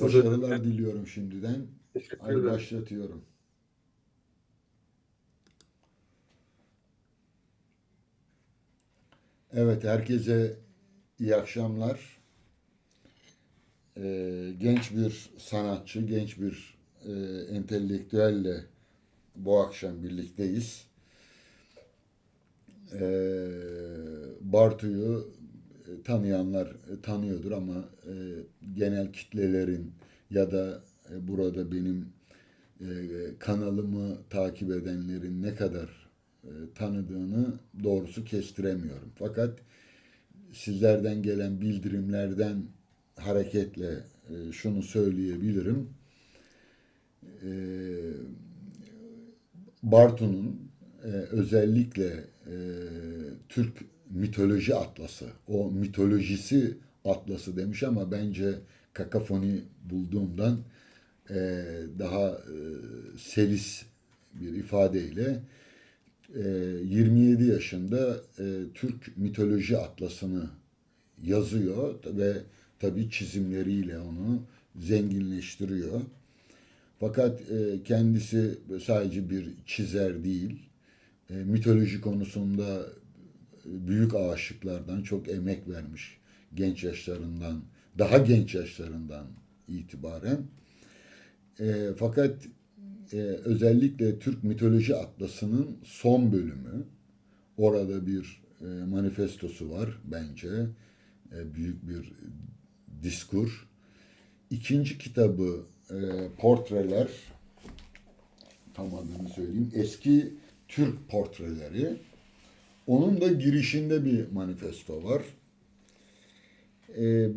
Burada Başarılar diliyorum şimdiden. teşekkür Hadi ederim. başlatıyorum. Evet, herkese iyi akşamlar. Genç bir sanatçı, genç bir entelektüelle bu akşam birlikteyiz. Bartu'yu tanıyanlar tanıyordur ama genel kitlelerin ya da burada benim e, kanalımı takip edenlerin ne kadar tanıdığını doğrusu kestiremiyorum. Fakat sizlerden gelen bildirimlerden hareketle şunu söyleyebilirim. E, Bartu'nun özellikle Türk mitoloji atlası, o mitolojisi atlası demiş ama bence kakafoni bulduğumdan daha selis bir ifadeyle 27 yaşında Türk mitoloji atlasını yazıyor ve tabii çizimleriyle onu zenginleştiriyor. Fakat kendisi sadece bir çizer değil, mitoloji konusunda büyük aşıklardan çok emek vermiş genç yaşlarından, daha genç yaşlarından itibaren. Fakat özellikle Türk Mitoloji Atlası'nın son bölümü, orada bir manifestosu var bence, büyük bir diskur. İkinci kitabı Portreler, tam adını söyleyeyim, eski Türk portreleri. Onun da girişinde bir manifesto var.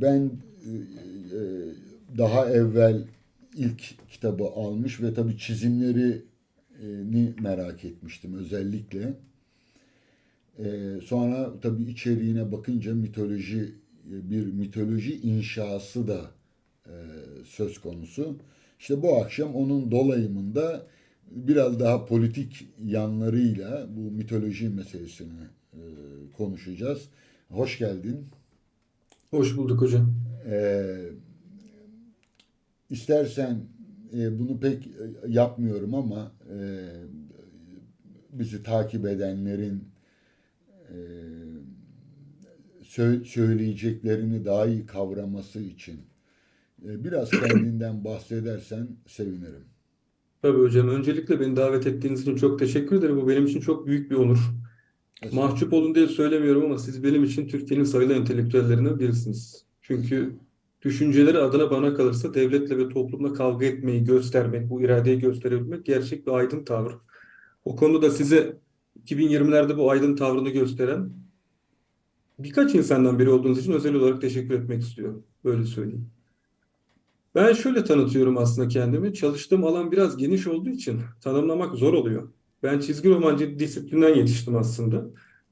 Ben daha evvel ilk kitabı almış ve tabii çizimlerini merak etmiştim özellikle. Sonra tabii içeriğine bakınca bir mitoloji inşası da söz konusu. İşte bu akşam onun dolayımında biraz daha politik yanlarıyla bu mitoloji meselesini konuşacağız. Hoş geldin. Hoş bulduk hocam. Ee, istersen bunu pek yapmıyorum ama bizi takip edenlerin e, söyleyeceklerini daha iyi kavraması için biraz kendinden bahsedersen sevinirim. Tabii hocam. Öncelikle beni davet ettiğiniz için çok teşekkür ederim. Bu benim için çok büyük bir onur. Mahcup Estağfurullah. olun diye söylemiyorum ama siz benim için Türkiye'nin sayılı entelektüellerinden birisiniz. Çünkü Estağfurullah. düşünceleri adına bana kalırsa devletle ve toplumla kavga etmeyi göstermek, bu iradeyi gösterebilmek gerçek bir aydın tavır. O konuda da size 2020'lerde bu aydın tavrını gösteren birkaç insandan biri olduğunuz için özel olarak teşekkür etmek istiyorum. Böyle söyleyeyim. Ben şöyle tanıtıyorum aslında kendimi. Çalıştığım alan biraz geniş olduğu için tanımlamak zor oluyor. Ben çizgi romancı disiplinden yetiştim aslında.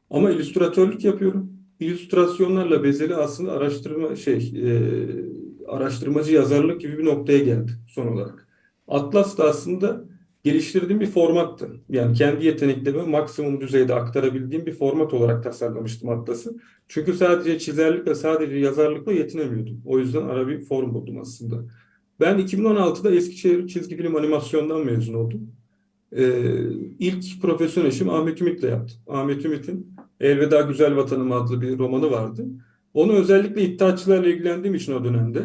Ama illüstratörlük yapıyorum. İllüstrasyonlarla bezeli aslında araştırmacı yazarlık gibi bir noktaya geldi son olarak. Atlas da aslında geliştirdiğim bir formattı. Yani kendi yeteneklerimi maksimum düzeyde aktarabildiğim bir format olarak tasarlamıştım Atlas'ı. Çünkü sadece çizerlikle, sadece yazarlıkla yetinemiyordum. O yüzden ara bir form buldum aslında. Ben 2016'da Eskişehir Çizgi Film Animasyon'dan mezun oldum. İlk profesyonel işimi Ahmet Ümit'le yaptım. Ahmet Ümit'in Elveda Güzel Vatanım adlı bir romanı vardı. Onu özellikle iddiaçılarla ilgilendiğim için o dönemde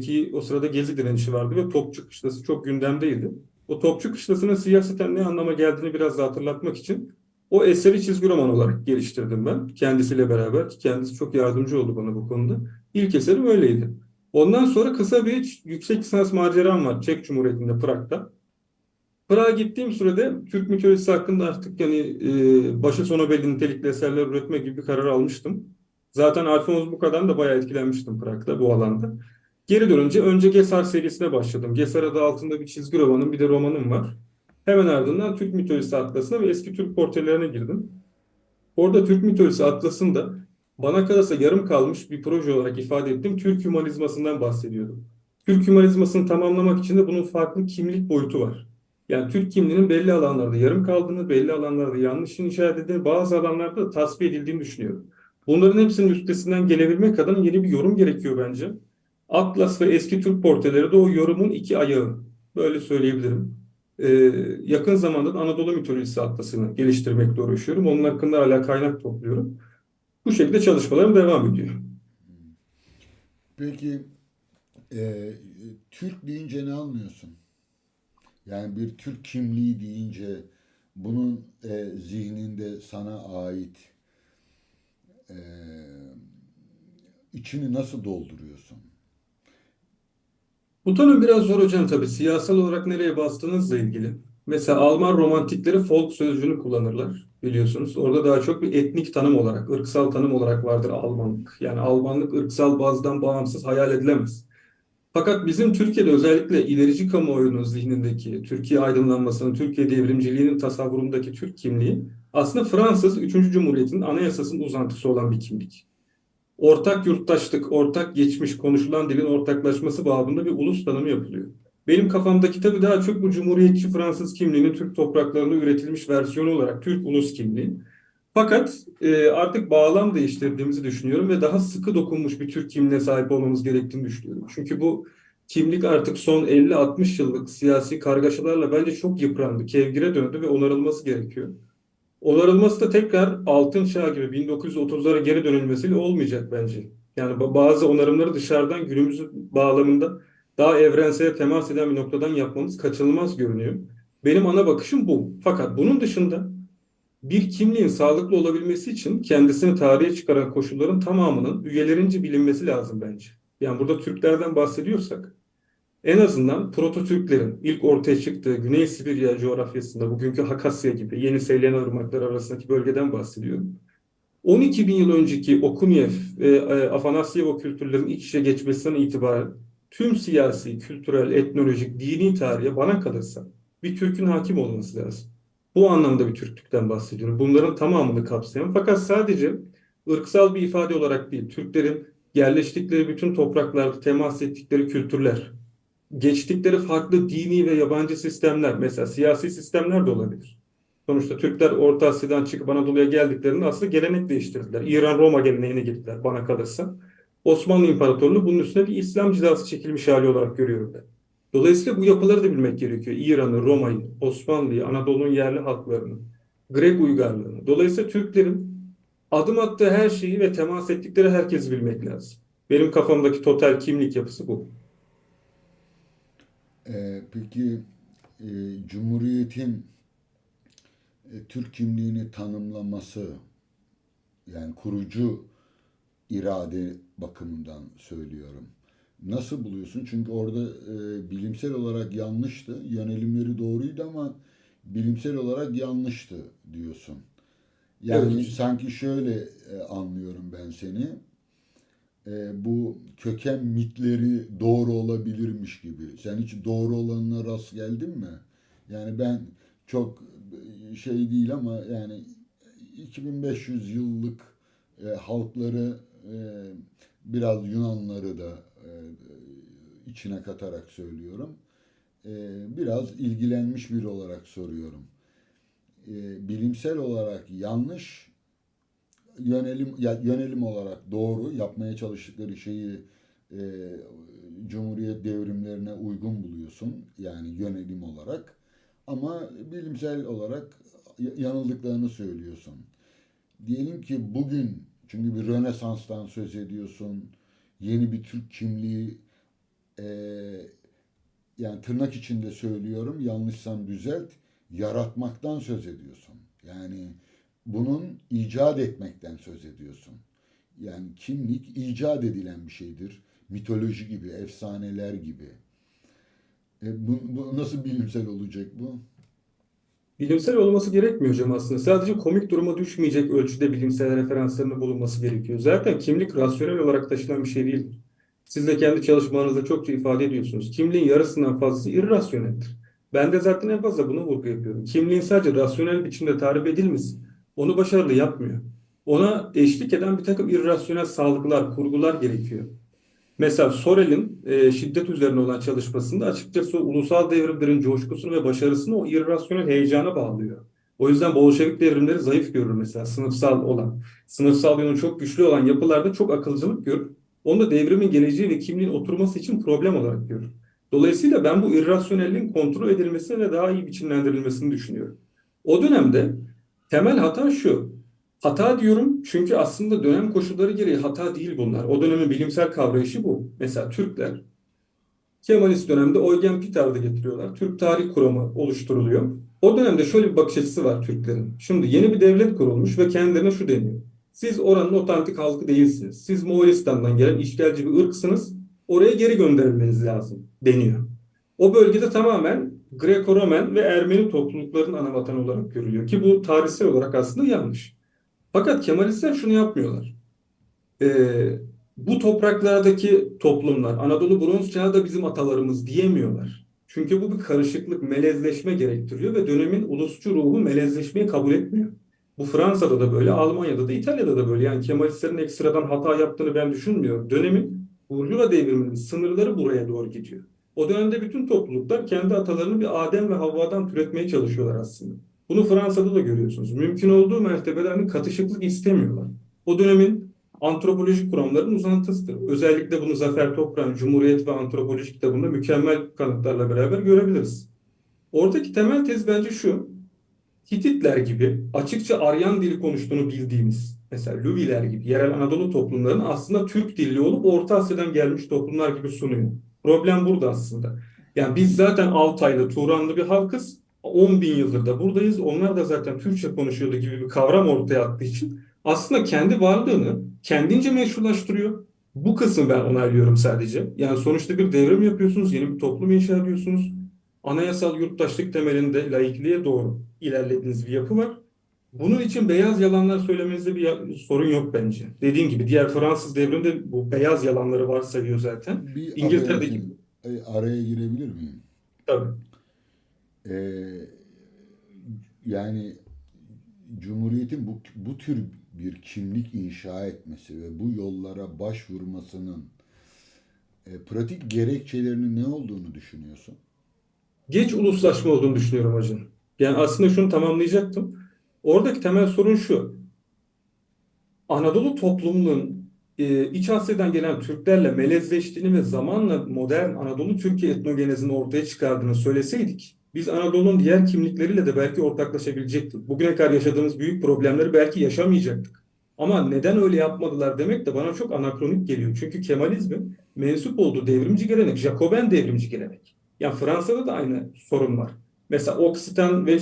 ki o sırada Gezi direnişi vardı ve Topçu Kışlası çok gündemdeydi. O Topçu Kışlası'nın siyaseten ne anlama geldiğini biraz da hatırlatmak için o eseri çizgi roman olarak geliştirdim ben. Kendisiyle beraber. Kendisi çok yardımcı oldu bana bu konuda. İlk eserim öyleydi. Ondan sonra kısa bir yüksek lisans maceram var Çek Cumhuriyeti'nde Prag'da. Prag'a gittiğim sürede Türk mitolojisi hakkında artık yani başı sonu belli nitelikli eserler üretme gibi bir karar almıştım. Zaten Alphonse Buka'dan da bayağı etkilenmiştim Prag'da bu alanda. Geri dönünce önce Gesar serisine başladım. Gesar adı altında bir çizgi romanım bir de romanım var. Hemen ardından Türk mitolojisi atlasına ve eski Türk portrelerine girdim. Orada Türk mitolojisi atlasında bana kalırsa yarım kalmış bir proje olarak ifade ettiğim Türk hümanizmasından bahsediyordum. Türk hümanizmasını tamamlamak için de bunun farklı kimlik boyutu var. Yani Türk kimliğinin belli alanlarda yarım kaldığını, belli alanlarda yanlış inşa edildiğini, bazı alanlarda da tasfiye edildiğini düşünüyorum. Bunların hepsinin üstesinden gelebilmek adına yeni bir yorum gerekiyor bence. Atlas ve eski Türk portreleri de o yorumun iki ayağı. Böyle söyleyebilirim. Ee, Yakın zamanda da Anadolu mitolojisi atlasını geliştirmekle uğraşıyorum. Onun hakkında hala kaynak topluyorum. Bu şekilde çalışmalarım devam ediyor. Peki e, Türk deyince ne anlıyorsun? Yani bir Türk kimliği deyince bunun zihninde sana ait e, içini nasıl dolduruyorsun? Bu tanım biraz zor hocam tabii. Siyasal olarak nereye bastığınızla ilgili. Mesela Alman romantikleri folk sözcüğünü kullanırlar biliyorsunuz. Orada daha çok bir etnik tanım olarak, ırksal tanım olarak vardır Almanlık. Yani Almanlık ırksal bazdan bağımsız hayal edilemez. Fakat bizim Türkiye'de özellikle ilerici kamuoyunun zihnindeki Türkiye aydınlanmasının, Türkiye devrimciliğinin tasavvurundaki Türk kimliği aslında Fransız 3. Cumhuriyet'in anayasasının uzantısı olan bir kimlik. Ortak yurttaşlık, ortak geçmiş, konuşulan dilin ortaklaşması babında bir ulus tanımı yapılıyor. Benim kafamdaki tabii daha çok bu Cumhuriyetçi Fransız kimliğinin Türk topraklarında üretilmiş versiyonu olarak Türk ulus kimliği. Fakat artık bağlam değiştirdiğimizi düşünüyorum ve daha sıkı dokunmuş bir Türk kimliğine sahip olmamız gerektiğini düşünüyorum. Çünkü bu kimlik artık son 50-60 yıllık siyasi kargaşalarla bence çok yıprandı, kevgire döndü ve onarılması gerekiyor. Onarılması da tekrar altın çağ gibi 1930'lara geri dönülmesiyle olmayacak bence. Yani bazı onarımları dışarıdan günümüz bağlamında daha evrensel temas eden bir noktadan yapmamız kaçınılmaz görünüyor. Benim ana bakışım bu. Fakat bunun dışında bir kimliğin sağlıklı olabilmesi için kendisini tarihe çıkaran koşulların tamamının üyelerince bilinmesi lazım bence. Yani burada Türklerden bahsediyorsak en azından Proto-Türklerin ilk ortaya çıktığı Güney Sibirya coğrafyasında bugünkü Hakasya gibi Yeni Seylena Irmakları arasındaki bölgeden bahsediyorum. 12 bin yıl önceki Okuniev ve Afanasyevo kültürlerin iç içe geçmesinden itibaren tüm siyasi, kültürel, etnolojik, dini tarihe bana kalırsa bir Türk'ün hakim olması lazım. Bu anlamda bir Türklükten bahsediyorum. Bunların tamamını kapsayan fakat sadece ırksal bir ifade olarak değil, Türklerin yerleştikleri bütün topraklarda temas ettikleri kültürler, geçtikleri farklı dini ve yabancı sistemler, mesela siyasi sistemler de olabilir. Sonuçta Türkler Orta Asya'dan çıkıp Anadolu'ya geldiklerinde aslında gelenek değiştirdiler. İran-Roma geleneğine gittiler bana kalırsa. Osmanlı İmparatorluğu bunun üstüne bir İslam cilası çekilmiş hali olarak görüyorum ben. Dolayısıyla bu yapıları da bilmek gerekiyor. İran'ı, Roma'yı, Osmanlı'yı, Anadolu'nun yerli halklarını, Grek uygarlığını. Dolayısıyla Türklerin adım attığı her şeyi ve temas ettikleri herkesi bilmek lazım. Benim kafamdaki total kimlik yapısı bu. Peki Cumhuriyet'in Türk kimliğini tanımlaması yani kurucu irade bakımından söylüyorum. Nasıl buluyorsun? Çünkü orada bilimsel olarak yanlıştı. Yönelimleri doğruydu ama bilimsel olarak yanlıştı diyorsun. Evet Yani hocam. sanki şöyle anlıyorum ben seni. Bu köken mitleri doğru olabilirmiş gibi. Sen hiç doğru olanına rast geldin mi? Yani ben çok şey değil ama yani 2500 yıllık halkları e, biraz Yunanları da içine katarak söylüyorum. Biraz ilgilenmiş biri olarak soruyorum. Bilimsel olarak yanlış, yönelim olarak doğru, yapmaya çalıştıkları şeyi e, Cumhuriyet devrimlerine uygun buluyorsun. Yani yönelim olarak. Ama bilimsel olarak yanıldıklarını söylüyorsun. Diyelim ki bugün çünkü bir Rönesans'tan söz ediyorsun. Yeni bir Türk kimliği e, yani tırnak içinde söylüyorum yanlışsam düzelt yaratmaktan söz ediyorsun. Yani bunun icat etmekten söz ediyorsun. Yani kimlik icat edilen bir şeydir. Mitoloji gibi, efsaneler gibi. Bu nasıl bilimsel olacak bu? Bilimsel olması gerekmiyor hocam aslında. Sadece komik duruma düşmeyecek ölçüde bilimsel referanslarının bulunması gerekiyor. Zaten kimlik rasyonel olarak taşınan bir şey değildir. Siz de kendi çalışmalarınızda çokça ifade ediyorsunuz. Kimliğin yarısından fazlası irrasyoneldir. Ben de zaten en fazla buna vurgu yapıyorum. Kimliğin sadece rasyonel biçimde tarif edilmesi onu başarılı yapmıyor. Ona eşlik eden bir takım irrasyonel sağlıklar, kurgular gerekiyor. Mesela Sorel'in şiddet üzerine olan çalışmasında açıkçası o ulusal devrimlerin coşkusunu ve başarısını o irrasyonel heyecana bağlıyor. O yüzden Bolşevik devrimleri zayıf görür mesela sınıfsal olan. Sınıfsal yönü çok güçlü olan yapılarda çok akılcılık görür. Onu da devrimin geleceği ve kimliğin oturması için problem olarak görüyorum. Dolayısıyla ben bu irrasyonelliğin kontrol edilmesini ve daha iyi biçimlendirilmesini düşünüyorum. O dönemde temel hata şu. Hata diyorum çünkü aslında dönem koşulları gereği hata değil bunlar. O dönemin bilimsel kavrayışı bu. Mesela Türkler Kemalist dönemde Eugen Pitagor'u getiriyorlar. Türk Tarih Kuramı oluşturuluyor. O dönemde şöyle bir bakış açısı var Türklerin. Şimdi yeni bir devlet kurulmuş ve kendilerine şu deniyor. Siz oranın otantik halkı değilsiniz. Siz Moğolistan'dan gelen işgalci bir ırksınız. Oraya geri gönderilmeniz lazım deniyor. O bölgede tamamen Greko-Romen ve Ermeni toplulukların ana vatanı olarak görülüyor ki bu tarihsel olarak aslında yanlış. Fakat Kemalistler şunu yapmıyorlar. Bu topraklardaki toplumlar Anadolu Bronz Çağı da bizim atalarımız diyemiyorlar. Çünkü bu bir karışıklık, melezleşme gerektiriyor ve dönemin ulusçu ruhu melezleşmeyi kabul etmiyor. Bu Fransa'da da böyle, Almanya'da da, İtalya'da da böyle. Yani Kemalistlerin ekstradan hata yaptığını ben düşünmüyorum. Dönemin Burjuva devriminin sınırları buraya doğru gidiyor. O dönemde bütün topluluklar kendi atalarını bir Adem ve Havva'dan türetmeye çalışıyorlar aslında. Bunu Fransa'da da görüyorsunuz. Mümkün olduğu mertebelerini katışıklık istemiyorlar. O dönemin antropolojik kuramların uzantısıdır. Özellikle bunu Zafer Toprak'ın Cumhuriyet ve Antropoloji kitabında mükemmel kanıtlarla beraber görebiliriz. Oradaki temel tez bence şu. Hititler gibi açıkça Aryan dili konuştuğunu bildiğimiz, mesela Luviler gibi yerel Anadolu toplumlarının aslında Türk dilli olup Orta Asya'dan gelmiş toplumlar gibi sunuyor. Problem burada aslında. Yani biz zaten Altaylı, Turanlı bir halkız. 10 bin yıldır da buradayız. Onlar da zaten Türkçe konuşuyordu gibi bir kavram ortaya attığı için aslında kendi varlığını kendince meşrulaştırıyor. Bu kısmı ben onaylıyorum sadece. Yani sonuçta bir devrim yapıyorsunuz, yeni bir toplum inşa ediyorsunuz. Anayasal yurttaşlık temelinde laikliğe doğru ilerlediğiniz bir yapı var. Bunun için beyaz yalanlar söylemenizde bir sorun yok bence. Dediğim gibi diğer Fransız devriminde bu beyaz yalanları varsayıyor zaten. Bir İngiltere'deki affedersin, araya girebilir miyim? tabii. Ee, Yani Cumhuriyet'in bu tür bir kimlik inşa etmesi ve bu yollara başvurmasının pratik gerekçelerinin ne olduğunu düşünüyorsun? Geç uluslaşma olduğunu düşünüyorum hocam. Yani aslında şunu tamamlayacaktım. Oradaki temel sorun şu. Anadolu toplumunun İç Asya'dan gelen Türklerle melezleştiğini ve zamanla modern Anadolu Türkiye etnogenezini ortaya çıkardığını söyleseydik, biz Anadolu'nun diğer kimlikleriyle de belki ortaklaşabilecektik. Bugüne kadar yaşadığımız büyük problemleri belki yaşamayacaktık. Ama neden öyle yapmadılar demek de bana çok anakronik geliyor. Çünkü Kemalizmin mensup olduğu devrimci gelenek, Jacoben devrimci gelenek. Yani Fransa'da da aynı sorun var. Mesela Oksitan ve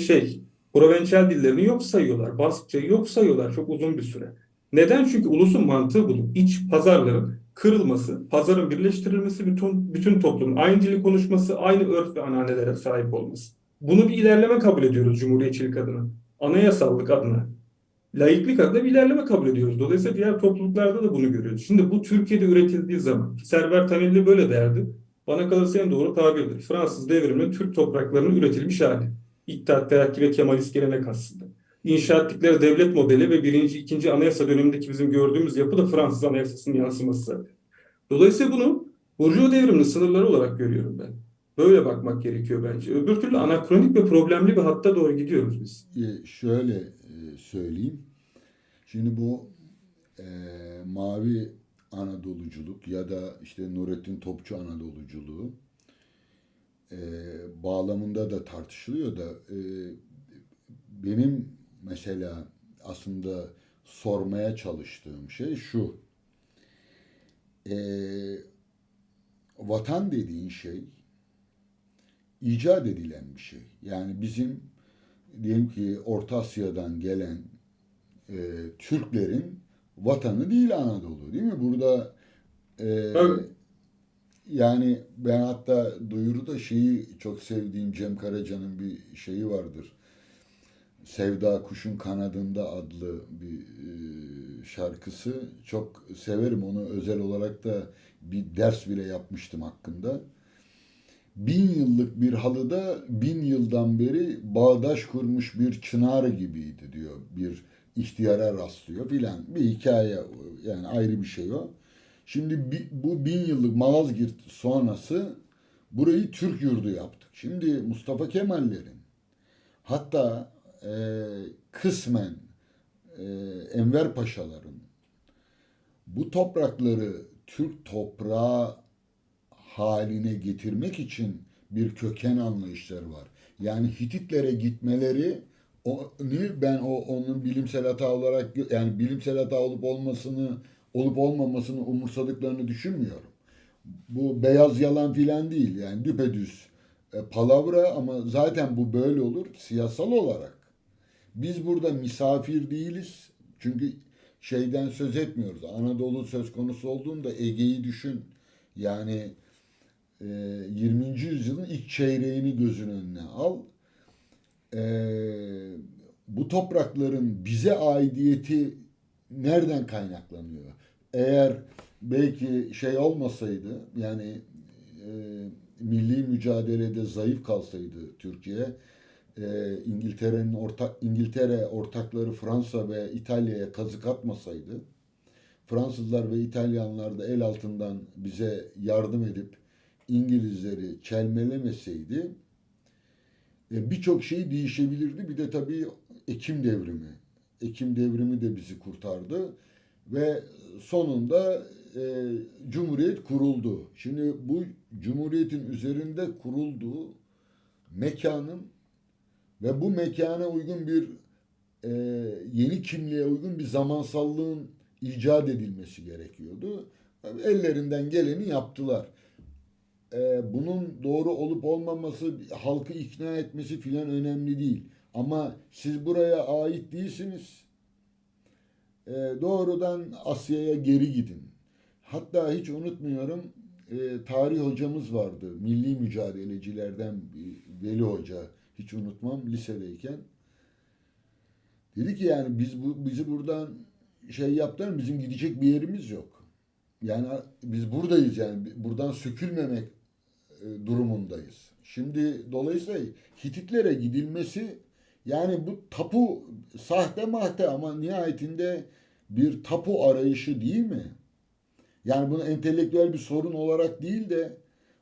Provençal dillerini yok sayıyorlar. Baskçayı yok sayıyorlar çok uzun bir süre. Neden? Çünkü ulusun mantığı budur. İç pazarların kırılması, pazarın birleştirilmesi, bütün toplumun aynı dili konuşması, aynı örf ve ananelere sahip olması. Bunu bir ilerleme kabul ediyoruz cumhuriyetçilik adına. Anayasallık adına. Laiklik adına bir ilerleme kabul ediyoruz. Dolayısıyla diğer topluluklarda da bunu görüyoruz. Şimdi bu Türkiye'de üretildiği zaman, Server Tanelli böyle derdi. Bana kalırsa en doğru tabirdir. Fransız devriminin Türk topraklarının üretilmiş hali. İttihat, Terakki ve Kemalist gelenek aslında. İnşa ettikleri devlet modeli ve birinci, ikinci anayasa dönemindeki bizim gördüğümüz yapı da Fransız anayasasının yansıması zaten. Dolayısıyla bunu Burjuva devriminin sınırları olarak görüyorum ben. Böyle bakmak gerekiyor bence. Öbür türlü anakronik ve problemli bir hatta doğru gidiyoruz biz. Şöyle söyleyeyim. Şimdi bu e, mavi Anadoluculuk ya da işte Nurettin Topçu Anadoluculuğu e, bağlamında da tartışılıyor da benim mesela aslında sormaya çalıştığım şey şu. E, Vatan dediğin şey icat edilen bir şey. Yani bizim diyelim ki Orta Asya'dan gelen Türklerin vatanı değil Anadolu, değil mi? Burada e, Tabii. yani ben hatta duyuruda şeyi çok sevdiğim Cem Karaca'nın bir şeyi vardır. Sevda Kuşun Kanadında adlı bir şarkısı. Çok severim onu, özel olarak da bir ders bile yapmıştım hakkında. 1000 yıllık bir halıda 1000 yıldan beri bağdaş kurmuş bir çınar gibiydi diyor. Bir ihtiyara rastlıyor filan. Bir hikaye, yani ayrı bir şey o. Şimdi bu 1000 yıllık Malazgirt sonrası burayı Türk yurdu yaptık. Şimdi Mustafa Kemal'lerin, hatta kısmen e, Enver Paşaların bu toprakları Türk toprağı haline getirmek için bir köken anlayışları var. Yani Hititlere gitmeleri ben onun bilimsel hata olarak, yani bilimsel hata olup olmamasını umursadıklarını düşünmüyorum. Bu beyaz yalan filan değil, yani düpedüz palavra, ama zaten bu böyle olur siyasal olarak. Biz burada misafir değiliz. Çünkü şeyden söz etmiyoruz. Anadolu söz konusu olduğunda Ege'yi düşün. Yani 20. yüzyılın ilk çeyreğini gözün önüne al. E, Bu toprakların bize aidiyeti nereden kaynaklanıyor? Eğer belki şey olmasaydı, yani e, milli mücadelede zayıf kalsaydı Türkiye, İngiltere ortakları Fransa ve İtalya'ya kazık atmasaydı, Fransızlar ve İtalyanlar da el altından bize yardım edip İngilizleri çelmelemeseydi, birçok şey değişebilirdi. Bir de tabii Ekim devrimi. Ekim devrimi de bizi kurtardı ve sonunda Cumhuriyet kuruldu. Şimdi bu Cumhuriyet'in üzerinde kurulduğu mekanın ve bu mekana uygun bir e, yeni kimliğe uygun bir zamansallığın icat edilmesi gerekiyordu. Ellerinden geleni yaptılar. Bunun doğru olup olmaması, halkı ikna etmesi filan önemli değil. Ama siz buraya ait değilsiniz. Doğrudan Asya'ya geri gidin. Hatta hiç unutmuyorum, tarih hocamız vardı. Milli mücadelecilerden Veli Hoca. Hiç unutmam, lisedeyken. Dedi ki yani bizi buradan şey yaptılar, bizim gidecek bir yerimiz yok. Yani biz buradayız, yani buradan sökülmemek durumundayız. Şimdi dolayısıyla Hititlere gidilmesi, yani bu tapu sahte mahte ama nihayetinde bir tapu arayışı değil mi? Yani bunu entelektüel bir sorun olarak değil de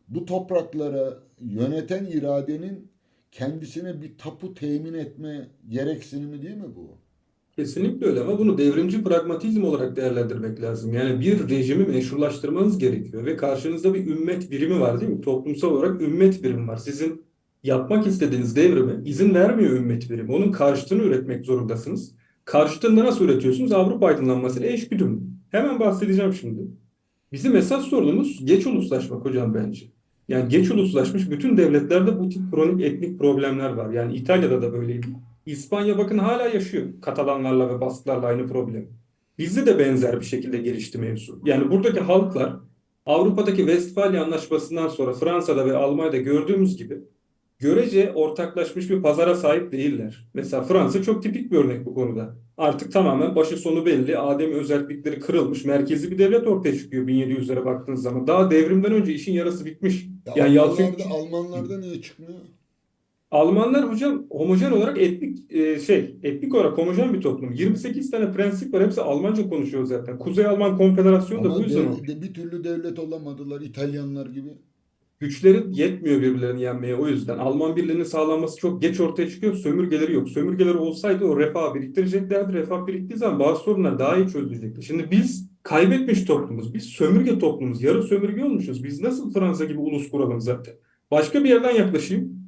bu topraklara yöneten iradenin kendisine bir tapu temin etme gereksinimi değil mi bu? Kesinlikle öyle ama bunu devrimci pragmatizm olarak değerlendirmek lazım. Yani bir rejimi meşrulaştırmanız gerekiyor ve karşınızda bir ümmet birimi var değil mi? Toplumsal olarak ümmet birimi var. Sizin yapmak istediğiniz devrime izin vermiyor ümmet birimi. Onun karşıtını üretmek zorundasınız. Karşıtını nasıl üretiyorsunuz? Avrupa aydınlanmasıyla eşgüdümlü. Hemen bahsedeceğim şimdi. Bizim esas sorunumuz geç uluslaşmak hocam bence. Yani geç uluslaşmış bütün devletlerde bu tip kronik etnik problemler var. Yani İtalya'da da böyleydi. İspanya bakın hala yaşıyor. Katalanlarla ve Basklarla aynı problem. Bizde de benzer bir şekilde gelişti mevzu. Yani buradaki halklar Avrupa'daki Westfalia Anlaşması'ndan sonra Fransa'da ve Almanya'da gördüğümüz gibi görece ortaklaşmış bir pazara sahip değiller. Mesela Fransa çok tipik bir örnek bu konuda. Artık tamamen başı sonu belli, ademi özellikleri kırılmış, merkezi bir devlet ortaya çıkıyor 1700'lere baktığınız zaman. Daha devrimden önce işin yarısı bitmiş. Ya Yani Yalçın Almanlarda niye çıkmıyor? Almanlar hocam homojen olarak etnik olarak homojen bir toplum. 28 tane prensip var. Hepsi Almanca konuşuyor zaten. Kuzey Alman Konfederasyonu da bu Ama yüzden olmuş. bir türlü devlet olamadılar İtalyanlar gibi. Güçleri yetmiyor birbirlerini yenmeye o yüzden. Alman birliğinin sağlanması çok geç ortaya çıkıyor. Sömürgeleri yok. Sömürgeleri olsaydı o refahı biriktireceklerdi. Refah biriktiği zaman bazı sorunlar daha iyi çözülecekti. Şimdi biz kaybetmiş toplumuz. Biz sömürge toplumuz. Yarı sömürge olmuşuz. Biz nasıl Fransa gibi ulus kuralım zaten? Başka bir yerden yaklaşayım.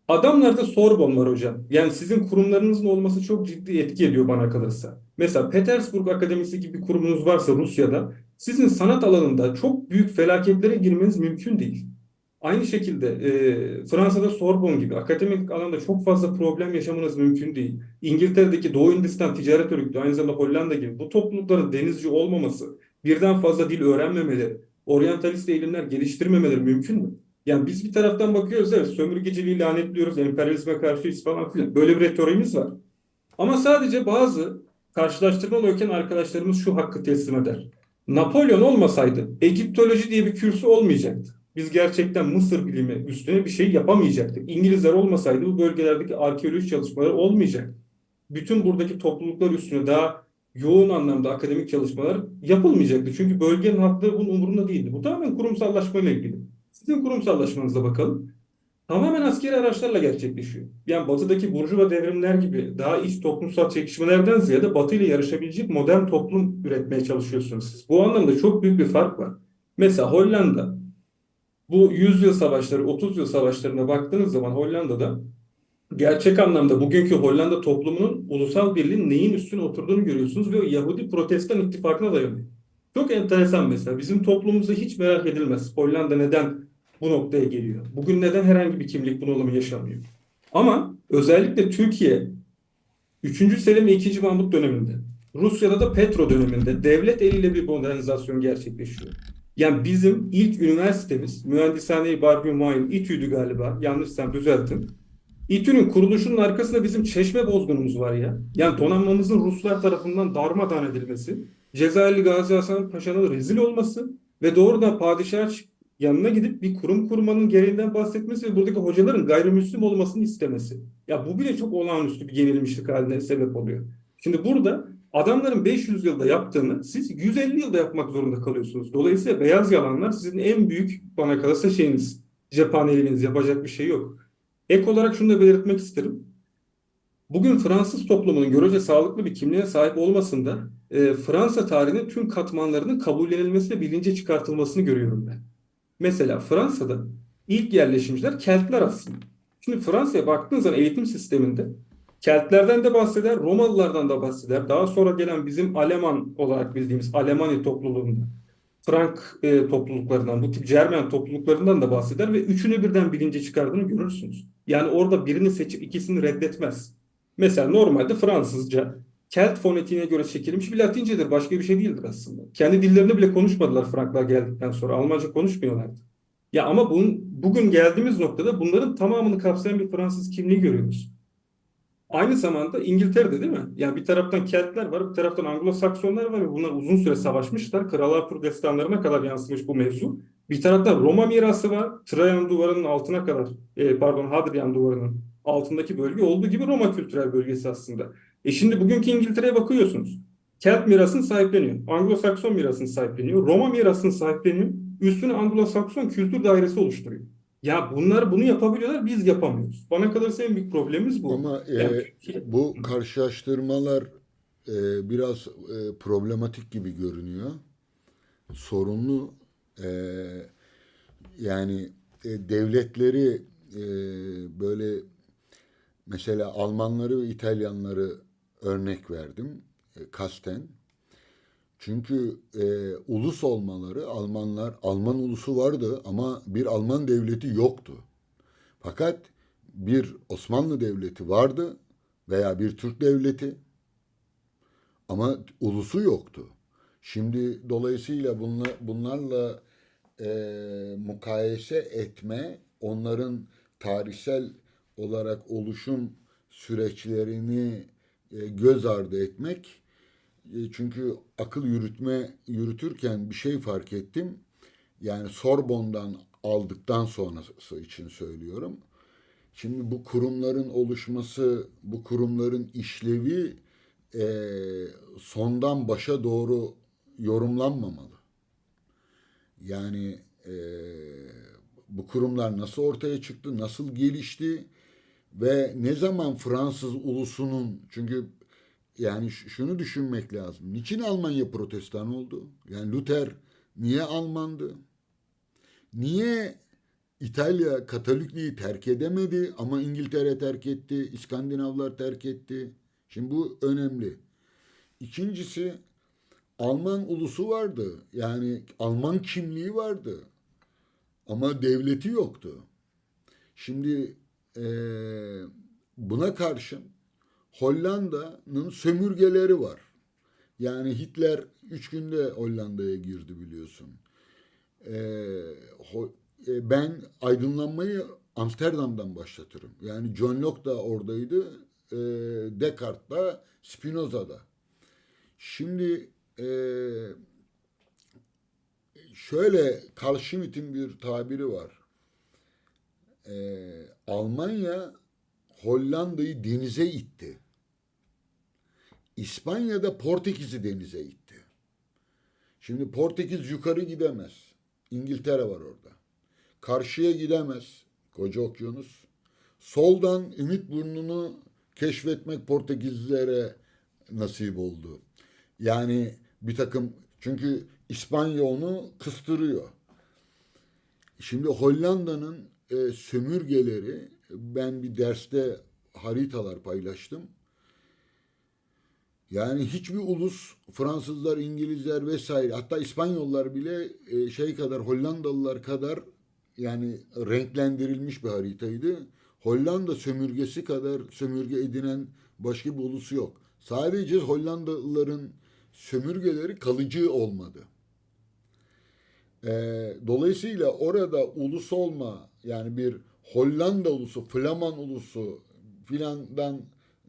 Adamlarda Sorbon var hocam. Yani sizin kurumlarınızın olması çok ciddi etki ediyor bana kalırsa. Mesela Petersburg Akademisi gibi bir kurumunuz varsa Rusya'da sizin sanat alanında çok büyük felaketlere girmeniz mümkün değil. Aynı şekilde Fransa'da Sorbon gibi akademik alanda çok fazla problem yaşamanız mümkün değil. İngiltere'deki Doğu Hindistan Ticaret Örgütü, aynı zamanda Hollanda gibi bu toplulukların denizci olmaması, birden fazla dil öğrenmemeleri, oryantalist eğilimler geliştirmemeleri mümkün mü? Yani biz bir taraftan bakıyoruz, evet, sömürgeciliği lanetliyoruz, emperyalizme karşıyız falan filan. Böyle bir retoriğimiz var. Ama sadece bazı karşılaştırmalı ülken arkadaşlarımız şu hakkı teslim eder. Napolyon olmasaydı Egiptoloji diye bir kürsü olmayacaktı. Biz gerçekten Mısır bilimi üstüne bir şey yapamayacaktık. İngilizler olmasaydı bu bölgelerdeki arkeoloji çalışmaları olmayacaktı. Bütün buradaki topluluklar üstüne daha yoğun anlamda akademik çalışmalar yapılmayacaktı. Çünkü bölgenin halkları bunun umurunda değildi. Bu tamamen kurumsallaşmayla ilgili. Sizin kurumsallaşmanıza bakalım. Tamamen askeri araçlarla gerçekleşiyor. Yani batıdaki burjuva devrimler gibi daha iç toplumsal çekişmelerden ziyade Batı ile yarışabilecek modern toplum üretmeye çalışıyorsunuz siz. Bu anlamda çok büyük bir fark var. Mesela Hollanda, bu 100 yıl savaşları, 30 yıl savaşlarına baktığınız zaman Hollanda'da gerçek anlamda bugünkü Hollanda toplumunun ulusal birliğin neyin üstüne oturduğunu görüyorsunuz ve o Yahudi Protestan ittifakına dayanıyor. Çok enteresan mesela. Bizim toplumumuzda hiç merak edilmez. Hollanda neden bu noktaya geliyor? Bugün neden herhangi bir kimlik bunalımı yaşanmıyor? Ama özellikle Türkiye 3. Selim ve 2. Mahmut döneminde, Rusya'da da Petro döneminde devlet eliyle bir modernizasyon gerçekleşiyor. Yani bizim ilk üniversitemiz Mühendishane-i Barbi İTÜ'ydü galiba. Yanlışsam düzeltin. İTÜ'nün kuruluşunun arkasında bizim Çeşme bozgunumuz var ya. Yani donanmamızın Ruslar tarafından darmadağın edilmesi, Cezayirli Gazi Hasan Paşa'nın rezil olması ve doğrudan padişah yanına gidip bir kurum kurmanın gereğinden bahsetmesi ve buradaki hocaların gayrimüslim olmasını istemesi. Ya bu bile çok olağanüstü bir yenilmişlik haline sebep oluyor. Şimdi burada adamların 500 yılda yaptığını siz 150 yılda yapmak zorunda kalıyorsunuz. Dolayısıyla beyaz yalanlar sizin en büyük bana kalırsa şeyiniz, cephaneliğiniz, yapacak bir şey yok. Ek olarak şunu da belirtmek isterim. Bugün Fransız toplumunun görece sağlıklı bir kimliğe sahip olmasında Fransa tarihinin tüm katmanlarının kabullenilmesi ve bilince çıkartılmasını görüyorum ben. Mesela Fransa'da ilk yerleşimciler Keltler aslında. Şimdi Fransa'ya baktığınız zaman eğitim sisteminde Keltlerden de bahseder, Romalılardan da bahseder. Daha sonra gelen bizim Aleman olarak bildiğimiz Alemani topluluğunda, Frank topluluklarından, bu tip Cermen topluluklarından da bahseder ve üçünü birden bilince çıkardığını görürsünüz. Yani orada birini seçip ikisini reddetmez. Mesela normalde Fransızca Kelt fonetiğine göre çekilmiş bir Latincedir. Başka bir şey değildir aslında. Kendi dillerini bile konuşmadılar Franklar geldikten sonra. Almanca konuşmuyorlardı. Ya ama bugün geldiğimiz noktada bunların tamamını kapsayan bir Fransız kimliği görüyoruz. Aynı zamanda İngiltere'de değil mi? Yani bir taraftan Keltler var, bir taraftan Anglo-Saksonlar var ve bunlar uzun süre savaşmışlar. Kral Arthur destanlarına kadar yansımış bu mevzu. Bir taraftan Roma mirası var. Trajan duvarının altına kadar, pardon Hadrian duvarının altındaki bölge olduğu gibi Roma kültürel bölgesi aslında. Şimdi bugünkü İngiltere'ye bakıyorsunuz. Kelt mirasını sahipleniyor. Anglo-Sakson mirasını sahipleniyor. Roma mirasını sahipleniyor. Üstüne Anglo-Sakson kültür dairesi oluşturuyor. Ya bunlar bunu yapabiliyorlar, biz yapamıyoruz. Bana kalırsa en büyük problemimiz bu. Ama Yani Türkiye. bu karşılaştırmalar biraz problematik gibi görünüyor. Sorunlu. E, Yani devletleri e, böyle mesela Almanları ve İtalyanları örnek verdim kasten. Çünkü ulus olmaları Alman ulusu vardı ama bir Alman devleti yoktu. Fakat bir Osmanlı devleti vardı veya bir Türk devleti ama ulusu yoktu. Şimdi dolayısıyla bunlarla mukayese etme, onların tarihsel olarak oluşum süreçlerini göz ardı etmek. Çünkü akıl yürütürken bir şey fark ettim. Yani Sorbon'dan aldıktan sonrası için söylüyorum. Şimdi bu kurumların oluşması, bu kurumların işlevi sondan başa doğru yorumlanmamalı. Yani bu kurumlar nasıl ortaya çıktı, nasıl gelişti ve ne zaman Fransız ulusunun, çünkü yani şunu düşünmek lazım. Niçin Almanya Protestan oldu? Yani Luther niye Almandı? Niye İtalya Katolikliği terk edemedi ama İngiltere terk etti, İskandinavlar terk etti? Şimdi bu önemli. İkincisi Alman ulusu vardı. Yani Alman kimliği vardı. Ama devleti yoktu. Şimdi buna karşın Hollanda'nın sömürgeleri var. Yani Hitler 3 günde Hollanda'ya girdi biliyorsun. Ben aydınlanmayı Amsterdam'dan başlatırım. Yani John Locke da oradaydı. Descartes da Spinoza da. Şimdi şöyle Carl Schmitt'in bir tabiri var. Almanya Hollanda'yı denize itti. İspanya'da Portekiz'i denize itti. Şimdi Portekiz yukarı gidemez. İngiltere var orada. Karşıya gidemez. Koca okyanus. Soldan Ümitburnu'nu keşfetmek Portekizlilere nasip oldu. Yani bir takım, çünkü İspanya onu kıstırıyor. Şimdi Hollanda'nın sömürgeleri, ben bir derste haritalar paylaştım. Yani hiçbir ulus, Fransızlar, İngilizler vesaire, hatta İspanyollar bile şey kadar, Hollandalılar kadar yani renklendirilmiş bir haritaydı. Hollanda sömürgesi kadar sömürge edinen başka bir ulus yok. Sadece Hollandalıların sömürgeleri kalıcı olmadı. Dolayısıyla orada ulus olma, yani bir Hollanda ulusu, Flaman ulusu filandan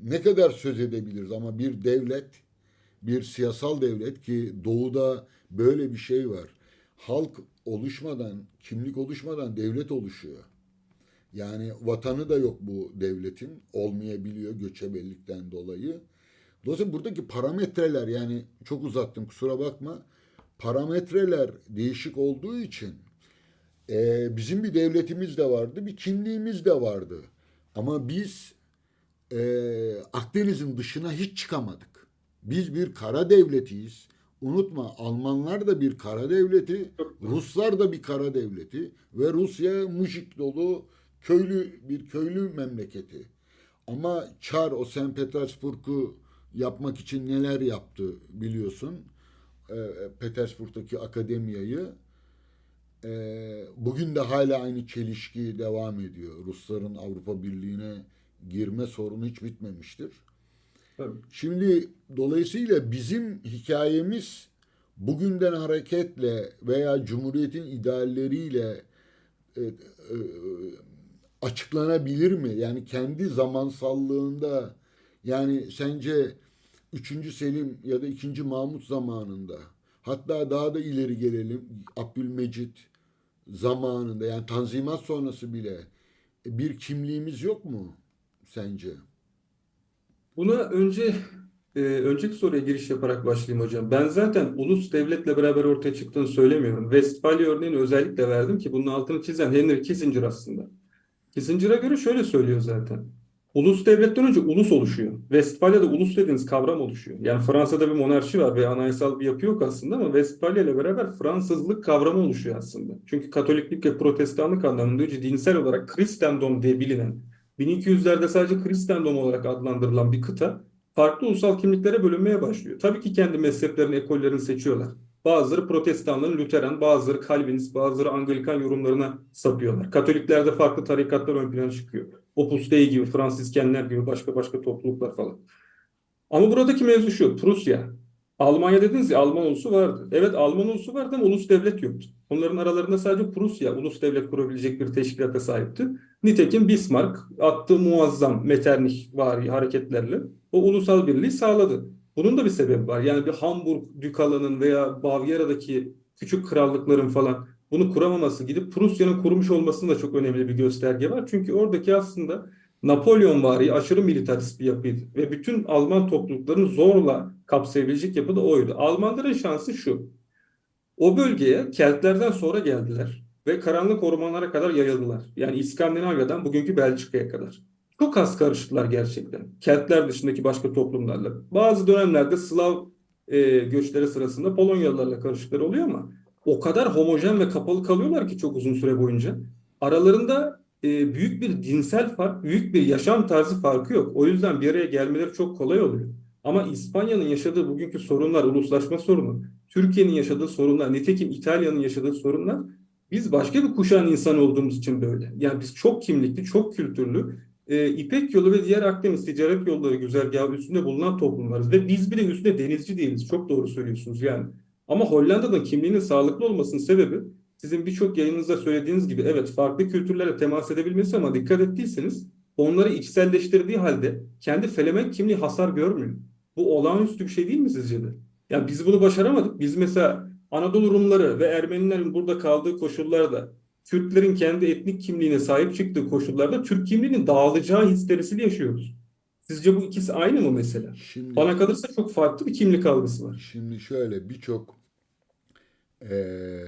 ne kadar söz edebiliriz, ama bir devlet, bir siyasal devlet, ki doğuda böyle bir şey var. Halk oluşmadan, kimlik oluşmadan devlet oluşuyor. Yani vatanı da yok bu devletin, olmayabiliyor göçebellikten dolayı. Dolayısıyla buradaki parametreler, yani çok uzattım kusura bakma, parametreler değişik olduğu için bizim bir devletimiz de vardı, bir kimliğimiz de vardı. Ama biz Akdeniz'in dışına hiç çıkamadık. Biz bir kara devletiyiz. Unutma, Almanlar da bir kara devleti, Çok doğru. Ruslar da bir kara devleti ve Rusya mujik dolu bir köylü memleketi. Ama Çar o St. Petersburg'u yapmak için neler yaptı biliyorsun. Petersburg'daki akademiyayı. Bugün de hala aynı çelişki devam ediyor. Rusların Avrupa Birliği'ne girme sorunu hiç bitmemiştir. Tabii. Şimdi dolayısıyla bizim hikayemiz bugünden hareketle veya Cumhuriyet'in idealleriyle e, e, açıklanabilir mi? Yani kendi zamansallığında, yani sence üçüncü Selim ya da ikinci Mahmut zamanında, hatta daha da ileri gelelim, Abdülmecit zamanında, yani Tanzimat sonrası bile bir kimliğimiz yok mu sence? Buna önceki soruya giriş yaparak başlayayım hocam. Ben zaten ulus devletle beraber ortaya çıktığını söylemiyorum. Westfalia örneğini özellikle verdim ki bunun altını çizen Henry Kissinger aslında. Kissinger'a göre şöyle söylüyor zaten. Ulus devletten önce ulus oluşuyor. Westfalya'da ulus dediğiniz kavram oluşuyor. Yani Fransa'da bir monarşi var ve anayasal bir yapı yok aslında ama Westfalya ile beraber Fransızlık kavramı oluşuyor aslında. Çünkü Katoliklik ve Protestanlık anlamında önce dinsel olarak Kristendom diye bilinen, 1200'lerde sadece Kristendom olarak adlandırılan bir kıta farklı ulusal kimliklere bölünmeye başlıyor. Tabii ki kendi mezheplerini, ekollerini seçiyorlar. Bazıları Protestanların Lüteren, bazıları Calvinist, bazıları Anglikan yorumlarına sapıyorlar. Katoliklerde farklı tarikatlar ön plana çıkıyor. Opus Dei gibi, Fransiskenler gibi başka başka topluluklar falan. Ama buradaki mevzu şu, Prusya. Almanya dediniz ya, Alman ulusu vardı. Evet, Alman ulusu vardı ama ulus devlet yoktu. Onların aralarında sadece Prusya ulus devlet kurabilecek bir teşkilata sahipti. Nitekim Bismarck attığı muazzam Metternich-vari hareketlerle o ulusal birliği sağladı. Bunun da bir sebebi var. Yani bir Hamburg Dükalığı'nın veya Bavyera'daki küçük krallıkların falan bunu kuramaması, gidip Prusya'nın kurmuş olmasının da çok önemli bir gösterge var. Çünkü oradaki aslında Napolyon-vari aşırı militarist bir yapıydı ve bütün Alman topluluklarını zorla kapsayabilecek yapı da oydu. Almanların şansı şu: o bölgeye Keltlerden sonra geldiler ve karanlık ormanlara kadar yayıldılar. Yani İskandinavya'dan bugünkü Belçika'ya kadar. Çok az karıştılar gerçekten. Keltler dışındaki başka toplumlarla. Bazı dönemlerde Slav göçleri sırasında Polonyalılarla karışıkları oluyor ama o kadar homojen ve kapalı kalıyorlar ki çok uzun süre boyunca. Aralarında büyük bir dinsel fark, büyük bir yaşam tarzı farkı yok. O yüzden bir araya gelmeleri çok kolay oluyor. Ama İspanya'nın yaşadığı bugünkü sorunlar, uluslaşma sorunu, Türkiye'nin yaşadığı sorunlar, nitekim İtalya'nın yaşadığı sorunlar, biz başka bir kuşağın insanı olduğumuz için böyle. Yani biz çok kimlikli, çok kültürlü, İpek Yolu ve diğer Akdeniz ticaret yolları güzergahı üstünde bulunan toplumlarız. Ve biz bile üstüne denizci değiliz. Çok doğru söylüyorsunuz yani. Ama Hollanda'da kimliğinin sağlıklı olmasının sebebi, sizin birçok yayınınızda söylediğiniz gibi, evet, farklı kültürlere temas edebilmesi ama dikkat ettiyseniz onları içselleştirdiği halde kendi felemek kimliği hasar görmüyor. Bu olağanüstü bir şey değil mi sizce de? Yani biz bunu başaramadık. Biz mesela Anadolu Rumları ve Ermenilerin burada kaldığı koşullarda, Kürtlerin kendi etnik kimliğine sahip çıktığı koşullarda Türk kimliğinin dağılacağı histerisiyle yaşıyoruz. Sizce bu ikisi aynı mı mesela? Şimdi Bana kalırsa çok farklı bir kimlik algısı var. şimdi şöyle birçok eee,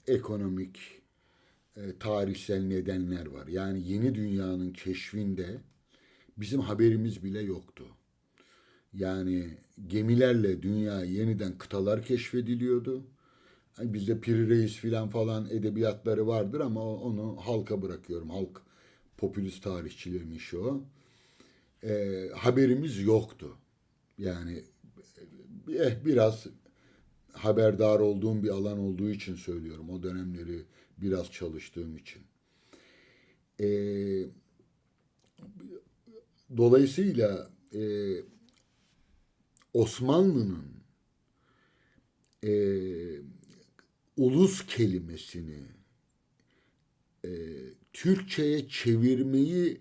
ekonomik, tarihsel nedenler var. Yani yeni dünyanın keşfinde bizim haberimiz bile yoktu. Yani gemilerle dünya yeniden kıtalar keşfediliyordu. Bizde Piri Reis falan edebiyatları vardır ama onu halka bırakıyorum. Halk popülist tarihçilerin işi o. Haberimiz yoktu. Yani biraz haberdar olduğum bir alan olduğu için söylüyorum. O dönemleri biraz çalıştığım için. Ee, Dolayısıyla Osmanlı'nın e, ulus kelimesini e, Türkçe'ye çevirmeyi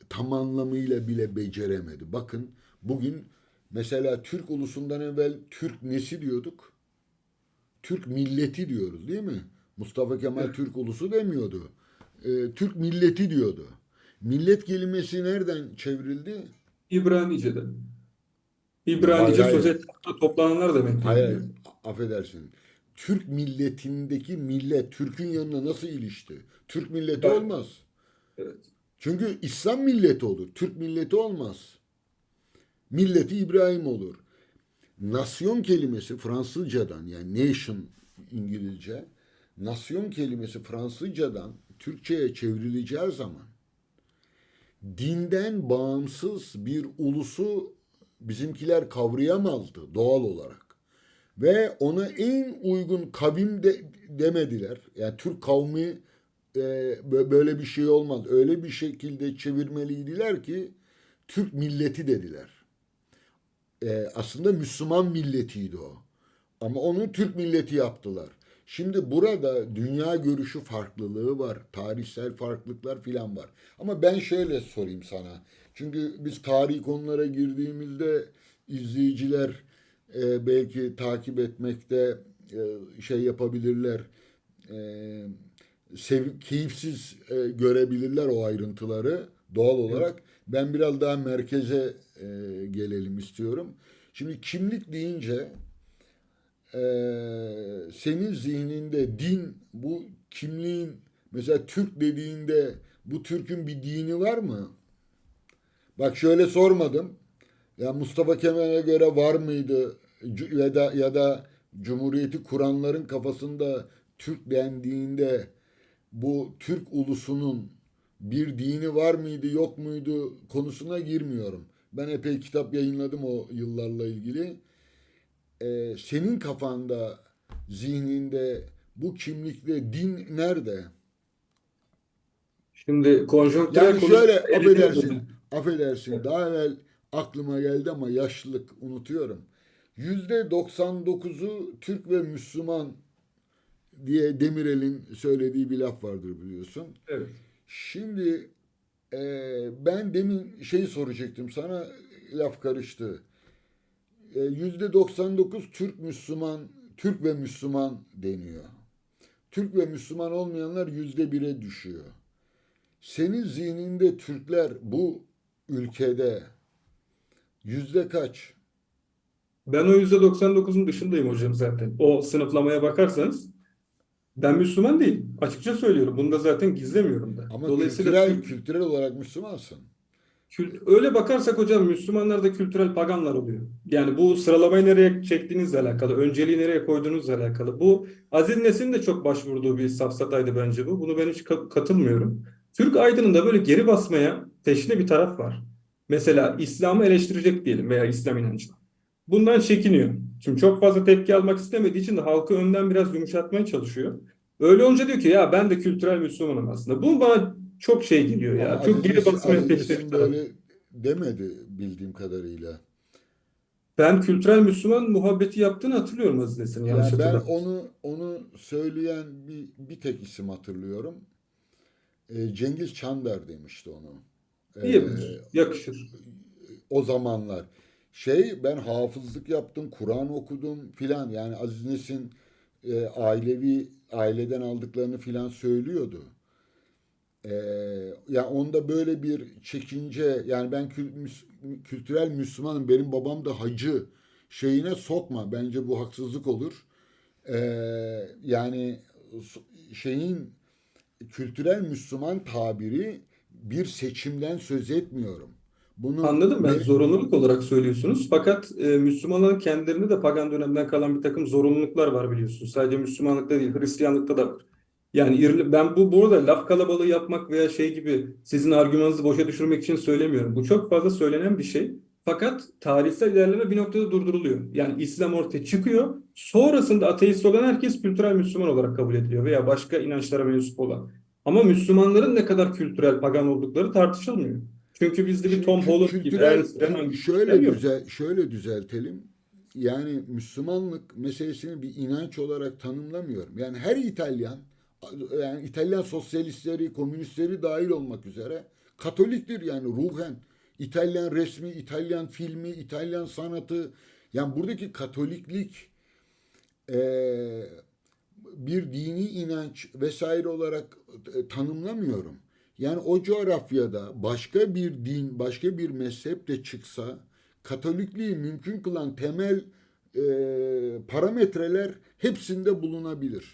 tam anlamıyla bile beceremedi. Bakın bugün mesela Türk ulusundan evvel Türk nesi diyorduk? Türk milleti diyoruz değil mi? Mustafa Kemal Türk ulusu demiyordu. Türk milleti diyordu. Millet kelimesi nereden çevrildi? İbranice'de. Hayır, İbranice söz hayır. etrafında toplananlar demektir Hayır, millet. affedersin. Türk milletindeki millet Türk'ün yanına nasıl ilişti? Türk milleti Bak, olmaz. evet. Çünkü İslam milleti olur. Türk milleti olmaz. Milleti İbrahim olur. Nasyon kelimesi Fransızcadan, yani nation İngilizce, nasyon kelimesi Fransızcadan Türkçe'ye çevrileceği zaman dinden bağımsız bir ulusu bizimkiler kavrayamazdı doğal olarak. Ve ona en uygun kavim de demediler. Yani Türk kavmi böyle bir şey olmaz. Öyle bir şekilde çevirmeliydiler ki Türk milleti dediler. Aslında Müslüman milletiydi o. Ama onu Türk milleti yaptılar. Şimdi burada dünya görüşü farklılığı var. Tarihsel farklılıklar filan var. Ama ben şöyle sorayım sana. Çünkü biz tarihi konulara girdiğimizde izleyiciler belki takip etmekte şey yapabilirler. Keyifsiz görebilirler o ayrıntıları doğal Evet. olarak. Ben biraz daha merkeze gelelim istiyorum. Şimdi kimlik deyince senin zihninde din, bu kimliğin, mesela Türk dediğinde bu Türk'ün bir dini var mı? Bak şöyle sormadım. Ya Mustafa Kemal'e göre var mıydı? Ya da Cumhuriyeti kuranların kafasında Türk dendiğinde bu Türk ulusunun bir dini var mıydı yok muydu konusuna girmiyorum. Ben epey kitap yayınladım o yıllarla ilgili. Senin kafanda, zihninde bu kimlikte din nerede? Şimdi konjonktürel Yani şöyle konuşmada elediğiniz affedersin, hocam. affedersin. Evet. Daha evvel aklıma geldi ama yaşlılık unutuyorum. %99'u Türk ve Müslüman diye Demirel'in söylediği bir laf vardır biliyorsun. Evet. Şimdi ben demin şeyi soracaktım sana, laf karıştı. %99 Türk Müslüman, Türk ve Müslüman deniyor. Türk ve Müslüman olmayanlar %1'e düşüyor. Senin zihninde Türkler bu ülkede yüzde kaç? Ben o %99'un dışındayım hocam zaten. O sınıflamaya bakarsanız ben Müslüman değilim. Açıkça söylüyorum. Bunu da zaten gizlemiyorum da. Ama Dolayısıyla kültürel olarak Müslümansın. Öyle bakarsak hocam Müslümanlar da kültürel paganlar oluyor. Yani bu sıralamayı nereye çektiğinizle alakalı, önceliği nereye koyduğunuzla alakalı. Bu Aziz Nesin'in de çok başvurduğu bir safsataydı bence bu. Bunu ben hiç katılmıyorum. Türk aydınında böyle geri basmaya teşne bir taraf var. Mesela İslam'ı eleştirecek diyelim veya İslam inancını. Bundan çekiniyor. Şimdi çok fazla tepki almak istemediği için de halkı önden biraz yumuşatmaya çalışıyor. Öyle olunca diyor ki ya ben de kültürel Müslümanım aslında. Bu bana çok şey geliyor Ama ya. Çok geri basmaya Aziz teşne bir Nesin taraf. böyle demedi bildiğim kadarıyla. Ben kültürel Müslüman muhabbeti yaptığını hatırlıyorum Aziz Nesin'in yanlış Yani ben hatırlamıyorsam. onu söyleyen bir tek isim hatırlıyorum. Cengiz Çandar demişti onu. E, Diyebilir. Yakışır. O zamanlar. Ben hafızlık yaptım, Kur'an okudum filan. Yani Aziz Nesin aileden aldıklarını filan söylüyordu. E, Ya onda böyle bir çekince, yani ben kültürel Müslümanım, benim babam da hacı şeyine sokma. Bence bu haksızlık olur. Yani şeyin kültürel Müslüman tabiri bir seçimden söz etmiyorum. Bunu Anladım, ben zorunluluk olarak söylüyorsunuz. Fakat Müslümanların kendilerinde de pagan dönemden kalan bir takım zorunluluklar var biliyorsunuz. Sadece Müslümanlıkta değil, Hristiyanlıkta da var. Yani ben bu arada laf kalabalığı yapmak veya şey gibi sizin argümanınızı boşa düşürmek için söylemiyorum. Bu çok fazla söylenen bir şey. Fakat tarihsel ilerleme bir noktada durduruluyor. Yani İslam ortaya çıkıyor. Sonrasında ateist olan herkes kültürel Müslüman olarak kabul ediliyor veya başka inançlara mensup olan. Ama Müslümanların ne kadar kültürel pagan oldukları tartışılmıyor. Çünkü bizde bir Şimdi Tom Holland gibi, Ernst Renan gibi kişiler yok. şöyle düzeltelim. Yani Müslümanlık meselesini bir inanç olarak tanımlamıyorum. Yani her İtalyan, yani İtalyan sosyalistleri, komünistleri dahil olmak üzere Katoliktir yani ruhen. İtalyan resmi, İtalyan filmi, İtalyan sanatı. Yani buradaki Katoliklik eee, bir dini inanç vesaire olarak tanımlamıyorum. Yani o coğrafyada başka bir din, başka bir mezhep de çıksa Katolikliği mümkün kılan temel parametreler hepsinde bulunabilir.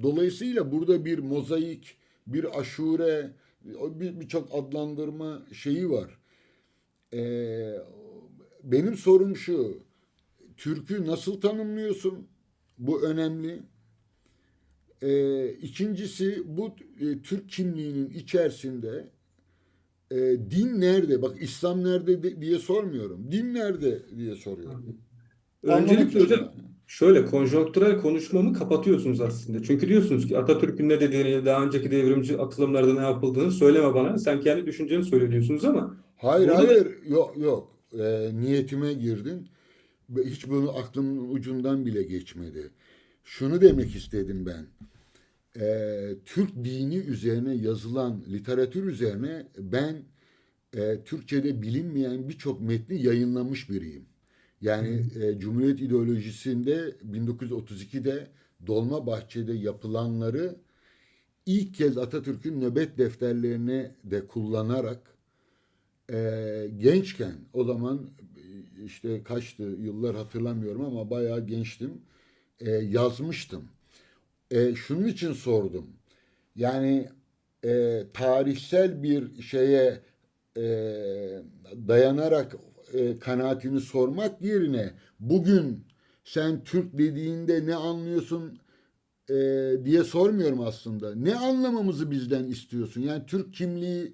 Dolayısıyla burada bir mozaik, bir aşure, birçok adlandırma şeyi var. E, Benim sorum şu, Türk'ü nasıl tanımlıyorsun? Bu önemli. İkincisi bu Türk kimliğinin içerisinde e, din nerede? Bak İslam nerede diye sormuyorum. Din nerede diye soruyorum. Anlamak Öncelikle için hocam yani. şöyle konjonktürel konuşmamı kapatıyorsunuz aslında. Çünkü diyorsunuz ki Atatürk'ün ne dediğini, daha önceki devrimci atılımlarda ne yapıldığını söyleme bana. Sen kendi düşünceni söyle diyorsunuz ama Hayır burada da hayır yok yok. Niyetime girdin. Hiç bunu aklımın ucundan bile geçmedi. Şunu demek istedim ben. Türk dini üzerine yazılan literatür üzerine ben Türkçe'de bilinmeyen birçok metni yayınlamış biriyim. Yani Cumhuriyet ideolojisinde 1932'de Dolmabahçe'de yapılanları ilk kez Atatürk'ün nöbet defterlerini de kullanarak gençken o zaman işte kaçtı yıllar hatırlamıyorum ama bayağı gençtim yazmıştım. Şunun için sordum. Yani tarihsel bir şeye e, dayanarak kanaatini sormak yerine bugün sen Türk dediğinde ne anlıyorsun e, diye sormuyorum aslında. Ne anlamamızı bizden istiyorsun? Yani Türk kimliği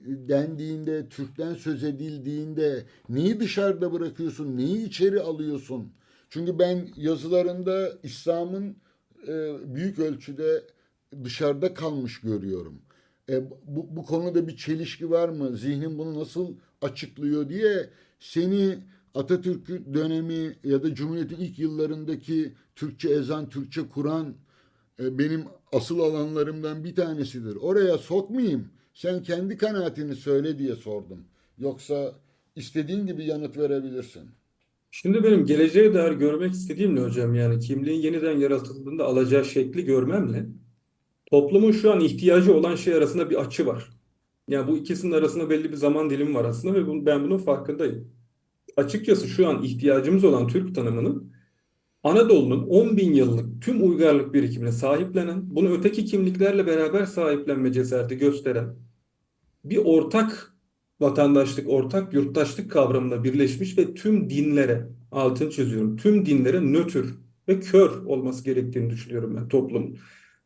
dendiğinde, Türk'ten söz edildiğinde neyi dışarıda bırakıyorsun, neyi içeri alıyorsun? Çünkü ben yazılarında İslam'ın büyük ölçüde dışarıda kalmış görüyorum. Bu konuda bir çelişki var mı? Zihnin bunu nasıl açıklıyor diye seni Atatürk dönemi ya da Cumhuriyet'in ilk yıllarındaki Türkçe ezan, Türkçe Kur'an benim asıl alanlarımdan bir tanesidir. Oraya sokmayayım. Sen kendi kanaatini söyle diye sordum. Yoksa istediğin gibi yanıt verebilirsin. şimdi benim geleceğe dair görmek istediğim ne hocam? Yani kimliğin yeniden yaratıldığında alacağı şekli görmemle toplumun şu an ihtiyacı olan şey arasında bir açı var. Yani bu ikisinin arasında belli bir zaman dilimi var aslında ve ben bunun farkındayım. Açıkçası şu an ihtiyacımız olan Türk tanımının Anadolu'nun 10 bin yıllık tüm uygarlık birikimine sahiplenen, bunu öteki kimliklerle beraber sahiplenme cesareti gösteren bir ortak vatandaşlık, ortak yurttaşlık kavramında birleşmiş ve tüm dinlere, altını çiziyorum, tüm dinlere nötr ve kör olması gerektiğini düşünüyorum ben toplumun.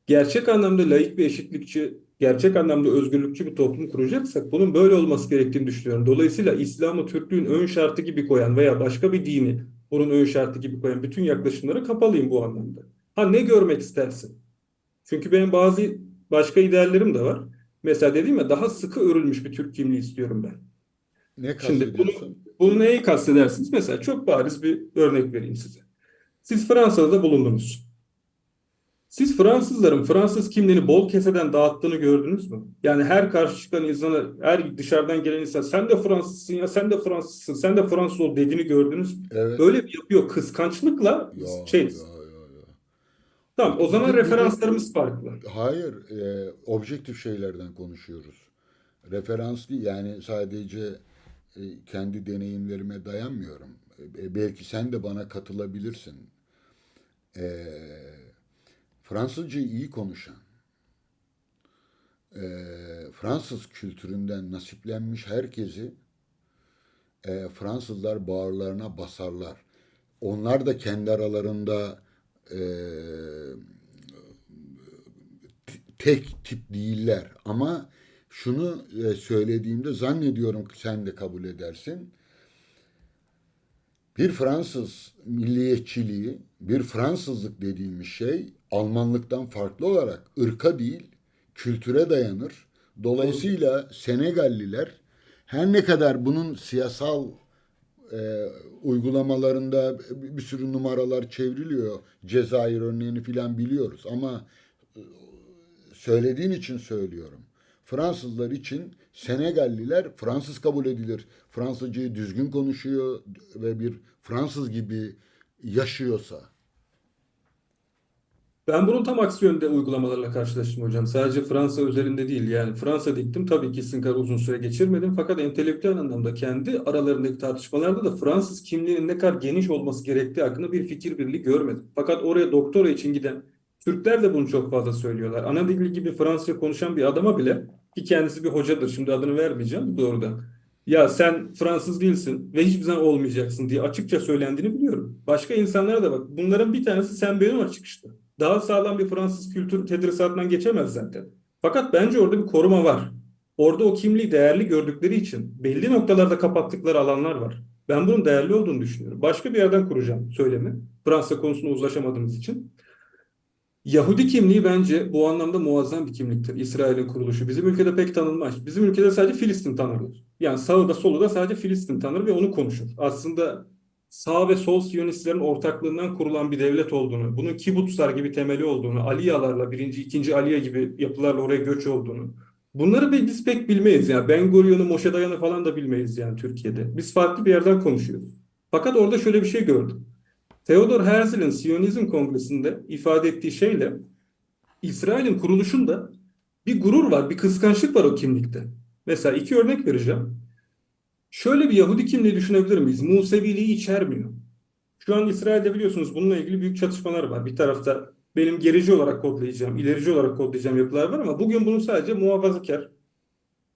Gerçek anlamda laik ve eşitlikçi, gerçek anlamda özgürlükçü bir toplum kuracaksak bunun böyle olması gerektiğini düşünüyorum. Dolayısıyla İslam'ı Türklüğün ön şartı gibi koyan veya başka bir dini bunun ön şartı gibi koyan bütün yaklaşımlara kapalıyım bu anlamda. Ha ne görmek istersin? Çünkü benim bazı başka ideallerim de var. Mesela dediğim ya daha sıkı örülmüş bir Türk kimliği istiyorum ben. Ne Şimdi kastediyorsun? bunu neye kastedersiniz? Mesela çok bariz bir örnek vereyim size. Siz Fransa'da bulundunuz. Siz Fransızların Fransız kimliğini bol keseden dağıttığını gördünüz mü? Yani her karşı çıkan insana, her dışarıdan gelen insan sen de Fransızsın ya, sen de Fransızsın, sen de Fransız ol dediğini gördünüz mü? Evet. Böyle bir yapıyor kıskançlıkla Ya şey. ya ya. Tamam, o zaman Bir de referanslarımız farklı. hayır objektif şeylerden konuşuyoruz. Referans değil yani sadece kendi deneyimlerime dayanmıyorum. Belki sen de bana katılabilirsin. E, Fransızcayı iyi konuşan, Fransız kültüründen nasiplenmiş herkesi Fransızlar bağırlarına basarlar. Onlar da kendi aralarında e, tek tip değiller. Ama şunu söylediğimde zannediyorum ki sen de kabul edersin. Bir Fransız milliyetçiliği, bir Fransızlık dediğimiz şey Almanlıktan farklı olarak ırka değil, kültüre dayanır. Doğru. Dolayısıyla Senegalliler her ne kadar bunun siyasal uygulamalarında bir sürü numaralar çevriliyor. Cezayir örneğini filan biliyoruz ama söylediğin için söylüyorum. Fransızlar için Senegalliler Fransız kabul edilir. Fransızcayı düzgün konuşuyor ve bir Fransız gibi yaşıyorsa. Ben bunun tam aksi yönde uygulamalarla karşılaştım hocam. Sadece Fransa özelinde değil. Yani Fransa'da gittim. Tabii ki sizin kadar uzun süre geçirmedim. Fakat entelektüel anlamda kendi aralarındaki tartışmalarda da Fransız kimliğinin ne kadar geniş olması gerektiği hakkında bir fikir birliği görmedim. Fakat oraya doktora için giden Türkler de bunu çok fazla söylüyorlar. Ana dili gibi Fransızca konuşan bir adama bile, ki kendisi bir hocadır, şimdi adını vermeyeceğim doğrudan. Ya sen Fransız değilsin ve hiçbir zaman olmayacaksın diye açıkça söylendiğini biliyorum. Başka insanlara da bak. Bunların bir tanesi Sen Benoît çıkıştı. Daha sağlam bir Fransız kültür tedrisatından geçemez zaten. Fakat bence orada bir koruma var. Orada o kimliği değerli gördükleri için belli noktalarda kapattıkları alanlar var. Ben bunun değerli olduğunu düşünüyorum. Başka bir yerden kuracağım söylemi. Fransa konusunda uzlaşamadığımız için. Yahudi kimliği bence bu anlamda muazzam bir kimliktir. İsrail'in kuruluşu. Bizim ülkede pek tanınmaz. Bizim ülkede sadece Filistin tanırlar. Yani sağı da solu da sadece Filistin tanır ve onu konuşur. Aslında sağ ve sol Siyonistlerin ortaklığından kurulan bir devlet olduğunu, bunun kibutslar gibi temeli olduğunu, Aliyalarla, birinci, ikinci Aliye gibi yapılarla oraya göç olduğunu. Bunları biz pek bilmeyiz. Yani Ben Gurion'u, Moşe Dayan'ı falan da bilmeyiz yani Türkiye'de. Biz farklı bir yerden konuşuyoruz. Fakat orada şöyle bir şey gördüm. Theodor Herzl'in Siyonizm Kongresi'nde ifade ettiği şeyle İsrail'in kuruluşunda bir gurur var, bir kıskançlık var o kimlikte. Mesela iki örnek vereceğim. Şöyle bir Yahudi kimliği düşünebilir miyiz? Museviliği içermiyor. Şu an İsrail'de biliyorsunuz bununla ilgili büyük çatışmalar var. Bir tarafta benim gerici olarak kodlayacağım, ilerici olarak kodlayacağım yapılar var ama bugün bunu sadece muhafazakar,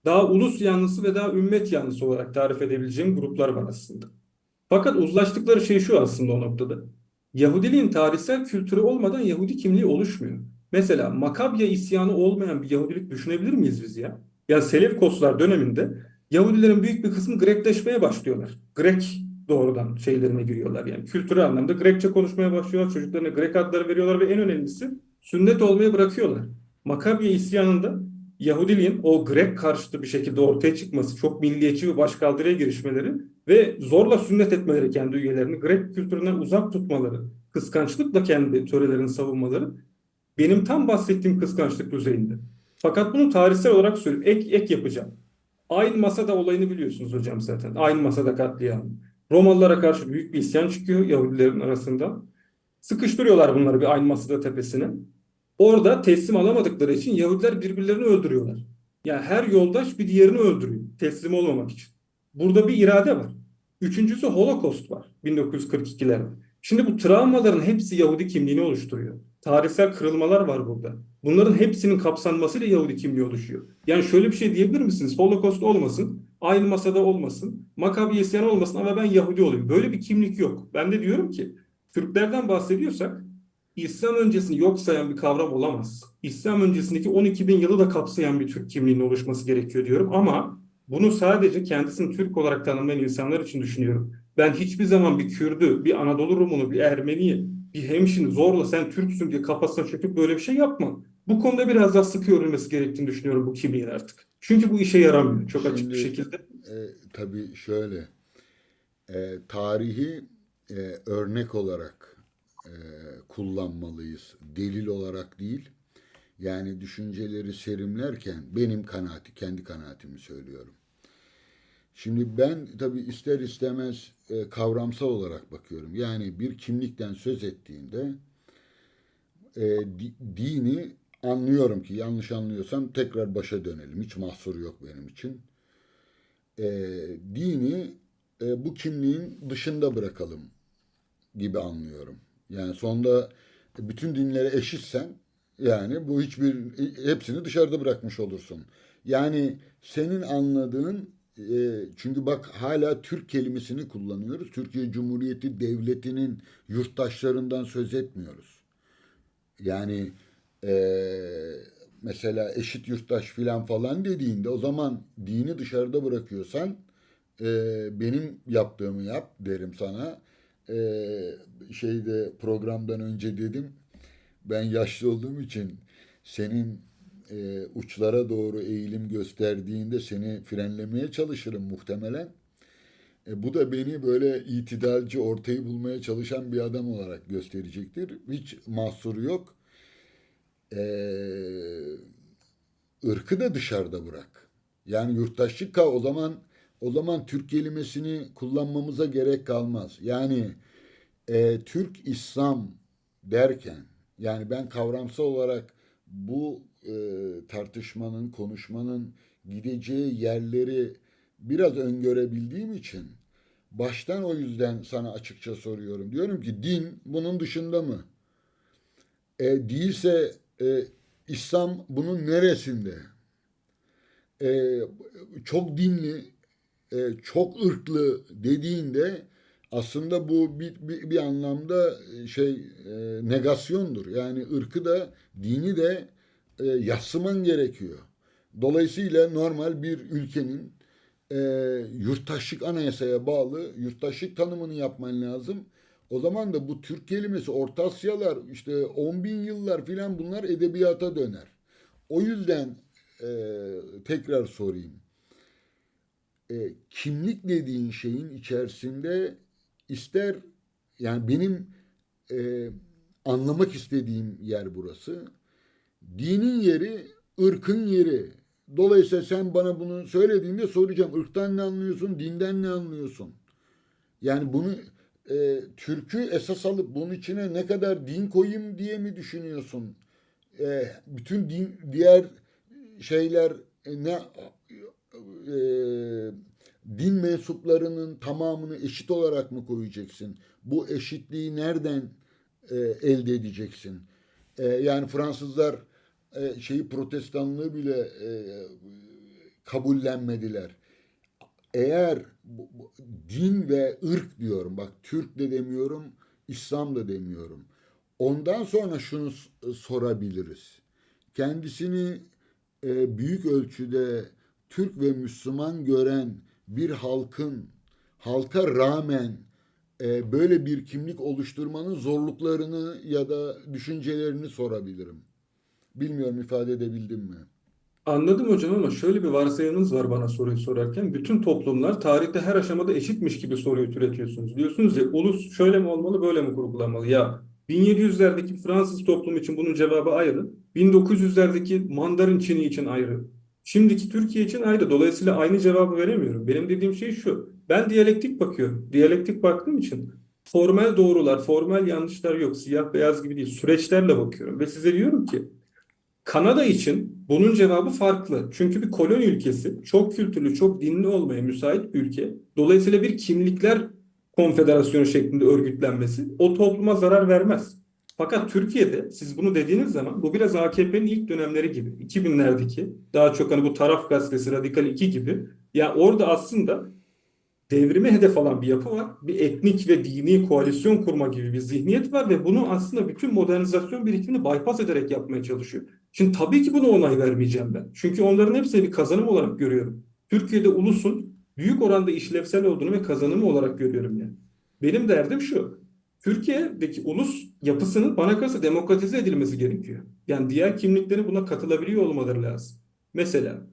daha ulus yanlısı ve daha ümmet yanlısı olarak tarif edebileceğim gruplar var aslında. Fakat uzlaştıkları şey şu aslında o noktada. Yahudiliğin tarihsel kültürü olmadan Yahudi kimliği oluşmuyor. Mesela Makabya isyanı olmayan bir Yahudilik düşünebilir miyiz biz ya? Yani Seleukoslar döneminde Yahudilerin büyük bir kısmı Grekleşmeye başlıyorlar. Grek doğrudan şeylerine giriyorlar yani. Kültürel anlamda Grekçe konuşmaya başlıyorlar. Çocuklarına Grek adları veriyorlar ve en önemlisi sünnet olmayı bırakıyorlar. Makabya isyanında Yahudiliğin o Grek karşıtı bir şekilde ortaya çıkması, çok milliyetçi ve başkaldırıya girişmeleri ve zorla sünnet etmeleri kendi üyelerini, Grek kültüründen uzak tutmaları, kıskançlıkla kendi törelerini savunmaları benim tam bahsettiğim kıskançlık düzeyinde. Fakat bunu tarihsel olarak söyleyeyim. Ek yapacağım. Aynı masada olayını biliyorsunuz hocam zaten. Aynı masada katliam. Romalılara karşı büyük bir isyan çıkıyor Yahudilerin arasında. Sıkıştırıyorlar bunları bir aynı masada tepesine. Orada teslim alamadıkları için Yahudiler birbirlerini öldürüyorlar. Yani her yoldaş bir diğerini öldürüyor teslim olmamak için. Burada bir irade var. Üçüncüsü Holocaust var 1942'lerde. Şimdi bu travmaların hepsi Yahudi kimliğini oluşturuyor. Tarihsel kırılmalar var burada. Bunların hepsinin kapsanmasıyla Yahudi kimliği oluşuyor. Yani şöyle bir şey diyebilir misiniz? Holocaust olmasın, aynı masada olmasın, Makabi isyanı olmasın ama ben Yahudi olayım. Böyle bir kimlik yok. Ben de diyorum ki Türklerden bahsediyorsak İslam öncesini yok sayan bir kavram olamaz. İslam öncesindeki 12 bin yılı da kapsayan bir Türk kimliğinin oluşması gerekiyor diyorum ama bunu sadece kendisini Türk olarak tanımlayan insanlar için düşünüyorum. Ben hiçbir zaman bir Kürdü, bir Anadolu Rumunu, bir Ermeniyi, bir hemşini zorla sen Türksün diye kafasına çöküp böyle bir şey yapma. Bu konuda biraz daha sıkı örülmesi gerektiğini düşünüyorum bu kimliğin artık. Çünkü bu işe yaramıyor çok açık bir Şimdi şekilde. tabii şöyle tarihi e, örnek olarak e, kullanmalıyız. Delil olarak değil. Yani düşünceleri serimlerken benim kanaati, kendi kanaatimi söylüyorum. Şimdi ben tabii ister istemez kavramsal olarak bakıyorum. Yani bir kimlikten söz ettiğinde dini anlıyorum ki yanlış anlıyorsam tekrar başa dönelim. Hiç mahsur yok benim için. E, Dini bu kimliğin dışında bırakalım gibi anlıyorum. Yani sonunda bütün dinlere eşitsen Yani bu hepsini dışarıda bırakmış olursun. Yani senin anladığın çünkü bak hala Türk kelimesini kullanıyoruz. Türkiye Cumhuriyeti Devleti'nin yurttaşlarından söz etmiyoruz. Yani e, mesela eşit yurttaş filan falan dediğinde o zaman dini dışarıda bırakıyorsan benim yaptığımı yap derim sana. E, şeyde programdan önce dedim ben yaşlı olduğum için senin uçlara doğru eğilim gösterdiğinde seni frenlemeye çalışırım muhtemelen. Bu da beni böyle itidalci, ortayı bulmaya çalışan bir adam olarak gösterecektir. Hiç mahsuru yok. E, ırkı da dışarıda bırak. Yani yurttaşlık o zaman Türk kelimesini kullanmamıza gerek kalmaz. Yani Türk İslam derken yani ben kavramsal olarak bu tartışmanın, konuşmanın gideceği yerleri biraz öngörebildiğim için baştan o yüzden sana açıkça soruyorum. Diyorum ki din bunun dışında mı? Değilse İslam bunun neresinde? E, çok dinli, çok ırklı dediğinde aslında bu bir anlamda negasyondur. Yani ırkı da dini de yadsıman gerekiyor. Dolayısıyla normal bir ülkenin e, yurttaşlık anayasaya bağlı yurttaşlık tanımını yapman lazım. O zaman da bu Türk kelimesi Orta Asyalar işte 10 bin yıllar filan bunlar edebiyata döner. O yüzden tekrar sorayım. Kimlik dediğin şeyin içerisinde ister yani benim e, anlamak istediğim yer burası. Dinin yeri, ırkın yeri. Dolayısıyla sen bana bunu söylediğinde soracağım. Irktan ne anlıyorsun, dinden ne anlıyorsun? Yani bunu Türk'ü esas alıp bunun içine ne kadar din koyayım diye mi düşünüyorsun? Bütün diğer şeyler ne e, din mensuplarının tamamını eşit olarak mı koyacaksın? Bu eşitliği nereden elde edeceksin? Yani Fransızlar protestanlığı bile kabullenmediler. Eğer din ve ırk diyorum, bak Türk de demiyorum, İslam da demiyorum. Ondan sonra şunu sorabiliriz. Kendisini büyük ölçüde Türk ve Müslüman gören bir halka rağmen böyle bir kimlik oluşturmanın zorluklarını ya da düşüncelerini sorabilirim. Bilmiyorum ifade edebildim mi? Anladım hocam ama şöyle bir varsayımınız var bana soruyu sorarken. Bütün toplumlar tarihte her aşamada eşitmiş gibi soruyu türetiyorsunuz. Diyorsunuz ya ulus şöyle mi olmalı böyle mi kurgulanmalı? Ya 1700'lerdeki Fransız toplumu için bunun cevabı ayrı. 1900'lerdeki Mandarin Çin'i için ayrı. Şimdiki Türkiye için ayrı. Dolayısıyla aynı cevabı veremiyorum. Benim dediğim şey şu. Ben diyalektik bakıyorum. Diyalektik baktığım için formel doğrular, formel yanlışlar yok. Siyah beyaz gibi değil. Süreçlerle bakıyorum. Ve size diyorum ki Kanada için bunun cevabı farklı. Çünkü bir koloni ülkesi, çok kültürlü, çok dinli olmaya müsait bir ülke. Dolayısıyla bir kimlikler konfederasyonu şeklinde örgütlenmesi o topluma zarar vermez. Fakat Türkiye'de siz bunu dediğiniz zaman bu biraz AKP'nin ilk dönemleri gibi. 2000'lerdeki daha çok hani bu Taraf Gazetesi, Radikal 2 gibi. Ya orada aslında devrimi hedef alan bir yapı var. Bir etnik ve dini koalisyon kurma gibi bir zihniyet var ve bunu aslında bütün modernizasyon birikimini bypass ederek yapmaya çalışıyor. Şimdi tabii ki buna onay vermeyeceğim ben. Çünkü onların hepsini bir kazanım olarak görüyorum. Türkiye'de ulusun büyük oranda işlevsel olduğunu ve kazanımı olarak görüyorum yani. Benim derdim şu. Türkiye'deki ulus yapısının bana kalırsa demokratize edilmesi gerekiyor. Yani diğer kimliklerin buna katılabiliyor olmaları lazım. Mesela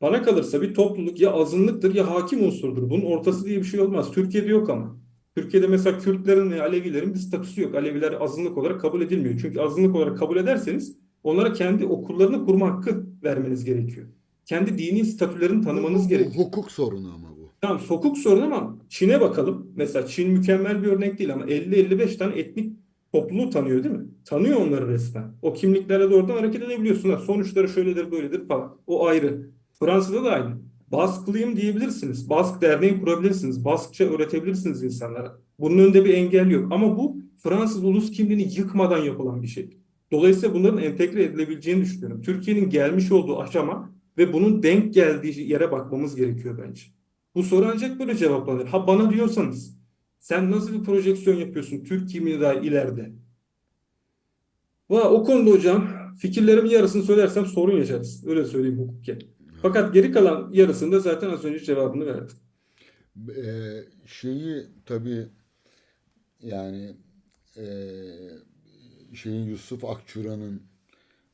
bana kalırsa bir topluluk ya azınlıktır ya hakim unsurdur. Bunun ortası diye bir şey olmaz. Türkiye'de yok ama. Türkiye'de mesela Kürtlerin ve Alevilerin bir statüsü yok. Aleviler azınlık olarak kabul edilmiyor. Çünkü azınlık olarak kabul ederseniz onlara kendi okullarını kurma hakkı vermeniz gerekiyor. Kendi dini statülerini tanımanız Bu gerekiyor. hukuk sorunu ama bu. Tamam sokuk sorun ama Çin'e bakalım. Mesela Çin mükemmel bir örnek değil ama 50-55 tane etnik topluluğu tanıyor değil mi? Tanıyor onları resmen. O kimliklerle doğrudan hareket edebiliyorsunuz. Sonuçları şöyledir böyledir falan. O ayrı. Fransa'da da aynı. Basklıyım diyebilirsiniz. Bask derneği kurabilirsiniz. Baskça öğretebilirsiniz insanlara. Bunun önünde bir engel yok. Ama bu Fransız ulus kimliğini yıkmadan yapılan bir şey. Dolayısıyla bunların entegre edilebileceğini düşünüyorum. Türkiye'nin gelmiş olduğu aşama ve bunun denk geldiği yere bakmamız gerekiyor bence. Bu soru ancak böyle cevaplanır. Ha bana diyorsanız sen nasıl bir projeksiyon yapıyorsun Türk kimliği daha ileride? O konuda hocam fikirlerimin yarısını söylersem sorun yaşarız. Öyle söyleyeyim hukuken. Fakat geri kalan yarısında zaten az önce cevabını verdim. Şeyi tabii yani e, şeyin Yusuf Akçura'nın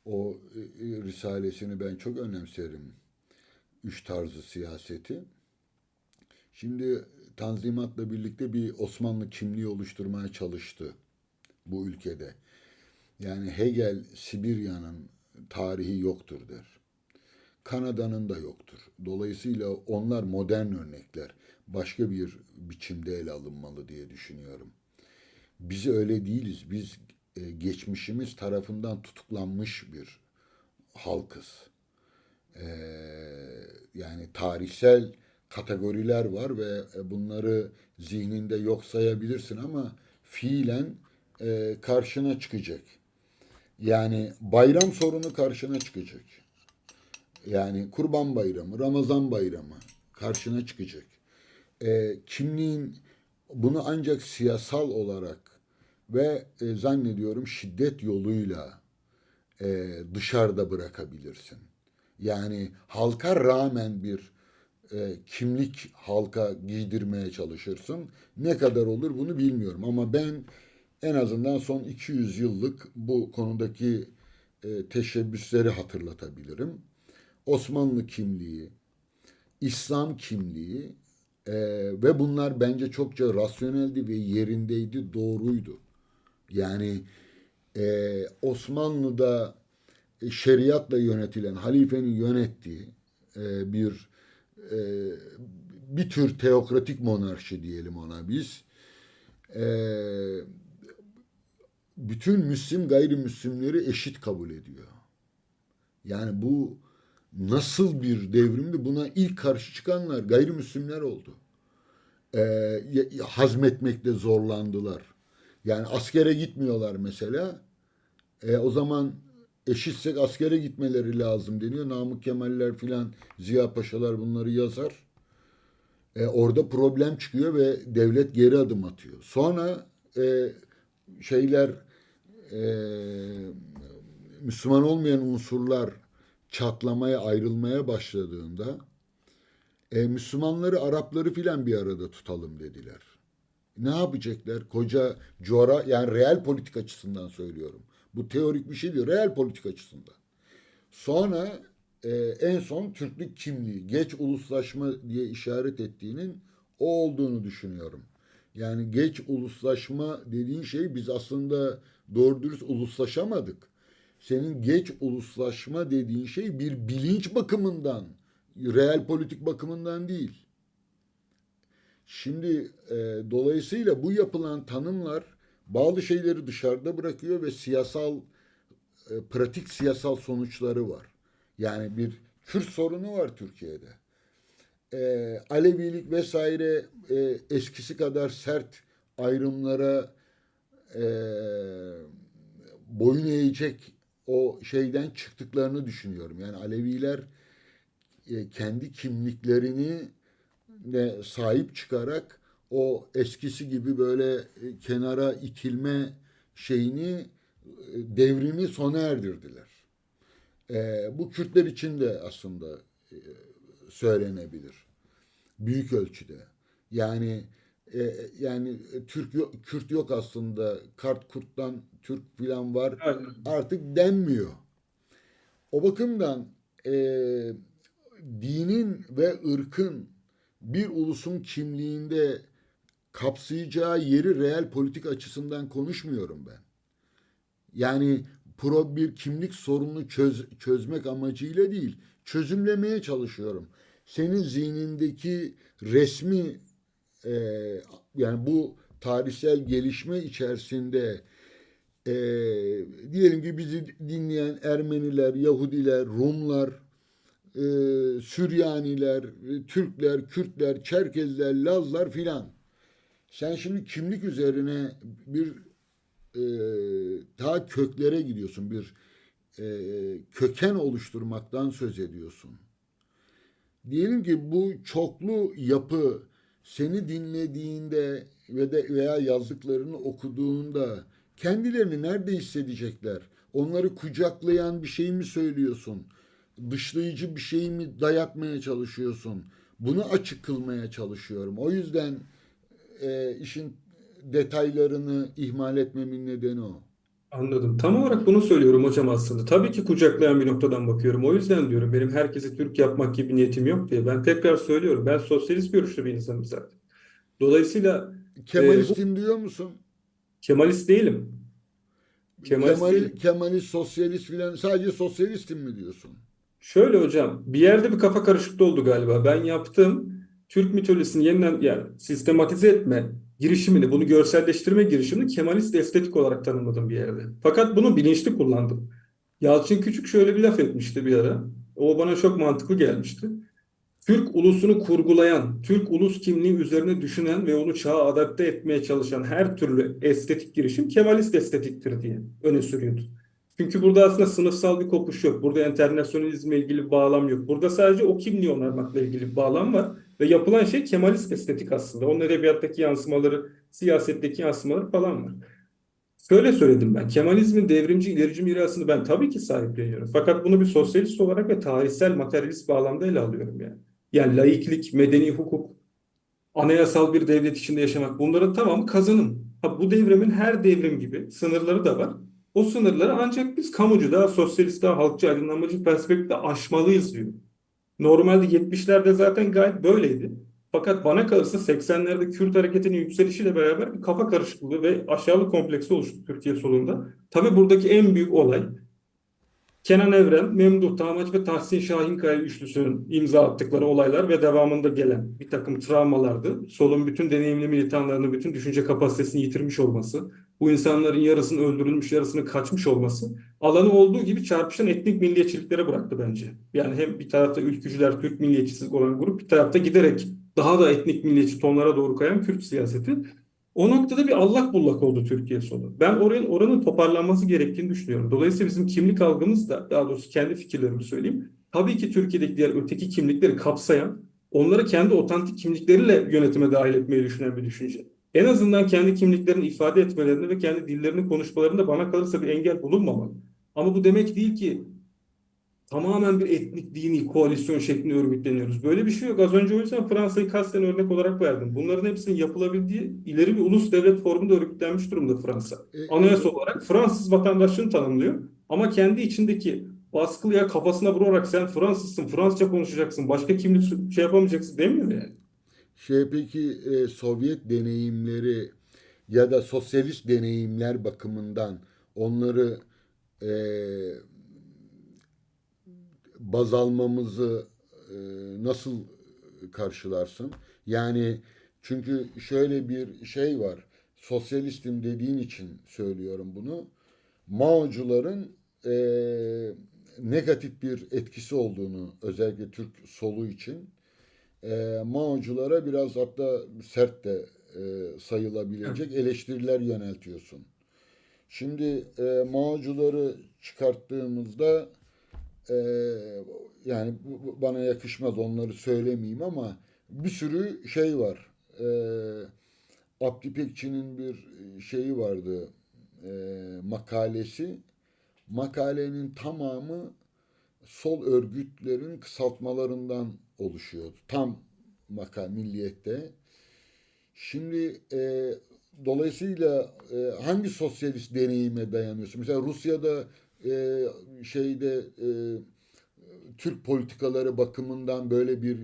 o risalesini ben çok önemserim. Üç tarzı siyaseti. Şimdi Tanzimat'la birlikte bir Osmanlı kimliği oluşturmaya çalıştı bu ülkede. Yani Hegel Sibirya'nın tarihi yoktur der. Kanada'nın da yoktur. Dolayısıyla onlar modern örnekler. Başka bir biçimde ele alınmalı diye düşünüyorum. Biz öyle değiliz. Biz geçmişimiz tarafından tutuklanmış bir halkız. E, Yani tarihsel kategoriler var ve bunları zihninde yok sayabilirsin ama fiilen karşına çıkacak. Yani bayram sorunu karşına çıkacak. Yani Kurban Bayramı, Ramazan Bayramı karşına çıkacak. Kimliğin bunu ancak siyasal olarak ve zannediyorum şiddet yoluyla dışarıda bırakabilirsin. Yani halka rağmen bir kimlik halka giydirmeye çalışırsın. Ne kadar olur bunu bilmiyorum ama ben en azından son 200 yıllık bu konudaki teşebbüsleri hatırlatabilirim. Osmanlı kimliği, İslam kimliği ve bunlar bence çokça rasyoneldi ve yerindeydi, doğruydu. Yani Osmanlı'da şeriatla yönetilen, halifenin yönettiği bir e, bir tür teokratik monarşi diyelim ona biz. E, Bütün Müslim gayrimüslimleri eşit kabul ediyor. Yani bu nasıl bir devrimdi? Buna ilk karşı çıkanlar gayrimüslimler oldu. Hazmetmekte zorlandılar. Yani askere gitmiyorlar mesela. O zaman eşitsek askere gitmeleri lazım deniyor. Namık Kemaller filan, Ziya Paşalar bunları yazar. Orada problem çıkıyor ve devlet geri adım atıyor. Sonra şeyler e, Müslüman olmayan unsurlar çatlamaya, ayrılmaya başladığında Müslümanları, Arapları filan bir arada tutalım dediler. Ne yapacaklar? Koca yani real politik açısından söylüyorum. Bu teorik bir şey değil, real politik açısından. Sonra en son Türklük kimliği, geç uluslaşma diye işaret ettiğinin o olduğunu düşünüyorum. Yani geç uluslaşma dediğin şey biz aslında doğru dürüst uluslaşamadık. Senin geç uluslaşma dediğin şey bir bilinç bakımından, real politik bakımından değil. Şimdi dolayısıyla bu yapılan tanımlar bazı şeyleri dışarıda bırakıyor ve pratik siyasal sonuçları var. Yani bir Kürt sorunu var Türkiye'de. Alevilik vesaire eskisi kadar sert ayrımlara e, boyun eğecek o şeyden çıktıklarını düşünüyorum. Yani Aleviler kendi kimliklerini sahip çıkarak o eskisi gibi böyle kenara itilme şeyini devrimi sona erdirdiler. Bu Kürtler için de aslında söylenebilir büyük ölçüde. Yani yani Kürt yok aslında. Kurt'tan Türk falan var. Aynen. Artık denmiyor. O bakımdan e, dinin ve ırkın bir ulusun kimliğinde kapsayacağı yeri real politik açısından konuşmuyorum ben. Yani bir kimlik sorununu çözmek amacıyla değil, çözümlemeye çalışıyorum. Senin zihnindeki resmi e, yani bu tarihsel gelişme içerisinde e, diyelim ki bizi dinleyen Ermeniler, Yahudiler, Rumlar, e, Süryaniler, Türkler, Kürtler, Çerkezler, Lazlar filan. Sen şimdi kimlik üzerine bir e, daha köklere gidiyorsun. Bir köken oluşturmaktan söz ediyorsun. Diyelim ki bu çoklu yapı seni dinlediğinde veya yazdıklarını okuduğunda kendilerini nerede hissedecekler? Onları kucaklayan bir şey mi söylüyorsun? Dışlayıcı bir şey mi dayatmaya çalışıyorsun? Bunu açık kılmaya çalışıyorum. O yüzden işin detaylarını ihmal etmemin nedeni o. Anladım. Tam olarak bunu söylüyorum hocam aslında. Tabii ki kucaklayan bir noktadan bakıyorum. O yüzden diyorum benim herkesi Türk yapmak gibi niyetim yok diye. Ben tekrar söylüyorum. Ben sosyalist görüşlü bir insanım zaten. Dolayısıyla bu Kemalistim diyor musun? Kemalist değilim. Kemalist değilim. Kemalist, sosyalist filan sadece sosyalistim mi diyorsun? Şöyle hocam, bir yerde bir kafa karışıklığı oldu galiba. Ben yaptığım Türk mitolojisini yeniden yani sistematize etme girişimini, bunu görselleştirme girişimini Kemalist estetik olarak tanımladım bir yerde. Fakat bunu bilinçli kullandım. Yalçın Küçük şöyle bir laf etmişti bir ara. O bana çok mantıklı gelmişti. Türk ulusunu kurgulayan, Türk ulus kimliği üzerine düşünen ve onu çağa adapte etmeye çalışan her türlü estetik girişim Kemalist estetiktir diye öne sürüyordu. Çünkü burada aslında sınıfsal bir kopuş yok. Burada enternasyonalizmle ilgili bir bağlam yok. Burada sadece o kimliği onarmakla ilgili bir bağlam var. Ve yapılan şey Kemalist estetik aslında. Onun edebiyattaki yansımaları, siyasetteki yansımaları falan var. Şöyle söyledim ben. Kemalizmin devrimci, ilerici mirasını ben tabii ki sahipleniyorum. Fakat bunu bir sosyalist olarak ve tarihsel, materyalist bağlamda ele alıyorum yani. Yani laiklik, medeni hukuk, anayasal bir devlet içinde yaşamak bunların tamamı kazanım. Ha, bu devrimin her devrim gibi sınırları da var. O sınırları ancak biz kamucu, daha sosyalist, daha halkçı, aydınlanmacı perspektifte aşmalıyız diyor. Normalde 70'lerde zaten gayet böyleydi. Fakat bana kalırsa 80'lerde Kürt hareketinin yükselişiyle beraber bir kafa karışıklığı ve aşağılık kompleksi oluştu Türkiye solunda. Tabii buradaki en büyük olay Kenan Evren, Memduh Tamaç ve Tahsin Şahinkaya üçlüsünün imza attıkları olaylar ve devamında gelen bir takım travmalardı. Solun bütün deneyimli militanlarını, bütün düşünce kapasitesini yitirmiş olması, bu insanların yarısının öldürülmüş, yarısının kaçmış olması, alanı olduğu gibi çarpışan etnik milliyetçiliklere bıraktı bence. Yani hem bir tarafta ülkücüler, Türk milliyetçisi olan grup, bir tarafta giderek daha da etnik milliyetçi tonlara doğru kayan Kürt siyaseti. O noktada bir allak bullak oldu Türkiye sonu. Ben oranın toparlanması gerektiğini düşünüyorum. Dolayısıyla bizim kimlik algımız da, daha doğrusu kendi fikirlerimi söyleyeyim. Tabii ki Türkiye'deki diğer öteki kimlikleri kapsayan, onları kendi otantik kimlikleriyle yönetime dahil etmeyi düşünen bir düşünce. En azından kendi kimliklerini ifade etmelerinde ve kendi dillerini konuşmalarında bana kalırsa bir engel bulunmamalı. Ama bu demek değil ki tamamen bir etnik dini koalisyon şeklinde örgütleniyoruz. Böyle bir şey yok. Az önce o yüzden Fransa'yı kasten örnek olarak verdim. Bunların hepsinin yapılabildiği ileri bir ulus devlet formunda örgütlenmiş durumda Fransa. E, Anayasa olarak Fransız vatandaşlığını tanımlıyor. Ama kendi içindeki baskılıya kafasına vurarak sen Fransızsın, Fransızca konuşacaksın, başka kimlik şey yapamayacaksın demiyor yani. peki Sovyet deneyimleri ya da sosyalist deneyimler bakımından onları e, baz almamızı nasıl karşılarsın? Yani çünkü şöyle bir şey var. Sosyalistim dediğin için söylüyorum bunu. Mao'cuların negatif bir etkisi olduğunu özellikle Türk solu için Mao'culara biraz hatta sert de sayılabilecek eleştiriler yöneltiyorsun. Şimdi Mao'cuları çıkarttığımızda e, yani bana yakışmaz onları söylemeyeyim ama bir sürü şey var. Abdi Pekçi'nin bir şeyi vardı makalesi. Makalenin tamamı sol örgütlerin kısaltmalarından oluşuyordu. Tam Milliyet'te. Şimdi dolayısıyla hangi sosyalist deneyime dayanıyorsun? Mesela Rusya'da şeyde Türk politikaları bakımından böyle bir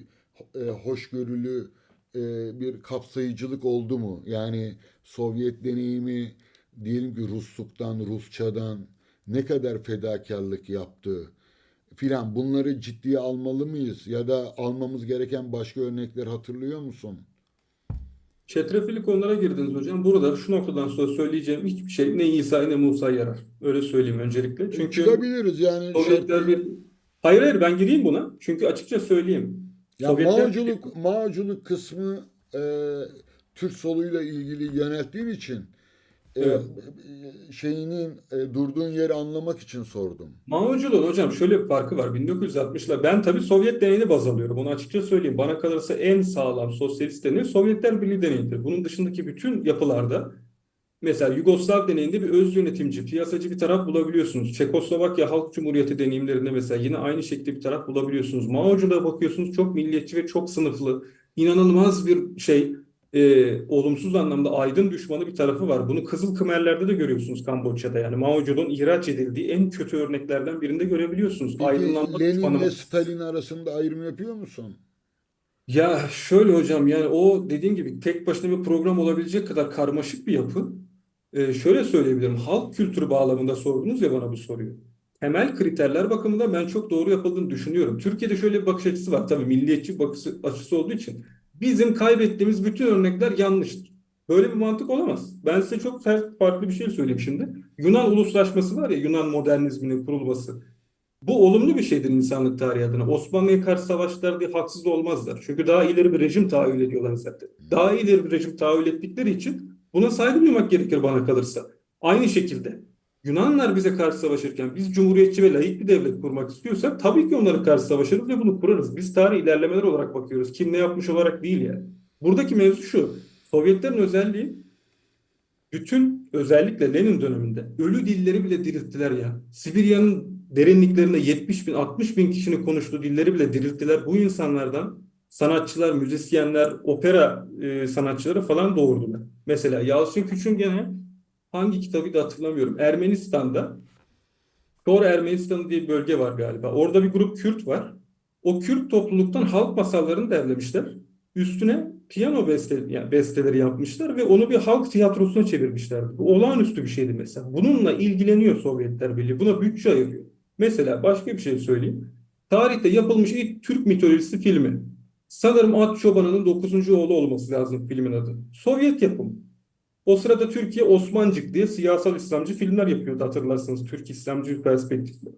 hoşgörülü bir kapsayıcılık oldu mu? Yani Sovyet deneyimi diyelim ki Rusluktan, Rusçadan ne kadar fedakarlık yaptı filan bunları ciddiye almalı mıyız? Ya da almamız gereken başka örnekler hatırlıyor musun? Çetrefilli konulara girdiniz hocam. Burada şu noktadan sonra söyleyeceğim hiçbir şey ne İsa'ya ne Musa'ya yarar. Öyle söyleyeyim öncelikle. Çünkü Çıkabiliriz yani şart Sovyetler değil. bir... Hayır hayır ben gireyim buna. Çünkü açıkça söyleyeyim. Ya Sovyetler Maoculuk kısmı Türk soluyla ilgili yönelttiğin için e, Evet. şeyinin durduğun yeri anlamak için sordum. Mao'culuğun hocam şöyle bir farkı var. 1960'lar ben tabii Sovyet deneyini baz alıyorum. Onu açıkça söyleyeyim. Bana kalırsa en sağlam sosyalist deney Sovyetler Birliği deneyidir. Bunun dışındaki bütün yapılarda mesela Yugoslav deneyinde bir öz yönetimci, piyasacı bir taraf bulabiliyorsunuz. Çekoslovakya Halk Cumhuriyeti deneyimlerinde mesela yine aynı şekilde bir taraf bulabiliyorsunuz. Mao'culuğa bakıyorsunuz çok milliyetçi ve çok sınıflı, inanılmaz bir olumsuz anlamda aydın düşmanı bir tarafı var. Bunu Kızıl Khmerlerde de görüyorsunuz Kamboçya'da. Yani Mao'culuğun ihraç edildiği en kötü örneklerden birinde görebiliyorsunuz. Peki Aydınlanma düşmanı. Lenin'le Stalin arasında ayrım yapıyor musun? Ya şöyle hocam yani o dediğin gibi tek başına bir program olabilecek kadar karmaşık bir yapı. Şöyle söyleyebilirim. Halk kültürü bağlamında sordunuz ya bana bu soruyu. Temel kriterler bakımından ben çok doğru yapıldığını düşünüyorum. Türkiye'de şöyle bir bakış açısı var. Tabii milliyetçi bakış açısı olduğu için. Bizim kaybettiğimiz bütün örnekler yanlıştır. Böyle bir mantık olamaz. Ben size çok farklı bir şey söyleyeyim şimdi. Yunan uluslaşması var ya Yunan modernizminin kurulması. Bu olumlu bir şeydir insanlık tarihi adına. Osmanlı'ya karşı savaştılar diye haksız olmazlar. Çünkü daha ileri bir rejim tahayyül ediyorlar zaten. Daha ileri bir rejim tahayyül ettikleri için buna saygı duymak gerekir bana kalırsa. Aynı şekilde Yunanlar bize karşı savaşırken biz cumhuriyetçi ve laik bir devlet kurmak istiyorsak tabii ki onlara karşı savaşırız ve bunu kurarız. Biz tarih ilerlemeler olarak bakıyoruz. Kim ne yapmış olarak değil yani. Buradaki mevzu şu. Sovyetlerin özelliği bütün özellikle Lenin döneminde ölü dilleri bile dirilttiler ya. Sibirya'nın derinliklerinde 70 bin 60 bin kişinin konuştuğu dilleri bile dirilttiler. Bu insanlardan sanatçılar, müzisyenler, opera sanatçıları falan doğurdular. Mesela Yalçın Küçük'ün gene hangi kitabı da hatırlamıyorum. Ermenistan'da Doğru Ermenistan'ı diye bir bölge var galiba. Orada bir grup Kürt var. O Kürt topluluktan halk masallarını derlemişler. Üstüne piyano yani besteleri yapmışlar ve onu bir halk tiyatrosuna çevirmişler. Bu olağanüstü bir şeydi mesela. Bununla ilgileniyor Sovyetler Birliği. Buna bütçe ayırıyor. Mesela başka bir şey söyleyeyim. Tarihte yapılmış ilk Türk mitolojisi filmi. Sanırım At Çobanı'nın dokuzuncu oğlu olması lazım filmin adı. Sovyet yapımı. O sırada Türkiye Osmancık diye siyasal İslamcı filmler yapıyordu hatırlarsanız Türk İslamcı bir perspektifle.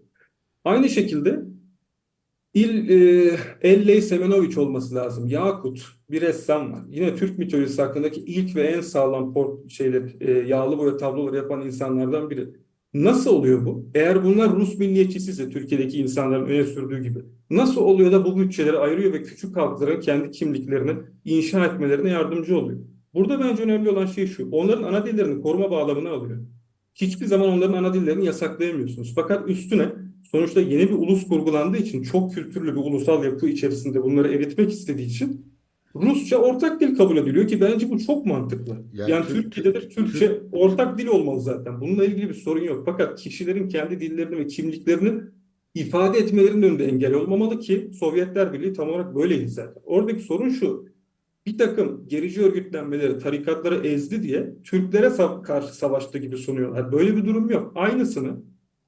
Aynı şekilde Elley Semenoviç olması lazım. Yakut bir ressam var. Yine Türk mitolojisi hakkındaki ilk ve en sağlam yağlı boya tabloları yapan insanlardan biri. Nasıl oluyor bu? Eğer bunlar Rus milliyetçisiyse Türkiye'deki insanların öne sürdüğü gibi nasıl oluyor da bu bütçeleri ayırıyor ve küçük halkların kendi kimliklerini inşa etmelerine yardımcı oluyor? Burada bence önemli olan şey şu. Onların ana dillerini koruma bağlamına alıyor. Hiçbir zaman onların ana dillerini yasaklayamıyorsunuz. Fakat üstüne sonuçta yeni bir ulus kurgulandığı için çok kültürlü bir ulusal yapı içerisinde bunları eritmek istediği için Rusça ortak dil kabul ediliyor ki bence bu çok mantıklı. Yani Yani Türkiye'de de Türkçe ortak dil olmalı zaten. Bununla ilgili bir sorun yok. Fakat kişilerin kendi dillerini ve kimliklerini ifade etmelerinin önünde engel olmamalı ki Sovyetler Birliği tam olarak böyleydi zaten. Oradaki sorun şu. Bir takım gerici örgütlenmeleri, tarikatları ezdi diye Türklere karşı savaştı gibi sunuyorlar. Böyle bir durum yok. Aynısını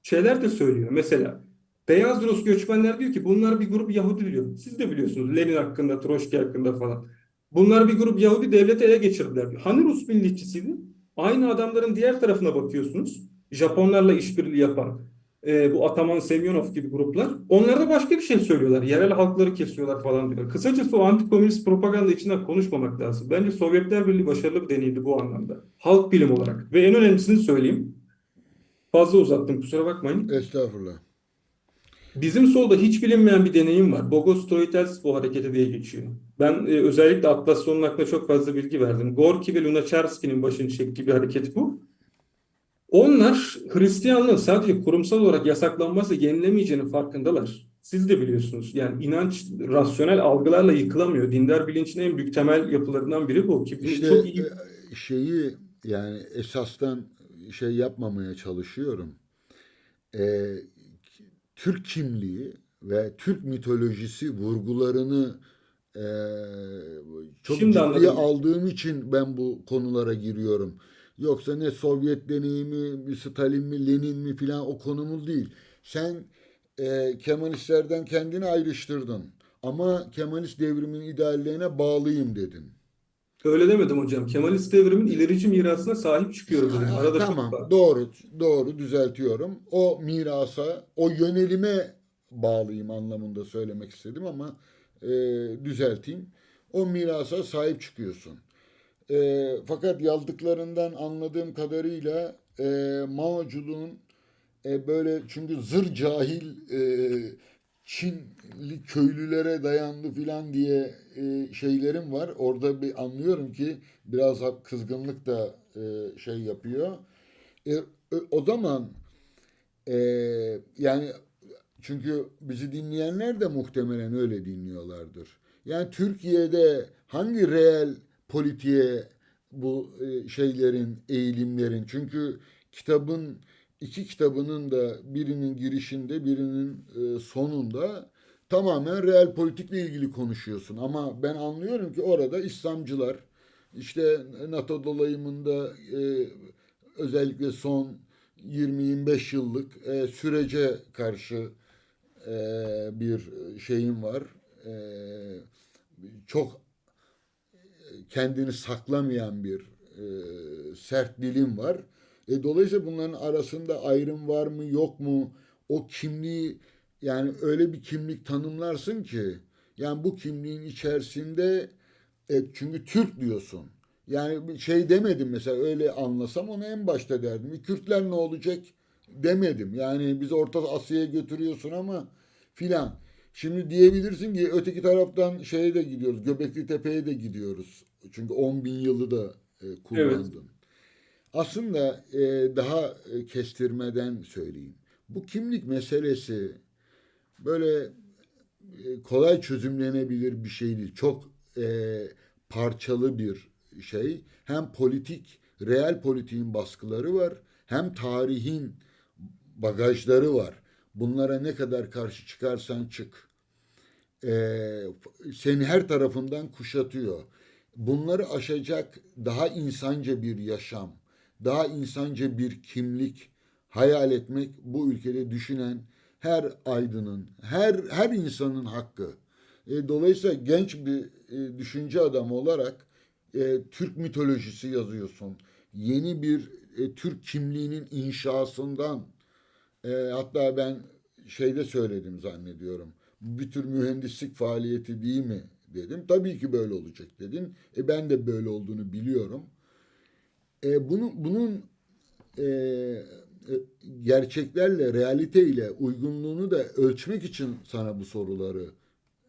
şeyler de söylüyor. Mesela Beyaz Rus göçmenler diyor ki bunlar bir grup Yahudi diyor. Siz de biliyorsunuz Lenin hakkında, Troçki hakkında falan. Bunlar bir grup Yahudi devleti ele geçirdiler diyor. Hani Rus milliyetçisiydi? Aynı adamların diğer tarafına bakıyorsunuz. Japonlarla işbirliği yapan bu Ataman Semyonov gibi gruplar. Onlar da başka bir şey söylüyorlar. Yerel halkları kesiyorlar falan diyor. Kısacası o antikomünist propaganda içinden konuşmamak lazım. Bence Sovyetler Birliği başarılı bir deneydi bu anlamda. Halk bilim olarak. Ve en önemlisini söyleyeyim. Fazla uzattım kusura bakmayın. estağfurullah. Bizim solda hiç bilinmeyen bir deneyim var. Bogos-Troitelsko hareketi diye geçiyor. Ben özellikle Atlas hakkında çok fazla bilgi verdim. Gorki ve Lunacharsky'nin başını çektiği bir hareket bu. Onlar Hristiyanlığın sadece kurumsal olarak yasaklanması yenilemeyeceğinin farkındalar. Siz de biliyorsunuz. Yani inanç rasyonel algılarla yıkılamıyor. Dindar bilincin en büyük temel yapılarından biri bu ki bunu İşte çok iyi. şeyi yani esastan şey yapmamaya çalışıyorum. E, Türk kimliği ve Türk mitolojisi vurgularını e, çok Şimdi ciddiye anladım. aldığım için ben bu konulara giriyorum. Yoksa ne Sovyet deneyimi, bir Stalin mi, Lenin mi filan o konumuz değil. Sen Kemalistlerden kendini ayrıştırdın. Ama Kemalist devrimin ideallerine bağlıyım dedin. Öyle demedim hocam. Kemalist devrimin ilerici mirasına sahip çıkıyorum dedim. Arada çok Tamam, var. doğru, doğru düzeltiyorum. O mirasa, o yönelime bağlıyım anlamında söylemek istedim ama e, düzelteyim. O mirasa sahip çıkıyorsun. Fakat yazdıklarından anladığım kadarıyla Mao'culuğun böyle çünkü zır cahil Çinli köylülere dayandı filan diye şeylerim var. Orada bir anlıyorum ki biraz kızgınlık da şey yapıyor. E, o zaman e, yani çünkü bizi dinleyenler de muhtemelen öyle dinliyorlardır. Yani Türkiye'de hangi reel politiğe bu şeylerin, eğilimlerin çünkü kitabın iki kitabının da birinin girişinde birinin sonunda tamamen reel politikle ilgili konuşuyorsun. Ama ben anlıyorum ki orada İslamcılar işte NATO dolayımında özellikle son 20-25 yıllık sürece karşı bir şeyim var. E, Çok kendini saklamayan bir sert dilim var. Dolayısıyla bunların arasında ayrım var mı yok mu? O kimliği yani öyle bir kimlik tanımlarsın ki yani bu kimliğin içerisinde çünkü Türk diyorsun. Yani bir şey demedim mesela öyle anlasam onu en başta derdim. Kürtler ne olacak demedim. Yani biz Orta Asya'ya götürüyorsun ama filan. Şimdi diyebilirsin ki öteki taraftan şeye de gidiyoruz. Göbekli Tepe'ye de gidiyoruz. Çünkü 10 bin yılı da Evet. kullandın. Aslında daha kestirmeden söyleyeyim. Bu kimlik meselesi böyle kolay çözümlenebilir bir şey değil. Çok parçalı bir şey. Hem politik, reel politiğin baskıları var, hem tarihin bagajları var. Bunlara ne kadar karşı çıkarsan çık. Seni her tarafından kuşatıyor. Bunları aşacak daha insanca bir yaşam, daha insanca bir kimlik hayal etmek bu ülkede düşünen her aydının, her insanın hakkı. Dolayısıyla genç bir düşünce adamı olarak Türk mitolojisi yazıyorsun. Yeni bir Türk kimliğinin inşasından hatta ben şeyde söyledim zannediyorum. Bu bir tür mühendislik faaliyeti değil mi dedim. Tabii ki böyle olacak dedin. Ben de böyle olduğunu biliyorum. Bunun e, gerçeklerle, realiteyle uygunluğunu da ölçmek için sana bu soruları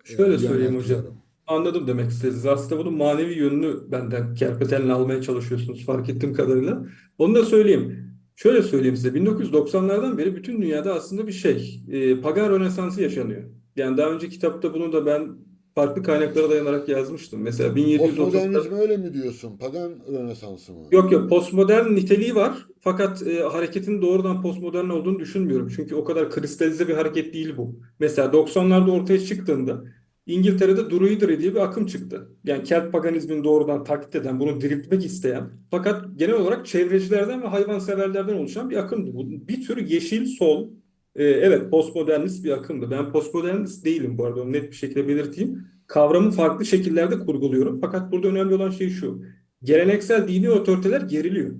Şöyle söyleyeyim hocam. yöneltiyorum. Anladım demek istediniz. Aslında bunun manevi yönünü benden kerpetenle almaya çalışıyorsunuz fark ettiğim kadarıyla. Onu da söyleyeyim. Şöyle söyleyeyim size. 1990'lardan beri bütün dünyada aslında bir pagan rönesansı yaşanıyor. Yani daha önce kitapta bunu da ben farklı kaynaklara dayanarak yazmıştım. Mesela 1730'lar. Postmodernizm öyle mi diyorsun? Pagan Rönesansı mı? Yok yok, postmodern niteliği var fakat hareketin doğrudan postmodern olduğunu düşünmüyorum. Çünkü o kadar kristalize bir hareket değil bu. Mesela 90'larda ortaya çıktığında İngiltere'de Druidry diye bir akım çıktı. Yani Kelt paganizmini doğrudan taklit eden, bunu diriltmek isteyen fakat genel olarak çevrecilerden ve hayvanseverlerden oluşan bir akımdı. Bu bir tür yeşil sol, evet postmodernist bir akımdı. Ben postmodernist değilim bu arada, onu net bir şekilde belirteyim. Kavramı farklı şekillerde kurguluyorum. Fakat burada önemli olan şey şu: geleneksel dini otoriteler geriliyor.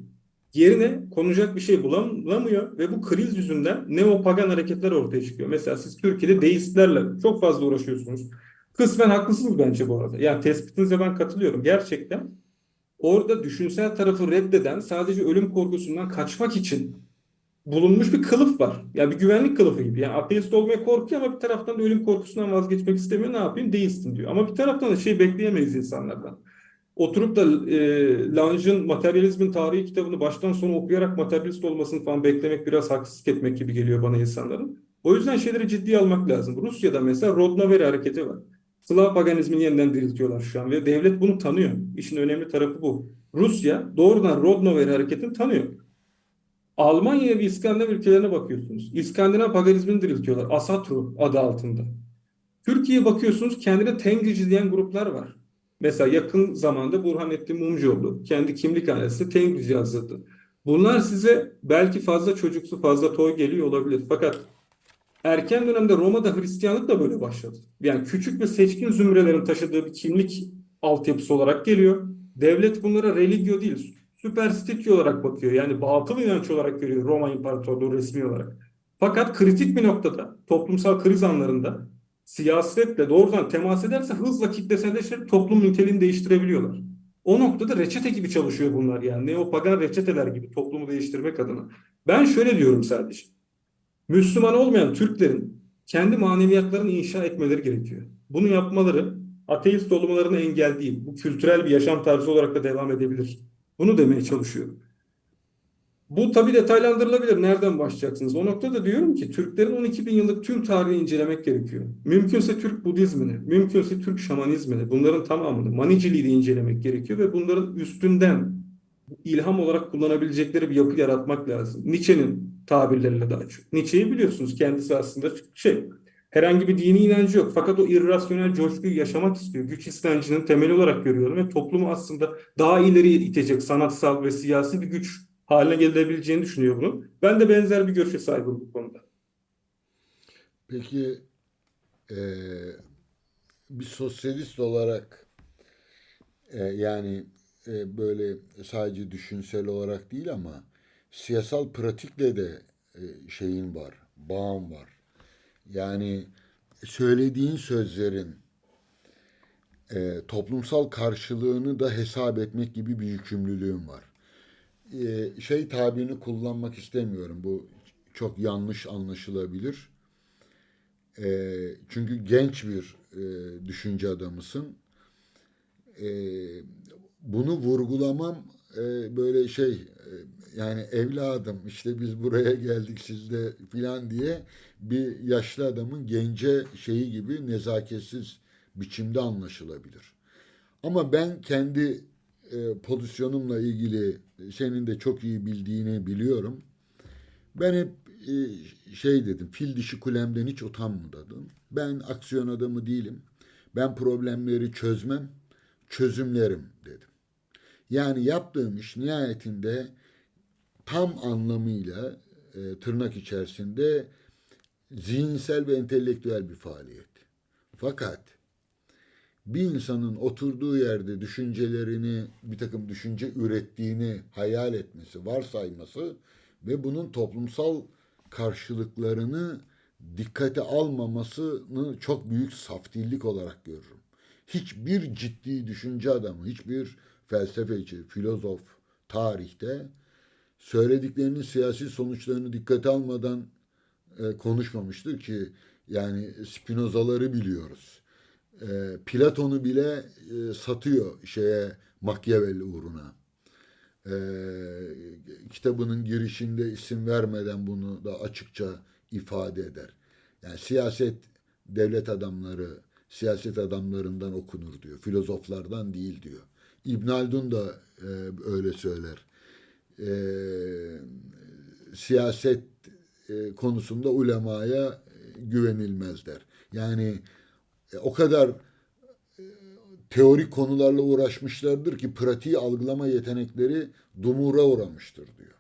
Yerine konacak bir şey bulamıyor ve bu kriz yüzünden neopagan hareketler ortaya çıkıyor. Mesela siz Türkiye'de deistlerle çok fazla uğraşıyorsunuz. Kısmen haklısınız bence bu arada. Yani tespitinize ben katılıyorum. Gerçekten orada düşünsel tarafı reddeden, sadece ölüm korkusundan kaçmak için bulunmuş bir kılıf var. Yani bir güvenlik kılıfı gibi. Yani ateist olmaya korkuyor ama bir taraftan da ölüm korkusundan vazgeçmek istemiyor. Ne yapayım? Deistim diyor. Ama bir taraftan da şey bekleyemeyiz insanlardan. Oturup da Lange'ın Materyalizmin Tarihi kitabını baştan sona okuyarak materyalist olmasını falan beklemek biraz haksızlık etmek gibi geliyor bana insanların. O yüzden şeyleri ciddiye almak lazım. Rusya'da mesela Rodnoveri hareketi var. Slav paganizmini yeniden diriltiyorlar şu an ve devlet bunu tanıyor. İşin önemli tarafı bu. Rusya doğrudan Rodnoveri hareketini tanıyor. Almanya ve İskandinav ülkelerine bakıyorsunuz. İskandinav paganizmini diriltiyorlar. Asatru adı altında. Türkiye'ye bakıyorsunuz, kendine Tengrici diyen gruplar var. Mesela yakın zamanda Burhanettin Mumcuoğlu kendi kimlik hanesinde Tengrici yazdı. Bunlar size belki fazla çocuksu, fazla toy geliyor olabilir. Fakat erken dönemde Roma'da Hristiyanlık da böyle başladı. Yani küçük ve seçkin zümrelerin taşıdığı bir kimlik altyapısı olarak geliyor. Devlet bunlara religio değil, süperstitio olarak bakıyor. Yani batıl inanç olarak görüyor Roma İmparatorluğu resmi olarak. Fakat kritik bir noktada, toplumsal kriz anlarında siyasetle doğrudan temas ederse hızla kitleselleştirip toplum niteliğini değiştirebiliyorlar. O noktada reçete gibi çalışıyor bunlar yani. Neopagan reçeteler gibi toplumu değiştirmek adına. Ben şöyle diyorum sadece. Müslüman olmayan Türklerin kendi maneviyatlarını inşa etmeleri gerekiyor. Bunu yapmaları ateist olmalarına engel değil. Bu kültürel bir yaşam tarzı olarak da devam edebilir. Bunu demeye çalışıyorum. Bu tabii detaylandırılabilir. Nereden başlayacaksınız? O noktada diyorum ki Türklerin 12 bin yıllık tüm tarihini incelemek gerekiyor. Mümkünse Türk Budizmini, mümkünse Türk şamanizmini, bunların tamamını, Maniciliği de incelemek gerekiyor ve bunların üstünden ilham olarak kullanabilecekleri bir yapı yaratmak lazım. Nietzsche'nin tabirleriyle daha çok. Nietzsche'yi biliyorsunuz, kendisi aslında herhangi bir dini inancı yok. Fakat o irrasyonel coşkuyu yaşamak istiyor. Güç istencinin temeli olarak görüyorum ve toplumu aslında daha ileriye itecek sanatsal ve siyasi bir güç haline gelebileceğini düşünüyor bunu. Ben de benzer bir görüşe sahibim bu konuda. Peki eee, bir sosyalist olarak yani böyle sadece düşünsel olarak değil ama siyasal pratikle de şeyin var, bağım var. Yani söylediğin sözlerin toplumsal karşılığını da hesap etmek gibi bir yükümlülüğüm var. Şey tabirini kullanmak istemiyorum. Bu çok yanlış anlaşılabilir. Çünkü genç bir düşünce adamısın. E, Bunu vurgulamam böyle yani evladım işte biz buraya geldik siz de filan diye bir yaşlı adamın gence şeyi gibi nezaketsiz biçimde anlaşılabilir. Ama ben kendi pozisyonumla ilgili senin de çok iyi bildiğini biliyorum. Ben hep dedim, fil dişi kulemden hiç utanmadım. Ben aksiyon adamı değilim. Ben problemleri çözmem, çözümlerim dedim. Yani yaptığım iş nihayetinde tam anlamıyla tırnak içerisinde zihinsel ve entelektüel bir faaliyet. Fakat bir insanın oturduğu yerde düşüncelerini, bir takım düşünce ürettiğini hayal etmesi, varsayması ve bunun toplumsal karşılıklarını dikkate almamasını çok büyük saftillik olarak görürüm. Hiçbir ciddi düşünce adamı, hiçbir felsefeci, filozof tarihte söylediklerinin siyasi sonuçlarını dikkate almadan konuşmamıştır ki yani Spinozaları biliyoruz. Platon'u bile satıyor Machiavelli uğruna. E, Kitabının girişinde isim vermeden bunu da açıkça ifade eder. Yani devlet adamları, siyaset adamlarından okunur diyor. Filozoflardan değil diyor. İbn Haldun da öyle söyler. E, Siyaset konusunda ulemaya güvenilmez der. Yani o kadar teorik konularla uğraşmışlardır ki pratiği algılama yetenekleri dumura uğramıştır diyor.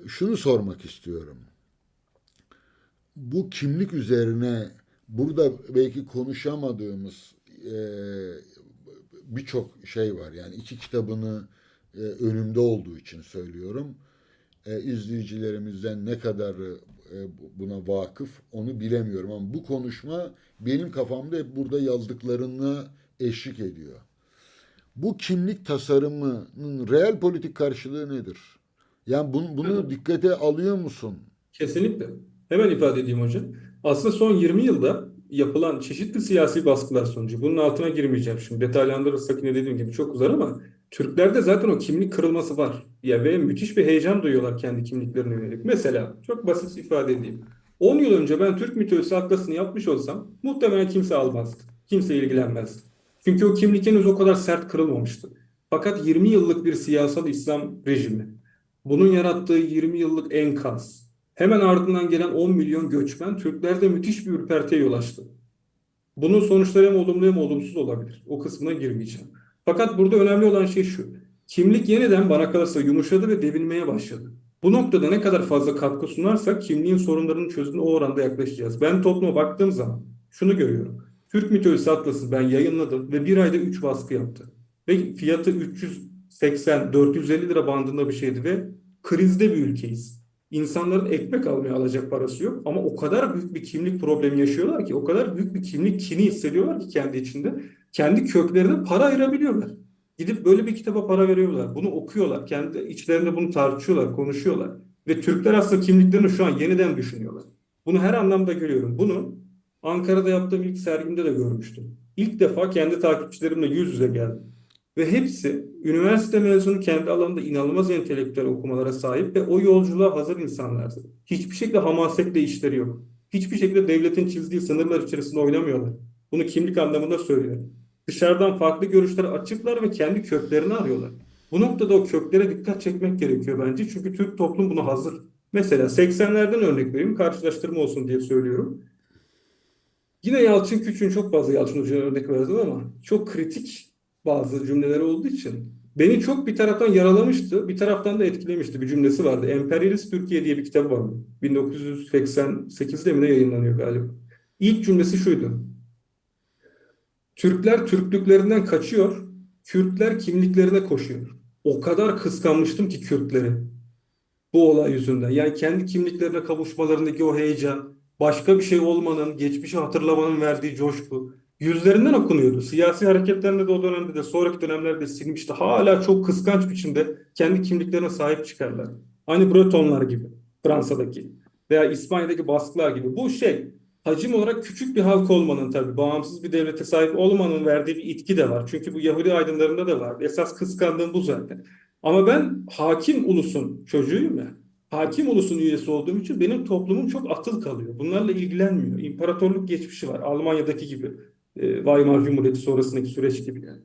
Şunu sormak istiyorum. Bu kimlik üzerine burada belki konuşamadığımız e, birçok şey var. Yani iki kitabını önümde olduğu için söylüyorum. İzleyicilerimizden ne kadar buna vakıf onu bilemiyorum ama bu konuşma benim kafamda hep burada yazdıklarına eşlik ediyor. Bu kimlik tasarımının reel politik karşılığı nedir? Yani bunu dikkate alıyor musun? Kesinlikle. Hemen ifade edeyim hocam. Aslında son 20 yılda yapılan çeşitli siyasi baskılar sonucu, bunun altına girmeyeceğim şimdi. Detaylandırırsak yine dediğim gibi çok uzar ama Türklerde zaten o kimlik kırılması var. Ya ve müthiş bir heyecan duyuyorlar kendi kimliklerine yönelik. Mesela çok basit ifade edeyim. 10 yıl önce ben Türk mitolojisi atlasını yapmış olsam muhtemelen kimse almazdı. Kimse ilgilenmezdi. Çünkü o kimlik henüz o kadar sert kırılmamıştı. Fakat 20 yıllık bir siyasal İslam rejimi, bunun yarattığı 20 yıllık enkaz, hemen ardından gelen 10 milyon göçmen Türklerde müthiş bir ürpertiye yol açtı. Bunun sonuçları hem olumlu hem olumsuz olabilir. O kısmına girmeyeceğim. Fakat burada önemli olan şey şu. Kimlik yeniden bana kalırsa yumuşadı ve devinmeye başladı. Bu noktada ne kadar fazla katkı sunarsak kimliğin sorunlarının çözümüne o oranda yaklaşacağız. Ben topluma baktığım zaman şunu görüyorum. Türk mitolojisi atlası ben yayınladım ve bir ayda 3 baskı yaptı. Ve fiyatı 380-450 lira bandında bir şeydi ve krizde bir ülkeyiz. İnsanların ekmek almaya alacak parası yok ama o kadar büyük bir kimlik problemi yaşıyorlar ki, o kadar büyük bir kimlik kini hissediyorlar ki kendi içinde, kendi köklerine para ayırabiliyorlar. Gidip böyle bir kitaba para veriyorlar. Bunu okuyorlar. Kendi içlerinde bunu tartışıyorlar, konuşuyorlar. Ve Türkler aslında kimliklerini şu an yeniden düşünüyorlar. Bunu her anlamda görüyorum. Bunu Ankara'da yaptığım ilk sergimde de görmüştüm. İlk defa kendi takipçilerimle yüz yüze geldim. Ve hepsi üniversite mezunu, kendi alanında inanılmaz entelektüel okumalara sahip ve o yolculuğa hazır insanlardı. Hiçbir şekilde hamasetle işleri yok. Hiçbir şekilde devletin çizdiği sınırlar içerisinde oynamıyorlar. Bunu kimlik anlamında söylüyorum. Dışarıdan farklı görüşlere açıklar ve kendi köklerini arıyorlar. Bu noktada o köklere dikkat çekmek gerekiyor bence. Çünkü Türk toplum buna hazır. Mesela 80'lerden örnek vereyim, karşılaştırma olsun diye söylüyorum. Yine Yalçın Küçük'ün, çok fazla Yalçın Hoca'ya örnek verdim ama çok kritik bazı cümleleri olduğu için beni çok bir taraftan yaralamıştı, bir taraftan da etkilemişti. Bir cümlesi vardı. Emperyalist Türkiye diye bir kitabı var. 1988'de mi ne yayınlanıyor galiba. İlk cümlesi şuydu: Türkler Türklüklerinden kaçıyor, Kürtler kimliklerine koşuyor. O kadar kıskanmıştım ki Kürtleri bu olay yüzünden. Yani kendi kimliklerine kavuşmalarındaki o heyecan, başka bir şey olmanın, geçmişi hatırlamanın verdiği coşku yüzlerinden okunuyordu. Siyasi hareketlerinde de o dönemde de sonraki dönemlerde silmişti. Hala çok kıskanç biçimde kendi kimliklerine sahip çıkarlar. Aynı Bretonlar gibi, Fransa'daki veya İspanya'daki Basklar gibi. Bu şey, hacim olarak küçük bir halk olmanın, tabii bağımsız bir devlete sahip olmanın verdiği bir itki de var. Çünkü bu Yahudi aydınlarında da var. Esas kıskandığım bu zaten. Ama ben hakim ulusun çocuğuyum ya. Hakim ulusun üyesi olduğum için benim toplumum çok atıl kalıyor. Bunlarla ilgilenmiyor. İmparatorluk geçmişi var. Almanya'daki gibi. Weimar Cumhuriyeti sonrasındaki süreç gibi yani.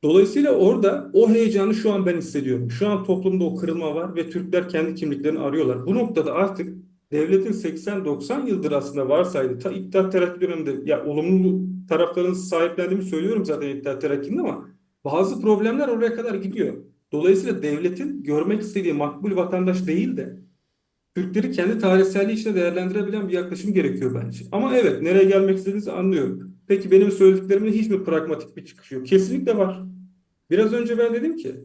Dolayısıyla orada o heyecanı şu an ben hissediyorum. Şu an toplumda o kırılma var ve Türkler kendi kimliklerini arıyorlar. Bu noktada artık devletin 80-90 yıldır aslında varsaydı. Ta İttihat Terakki döneminde, ya olumlu taraflarının sahiplendiğimi söylüyorum zaten İttihat Terakki'nin, ama bazı problemler oraya kadar gidiyor. Dolayısıyla devletin görmek istediği makbul vatandaş değil de Türkleri kendi tarihselliği içinde değerlendirebilen bir yaklaşım gerekiyor bence. Ama evet, nereye gelmek istediğinizi anlıyorum. Peki benim söylediklerimin hiç mi pragmatik bir çıkışı yok? Kesinlikle var. Biraz önce ben dedim ki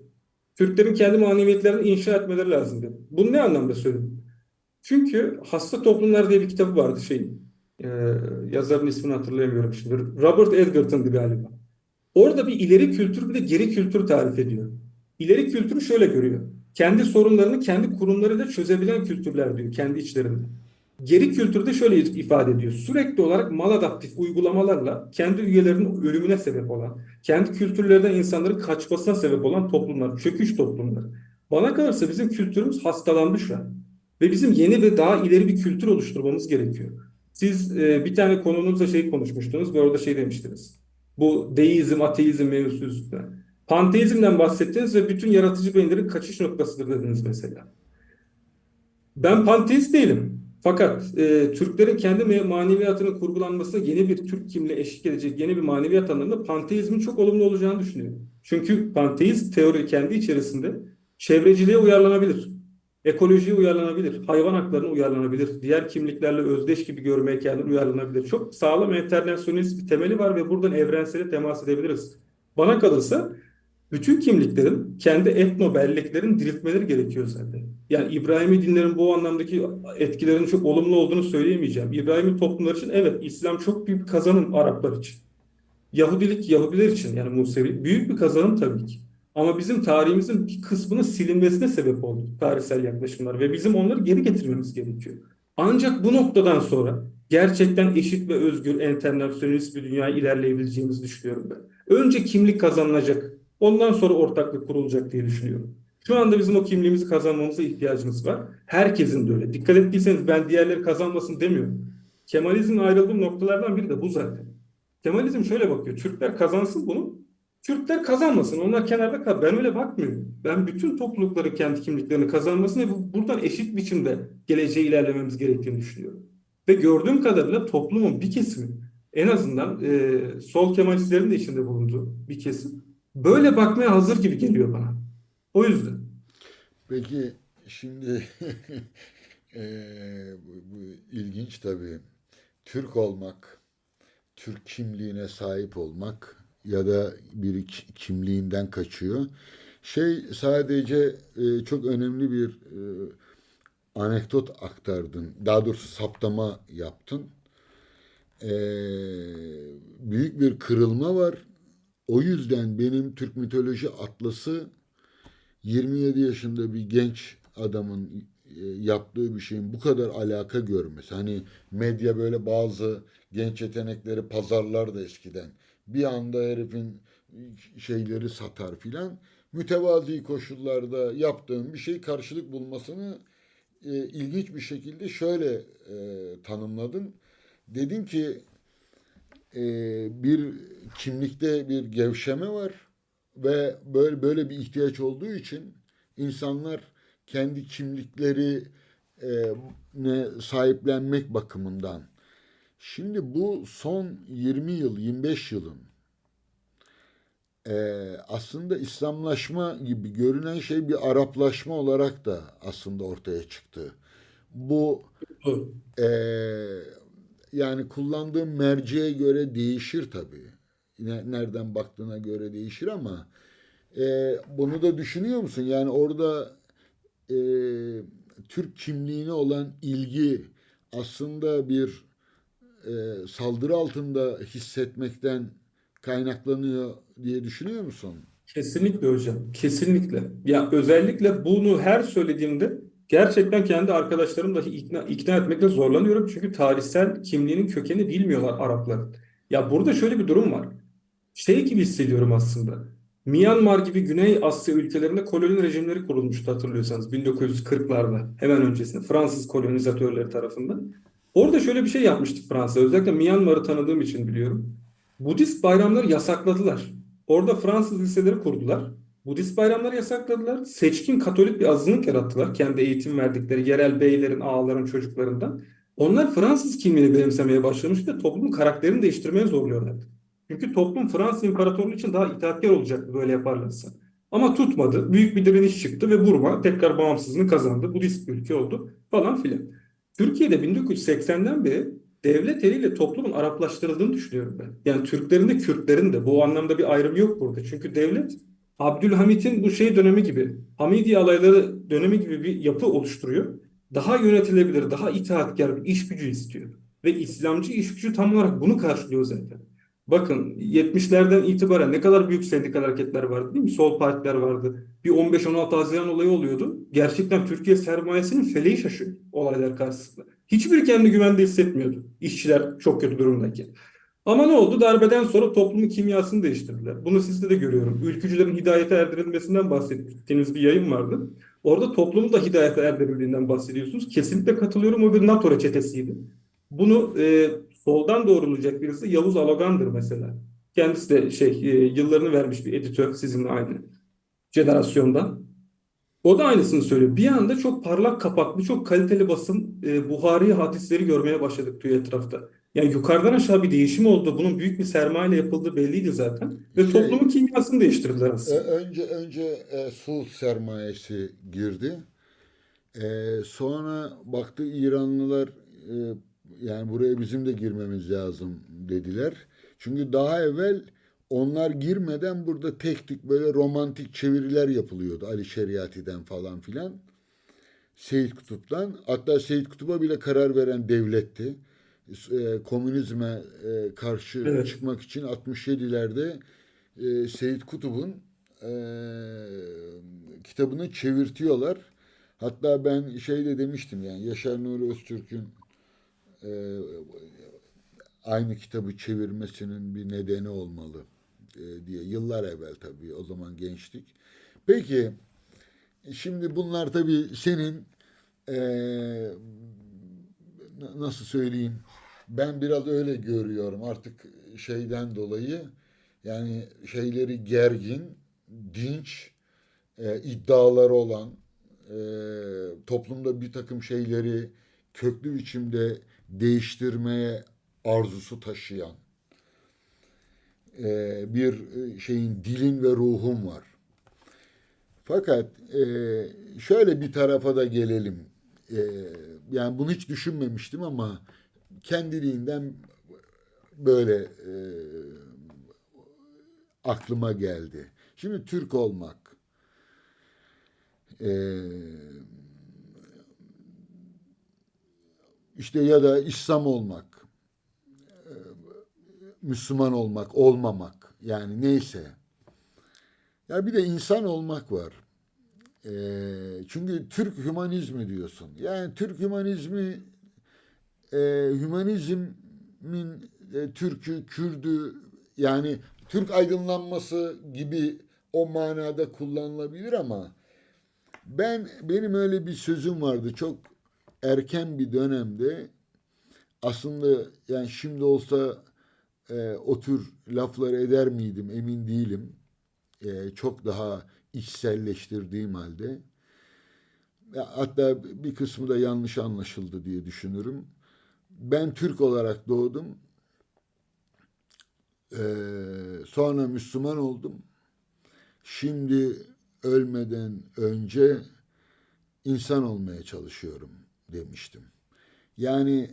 Türklerin kendi maneviyetlerini inşa etmeleri lazım dedim. Bunu ne anlamda söyledim? Çünkü Hasta Toplumlar diye bir kitabı vardı şeyin. Ee, Yazarın ismini hatırlayamıyorum şimdi. Robert Edgerton'dı galiba. Orada bir ileri kültür, bir de geri kültür tarif ediyor. İleri kültürü şöyle görüyor: kendi sorunlarını kendi kurumlarıyla çözebilen kültürler diyor, kendi içlerinde. Geri kültürde şöyle ifade ediyor: sürekli olarak maladaptif uygulamalarla kendi üyelerinin ölümüne sebep olan, kendi kültürlerden insanların kaçmasına sebep olan toplumlar, çöküş toplumları. Bana kalırsa bizim kültürümüz hastalandı şu an. Ve bizim yeni ve daha ileri bir kültür oluşturmamız gerekiyor. Siz bir tane konumuzda şey konuşmuştunuz ve orada şey demiştiniz: bu deizm, ateizm mevzusu üstüne. Panteizmden bahsettiniz ve bütün yaratıcı beyinlerin kaçış noktasıdır dediniz mesela. Ben panteist değilim. Fakat Türklerin kendi maneviyatının kurgulanmasına yeni bir Türk kimliği eşlik edecek yeni bir maneviyat anlamında panteizmin çok olumlu olacağını düşünüyorum. Çünkü panteist teori kendi içerisinde çevreciliğe uyarlanabilir, ekolojiye uyarlanabilir, hayvan haklarına uyarlanabilir, diğer kimliklerle özdeş gibi görmeye kendini uyarlanabilir. Çok sağlam enternasyonist bir temeli var ve buradan evrensele temas edebiliriz. Bana kalırsa bütün kimliklerin kendi etno belleklerini diriltmeleri gerekiyor zaten. Yani İbrahimi dinlerin bu anlamdaki etkilerinin çok olumlu olduğunu söyleyemeyeceğim. İbrahimi toplumlar için evet, İslam çok büyük bir kazanım Araplar için. Yahudilik Yahudiler için, yani Musevi büyük bir kazanım tabii ki. Ama bizim tarihimizin bir kısmının silinmesine sebep oldu tarihsel yaklaşımlar ve bizim onları geri getirmemiz gerekiyor. Ancak bu noktadan sonra gerçekten eşit ve özgür, enternasyonalist bir dünyaya ilerleyebileceğimizi düşünüyorum ben. Önce kimlik kazanılacak, ondan sonra ortaklık kurulacak diye düşünüyorum. Şu anda bizim o kimliğimizi kazanmamıza ihtiyacımız var. Herkesin de öyle. Dikkat ettiyseniz ben diğerleri kazanmasın demiyorum. Kemalizmin ayrıldığım noktalardan biri de bu zaten. Kemalizm şöyle bakıyor: Türkler kazansın bunu, Kürtler kazanmasın. Onlar kenarda kal. Ben öyle bakmıyorum. Ben bütün toplulukların kendi kimliklerini kazanmasını ve buradan eşit biçimde geleceğe ilerlememiz gerektiğini düşünüyorum. Ve gördüğüm kadarıyla toplumun bir kesimi, en azından sol Kemalistlerin de içinde bulunduğu bir kesim, böyle bakmaya hazır gibi geliyor bana. O yüzden. Peki şimdi bu ilginç tabii. Türk olmak, Türk kimliğine sahip olmak ya da bir kimliğinden kaçıyor. Şey sadece çok önemli bir anekdot aktardın. Daha doğrusu saptama yaptın. Ee, Büyük bir kırılma var. O yüzden benim Türk mitoloji atlası 27 yaşında bir genç adamın yaptığı bir şeyin bu kadar alaka görmesi. Hani medya böyle bazı genç yetenekleri pazarlar da eskiden. Bir anda herifin şeyleri satar filan. Mütevazi koşullarda yaptığım bir şey karşılık bulmasını ilginç bir şekilde şöyle tanımladın. Dedin ki bir kimlikte bir gevşeme var ve böyle bir ihtiyaç olduğu için insanlar kendi kimlikleri ne sahiplenmek bakımından. Şimdi bu son 20 yıl, 25 yılın aslında İslamlaşma gibi görünen şey bir Araplaşma olarak da aslında ortaya çıktı. Bu Doğru. e, yani kullandığım merceğe göre değişir tabii. Nereden baktığına göre değişir ama bunu da düşünüyor musun? Yani orada e, Türk kimliğine olan ilgi aslında bir saldırı altında hissetmekten kaynaklanıyor diye düşünüyor musun? Kesinlikle hocam. Kesinlikle. Ya özellikle bunu her söylediğimde gerçekten kendi arkadaşlarım dahi ikna etmekte zorlanıyorum. Çünkü tarihsel kimliğinin kökeni bilmiyorlar Arapların. Ya burada şöyle bir durum var. Şey gibi hissediyorum aslında. Myanmar gibi Güney Asya ülkelerinde koloni rejimleri kurulmuştu hatırlıyorsanız 1940'larda hemen öncesinde Fransız kolonizatörleri tarafından. Orada şöyle bir şey yapmıştı Fransa. Özellikle Myanmar'ı tanıdığım için biliyorum. Budist bayramları yasakladılar. Orada Fransız liseleri kurdular. Budist bayramları yasakladılar. Seçkin Katolik bir azınlık yarattılar. Kendi eğitim verdikleri yerel beylerin, ağaların çocuklarından. Onlar Fransız kimliğini benimsemeye başlamış ve toplumun karakterini değiştirmeye zorluyorlardı. Çünkü toplum Fransız İmparatorluğu için daha itaatkar olacaktı böyle yaparlarsa. Ama tutmadı. Büyük bir direniş çıktı ve Burma tekrar bağımsızlığını kazandı. Budist bir ülke oldu falan filan. Türkiye'de 1980'den beri devlet eliyle toplumun Araplaştırıldığını düşünüyorum ben. Yani Türklerin de Kürtlerin de bu anlamda bir ayrım yok burada. Çünkü devlet Abdülhamit'in bu şey dönemi gibi, Hamidi alayları dönemi gibi bir yapı oluşturuyor. Daha yönetilebilir, daha itaatkar bir iş gücü istiyor. Ve İslamcı iş gücü tam olarak bunu karşılıyor zaten. Bakın 70'lerden itibaren ne kadar büyük sendikal hareketler vardı değil mi? Sol partiler vardı. Bir 15-16 Haziran olayı oluyordu. Gerçekten Türkiye sermayesinin feleği şaşıyor olaylar karşısında. Hiçbir kendi güvende hissetmiyordu. İşçiler çok kötü durumdayken. Ama ne oldu? Darbeden sonra toplumun kimyasını değiştirdiler. Bunu sizde de görüyorum. Ülkücülerin hidayete erdirilmesinden bahsettiğiniz bir yayın vardı. Orada toplumun da hidayete erdirildiğinden bahsediyorsunuz. Kesinlikle katılıyorum. O bir NATO reçetesiydi. Bunu soldan doğrulayacak birisi Yavuz Alagan'dır mesela. Kendisi de yıllarını vermiş bir editör sizinle aynı jenerasyondan. O da aynısını söylüyor. Bir anda çok parlak kapaklı, çok kaliteli basın Buhari hadisleri görmeye başladık diyor etrafta. Yani yukarıdan aşağı bir değişim oldu. Bunun büyük bir sermayeyle yapıldığı belliydi zaten. Ve Şey toplumun kimyasını değiştirdiler aslında. önce Suud sermayesi girdi. Sonra baktı İranlılar e, yani buraya bizim de girmemiz lazım dediler. Çünkü daha evvel onlar girmeden burada tek tük böyle romantik çeviriler yapılıyordu Ali Şeriati'den falan filan. Seyit Kutup'tan. Hatta Seyit Kutup'a bile karar veren devletti. Komünizme karşı Evet. çıkmak için 67'lerde Seyit Kutup'un e, kitabını çevirtiyorlar. Hatta ben şey de demiştim yani Yaşar Nuri Öztürk'ün e, aynı kitabı çevirmesinin bir nedeni olmalı diye. Yıllar evvel tabii o zaman gençtik. Peki şimdi bunlar tabii senin e, nasıl söyleyeyim ben biraz öyle görüyorum artık şeyden dolayı yani şeyleri gergin, dinç, iddiaları olan, e, toplumda bir takım şeyleri köklü biçimde değiştirmeye arzusu taşıyan bir şeyin dilin ve ruhun var. Fakat şöyle bir tarafa da gelelim. E, Yani bunu hiç düşünmemiştim ama kendiliğinden böyle aklıma geldi. Şimdi Türk olmak, e, işte ya da İslam olmak, Müslüman olmak, olmamak yani neyse. Ya bir de insan olmak var. Çünkü Türk hümanizmi diyorsun. Yani Türk hümanizmi, hümanizmin Türk'ü, Kürd'ü yani Türk aydınlanması gibi o manada kullanılabilir ama benim öyle bir sözüm vardı çok erken bir dönemde aslında yani şimdi olsa o tür lafları eder miydim emin değilim. Çok daha içselleştirdiğim halde. Hatta bir kısmı da yanlış anlaşıldı diye düşünürüm. Ben Türk olarak doğdum. Sonra Müslüman oldum. Şimdi ölmeden önce insan olmaya çalışıyorum demiştim. Yani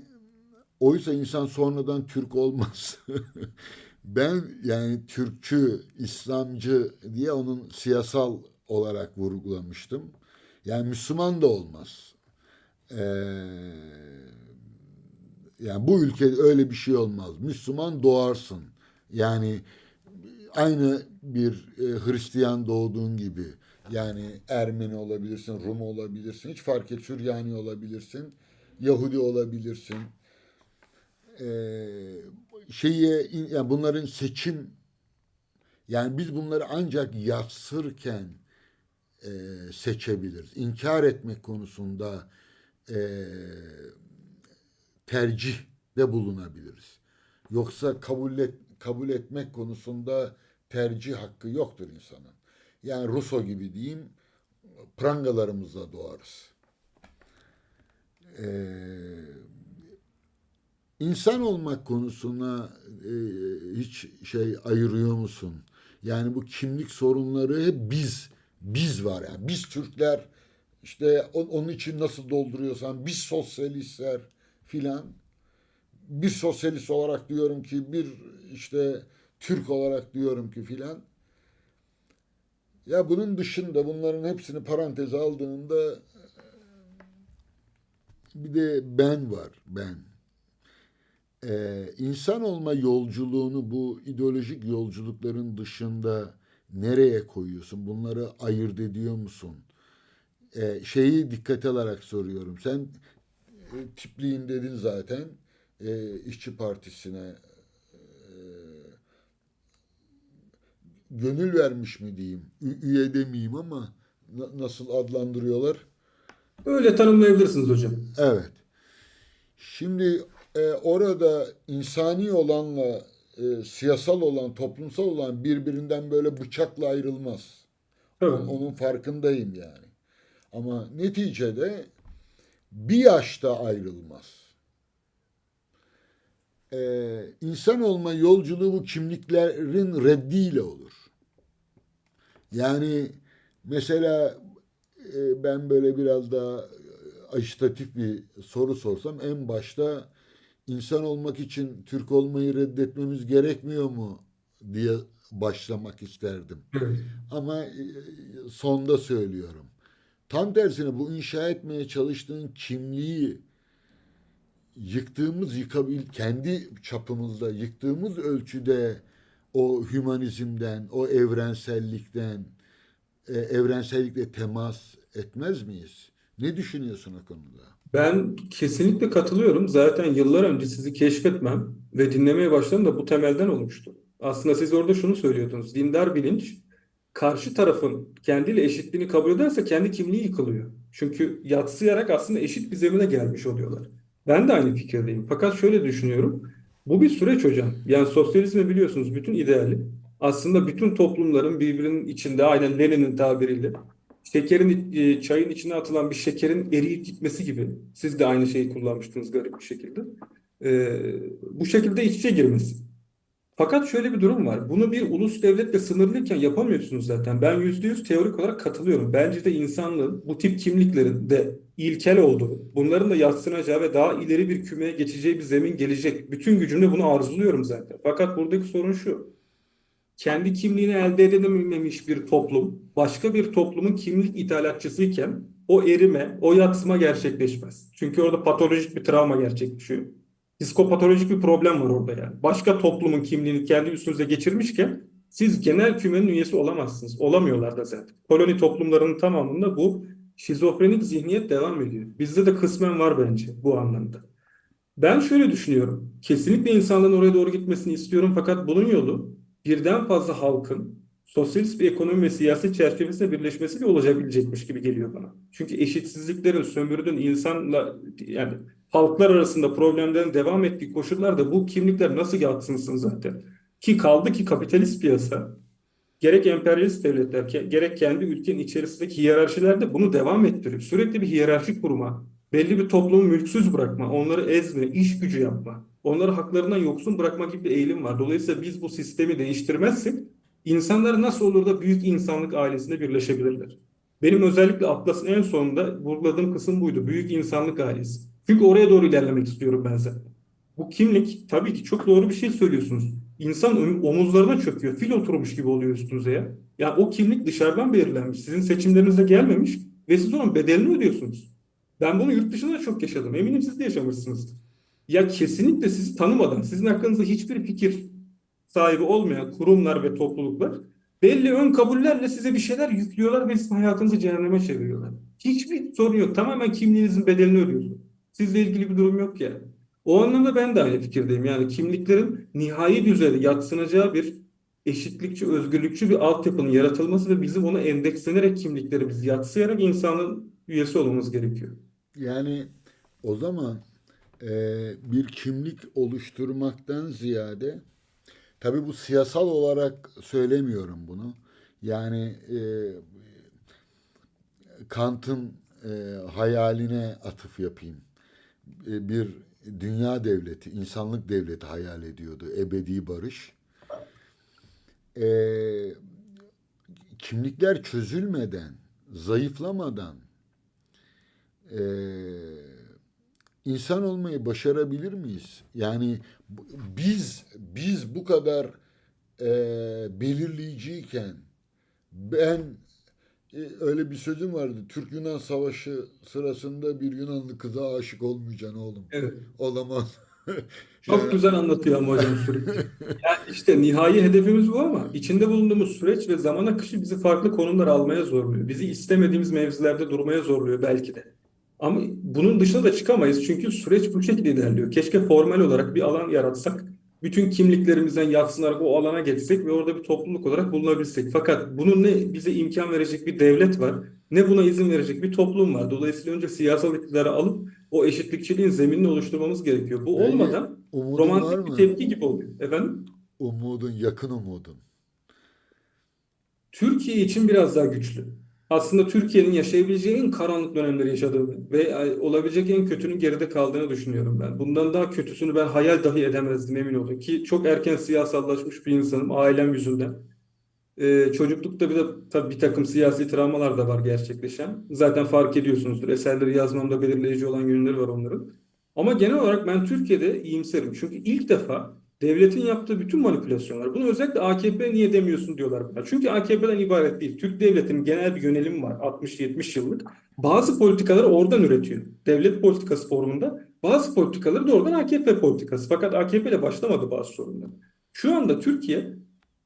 oysa insan sonradan Türk olmaz. Ben yani Türkçü, İslamcı diye onun siyasal olarak vurgulamıştım. Yani Müslüman da olmaz. Ee, Yani bu ülkede öyle bir şey olmaz. Müslüman doğarsın. Yani aynı bir Hristiyan doğduğun gibi. Yani Ermeni olabilirsin, Rum olabilirsin. Hiç fark et. Süryani olabilirsin. Yahudi olabilirsin. Ee, yani bunların seçim yani biz bunları ancak yatsırken seçebiliriz. İnkar etmek konusunda e, tercihde bulunabiliriz. Yoksa kabul etmek konusunda tercih hakkı yoktur insanın. Yani Rousseau gibi diyeyim, prangalarımızla doğarız. Ee, insan olmak konusuna hiç şey ayırıyor musun? Yani bu kimlik sorunları hep biz var yani. Biz Türkler işte onun için nasıl dolduruyorsan biz sosyalistler filan. Bir sosyalist olarak diyorum ki bir işte Türk olarak diyorum ki filan. Ya bunun dışında bunların hepsini paranteze aldığında bir de ben var ben. İnsan olma yolculuğunu bu ideolojik yolculukların dışında nereye koyuyorsun? Bunları ayırt ediyor musun? Şeyi dikkate alarak soruyorum. Sen tipliğin dedin zaten. İşçi Partisi'ne gönül vermiş mi diyeyim? Üye demeyeyim ama nasıl adlandırıyorlar? Öyle tanımlayabilirsiniz hocam. Evet. Şimdi orada insani olanla siyasal olan, toplumsal olan birbirinden böyle bıçakla ayrılmaz. Tabii. Onun farkındayım yani. Ama neticede bir yaşta ayrılmaz. İnsan olma yolculuğu bu kimliklerin reddiyle olur. Yani mesela ben böyle biraz daha ajitatif bir soru sorsam en başta insan olmak için Türk olmayı reddetmemiz gerekmiyor mu diye başlamak isterdim. Evet. Ama sonda söylüyorum. Tam tersine bu inşa etmeye çalıştığın kimliği kendi çapımızda yıktığımız ölçüde o hümanizmden, o evrensellikten, evrensellikle temas etmez miyiz? Ne düşünüyorsun o konuda? Ben kesinlikle katılıyorum. Zaten yıllar önce sizi keşfetmem ve dinlemeye başlamam da bu temelden olmuştu. Aslında siz orada şunu söylüyordunuz. Dindar bilinç karşı tarafın kendiyle eşitliğini kabul ederse kendi kimliği yıkılıyor. Çünkü yadsıyarak aslında eşit bir zemine gelmiş oluyorlar. Ben de aynı fikirdeyim. Fakat şöyle düşünüyorum. Bu bir süreç hocam. Yani sosyalizmi biliyorsunuz bütün ideali aslında bütün toplumların birbirinin içinde aynen Lenin'in tabiriyle çayın içine atılan bir şekerin eriyip gitmesi gibi. Siz de aynı şeyi kullanmıştınız garip bir şekilde. Bu şekilde iç içe girmesi. Fakat şöyle bir durum var. Bunu bir ulus devletle sınırlıyken yapamıyorsunuz zaten. Ben %100 teorik olarak katılıyorum. Bence de insanlığın bu tip kimliklerin de ilkel olduğu, bunların da yadsınacağı ve daha ileri bir kümeye geçeceği bir zemin gelecek. Bütün gücümle bunu arzuluyorum zaten. Fakat buradaki sorun şu: kendi kimliğini elde edememiş bir toplum, başka bir toplumun kimlik ithalatçısıyken o erime, o yatsıma gerçekleşmez. Çünkü orada patolojik bir travma gerçekleşiyor. Psikopatolojik bir problem var orada yani. Başka toplumun kimliğini kendi üstünüze geçirmişken siz genel kümenin üyesi olamazsınız. Olamıyorlar da zaten. Koloni toplumlarının tamamında bu şizofrenik zihniyet devam ediyor. Bizde de kısmen var bence bu anlamda. Ben şöyle düşünüyorum. Kesinlikle insanların oraya doğru gitmesini istiyorum fakat bunun yolu birden fazla halkın sosyalist bir ekonomi ve siyaset çerçevesinde birleşmesiyle olabilecekmiş gibi geliyor bana. Çünkü eşitsizliklerin, sömürünün insanla yani halklar arasında problemlerin devam ettiği koşullarda bu kimlikler nasıl yadsınsın zaten? Ki kaldı ki kapitalist piyasa gerek emperyalist devletler, gerek kendi ülkenin içerisindeki hiyerarşilerde bunu devam ettiriyor. Sürekli bir hiyerarşi kurma, belli bir toplumu mülksüz bırakma, onları ezme, iş gücü yapma, onları haklarından yoksun bırakma gibi bir eğilim var. Dolayısıyla biz bu sistemi değiştirmezsek insanlar nasıl olur da büyük insanlık ailesinde birleşebilirler? Benim özellikle Atlas'ın en sonunda vurguladığım kısım buydu. Büyük insanlık ailesi. Çünkü oraya doğru ilerlemek istiyorum ben zaten. Bu kimlik tabii ki çok doğru bir şey söylüyorsunuz. İnsan omuzlarına çöküyor. Fil oturmuş gibi oluyor üstünüze ya. Yani o kimlik dışarıdan belirlenmiş. Sizin seçimlerinize gelmemiş ve siz onun bedelini ödüyorsunuz. Ben bunu yurt dışında da çok yaşadım. Eminim siz de yaşamışsınızdır. Ya kesinlikle sizi tanımadan, sizin hakkınızda hiçbir fikir sahibi olmayan kurumlar ve topluluklar belli ön kabullerle size bir şeyler yüklüyorlar ve sizin hayatınızı cehenneme çeviriyorlar. Hiçbir sorun yok. Tamamen kimliğinizin bedelini ödüyorsunuz. Sizle ilgili bir durum yok yani. O anlamda ben de aynı fikirdeyim. Yani kimliklerin nihai düzeyde yadsınacağı bir eşitlikçi, özgürlükçü bir altyapının yaratılması ve bizim ona endekslenerek kimlikleri biz yadsıyarak insanın üyesi olmamız gerekiyor. Yani o zaman bir kimlik oluşturmaktan ziyade, tabii bu siyasal olarak söylemiyorum bunu. Yani Kant'ın hayaline atıf yapayım. Bir dünya devleti, insanlık devleti hayal ediyordu. Ebedi barış. E, Kimlikler çözülmeden, zayıflamadan e, insan olmayı başarabilir miyiz? Yani biz bu kadar belirleyiciyken, ben öyle bir sözüm vardı. Türk-Yunan Savaşı sırasında bir Yunanlı kıza aşık olmayacaksın oğlum. Evet. Olamaz. Çok Yani güzel anlatıyor ama hocam sürekli. Yani işte nihai hedefimiz bu ama içinde bulunduğumuz süreç ve zaman akışı bizi farklı konumlar almaya zorluyor. Bizi istemediğimiz mevzilerde durmaya zorluyor belki de. Ama bunun dışına da çıkamayız çünkü süreç bu şekilde ilerliyor. Keşke formal olarak bir alan yaratsak, bütün kimliklerimizden yadsınarak o alana geçsek ve orada bir topluluk olarak bulunabilsek. Fakat bunun ne bize imkan verecek bir devlet var, ne buna izin verecek bir toplum var. Dolayısıyla önce siyasal iktidarı alıp o eşitlikçiliğin zeminini oluşturmamız gerekiyor. Bu peki olmadan umudun var romantik bir mı? tepki gibi oluyor. Efendim? Umudun, yakın umudun. Türkiye için biraz daha güçlü. Aslında Türkiye'nin yaşayabileceği en karanlık dönemleri yaşadığını ve olabilecek en kötünün geride kaldığını düşünüyorum ben. Bundan daha kötüsünü ben hayal dahi edemezdim emin olun ki çok erken siyasallaşmış bir insanım ailem yüzünden. Çocuklukta bir de tabii bir takım siyasi travmalar da var gerçekleşen. Zaten fark ediyorsunuzdur. Eserleri yazmamda belirleyici olan yönleri var onların. Ama genel olarak ben Türkiye'de iyimserim. Çünkü ilk defa devletin yaptığı bütün manipülasyonlar. Bunu özellikle AKP niye demiyorsun diyorlar bana. Çünkü AKP'den ibaret değil. Türk devletinin genel bir yönelimi var 60-70 yıllık. Bazı politikaları oradan üretiyor. Devlet politikası formunda. Bazı politikaları da oradan AKP politikası. Fakat AKP ile başlamadı bazı sorunlar. Şu anda Türkiye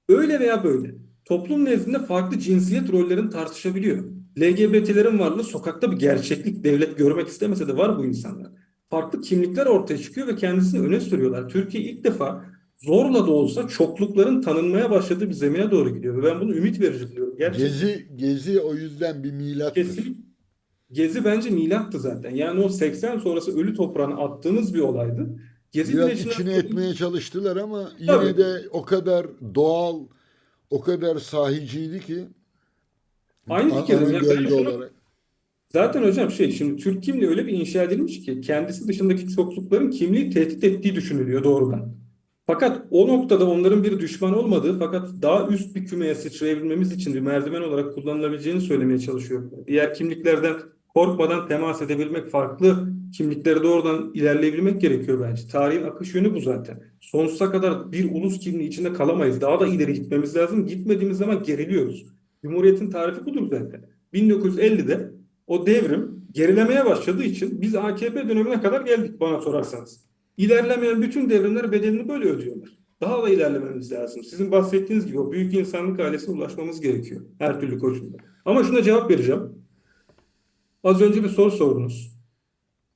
öyle veya böyle toplum nezdinde farklı cinsiyet rollerini tartışabiliyor. LGBT'lerin varlığı sokakta bir gerçeklik. Devlet görmek istemese de var bu insanlar. Farklı kimlikler ortaya çıkıyor ve kendisini öne sürüyorlar. Türkiye ilk defa zorla da olsa çoklukların tanınmaya başladığı bir zemine doğru gidiyor. Ve ben bunu ümit verici buluyorum. Gerçekten. Gezi o yüzden bir milattır. Kesin. Gezi bence milattı zaten. Yani o 80 sonrası ölü toprağına attığımız bir olaydı. Gezi Biraz Birleşimler içine etmeye çalıştılar ama yine tabii. de o kadar doğal, o kadar sahiciydi ki Aynı ana fikirdim. Yani ben gölge şunu olarak. zaten hocam şimdi Türk kimliği öyle bir inşa edilmiş ki kendisi dışındaki çoklukların kimliği tehdit ettiği düşünülüyor doğrudan. Fakat o noktada onların bir düşman olmadığı fakat daha üst bir kümeye sıçrayabilmemiz için bir merdiven olarak kullanılabileceğini söylemeye çalışıyorum. Diğer kimliklerden korkmadan temas edebilmek, farklı kimliklere doğrudan ilerleyebilmek gerekiyor bence. Tarihin akış yönü bu zaten. Sonsuza kadar bir ulus kimliği içinde kalamayız. Daha da ileri gitmemiz lazım. Gitmediğimiz zaman geriliyoruz. Cumhuriyetin tarifi budur zaten. 1950'de o devrim gerilemeye başladığı için biz AKP dönemine kadar geldik bana sorarsanız. İlerlemeyen bütün devrimler bedelini böyle ödüyorlar. Daha da ilerlememiz lazım. Sizin bahsettiğiniz gibi o büyük insanlık ailesine ulaşmamız gerekiyor her türlü koşulda. Ama şuna cevap vereceğim. Az önce bir soru sordunuz.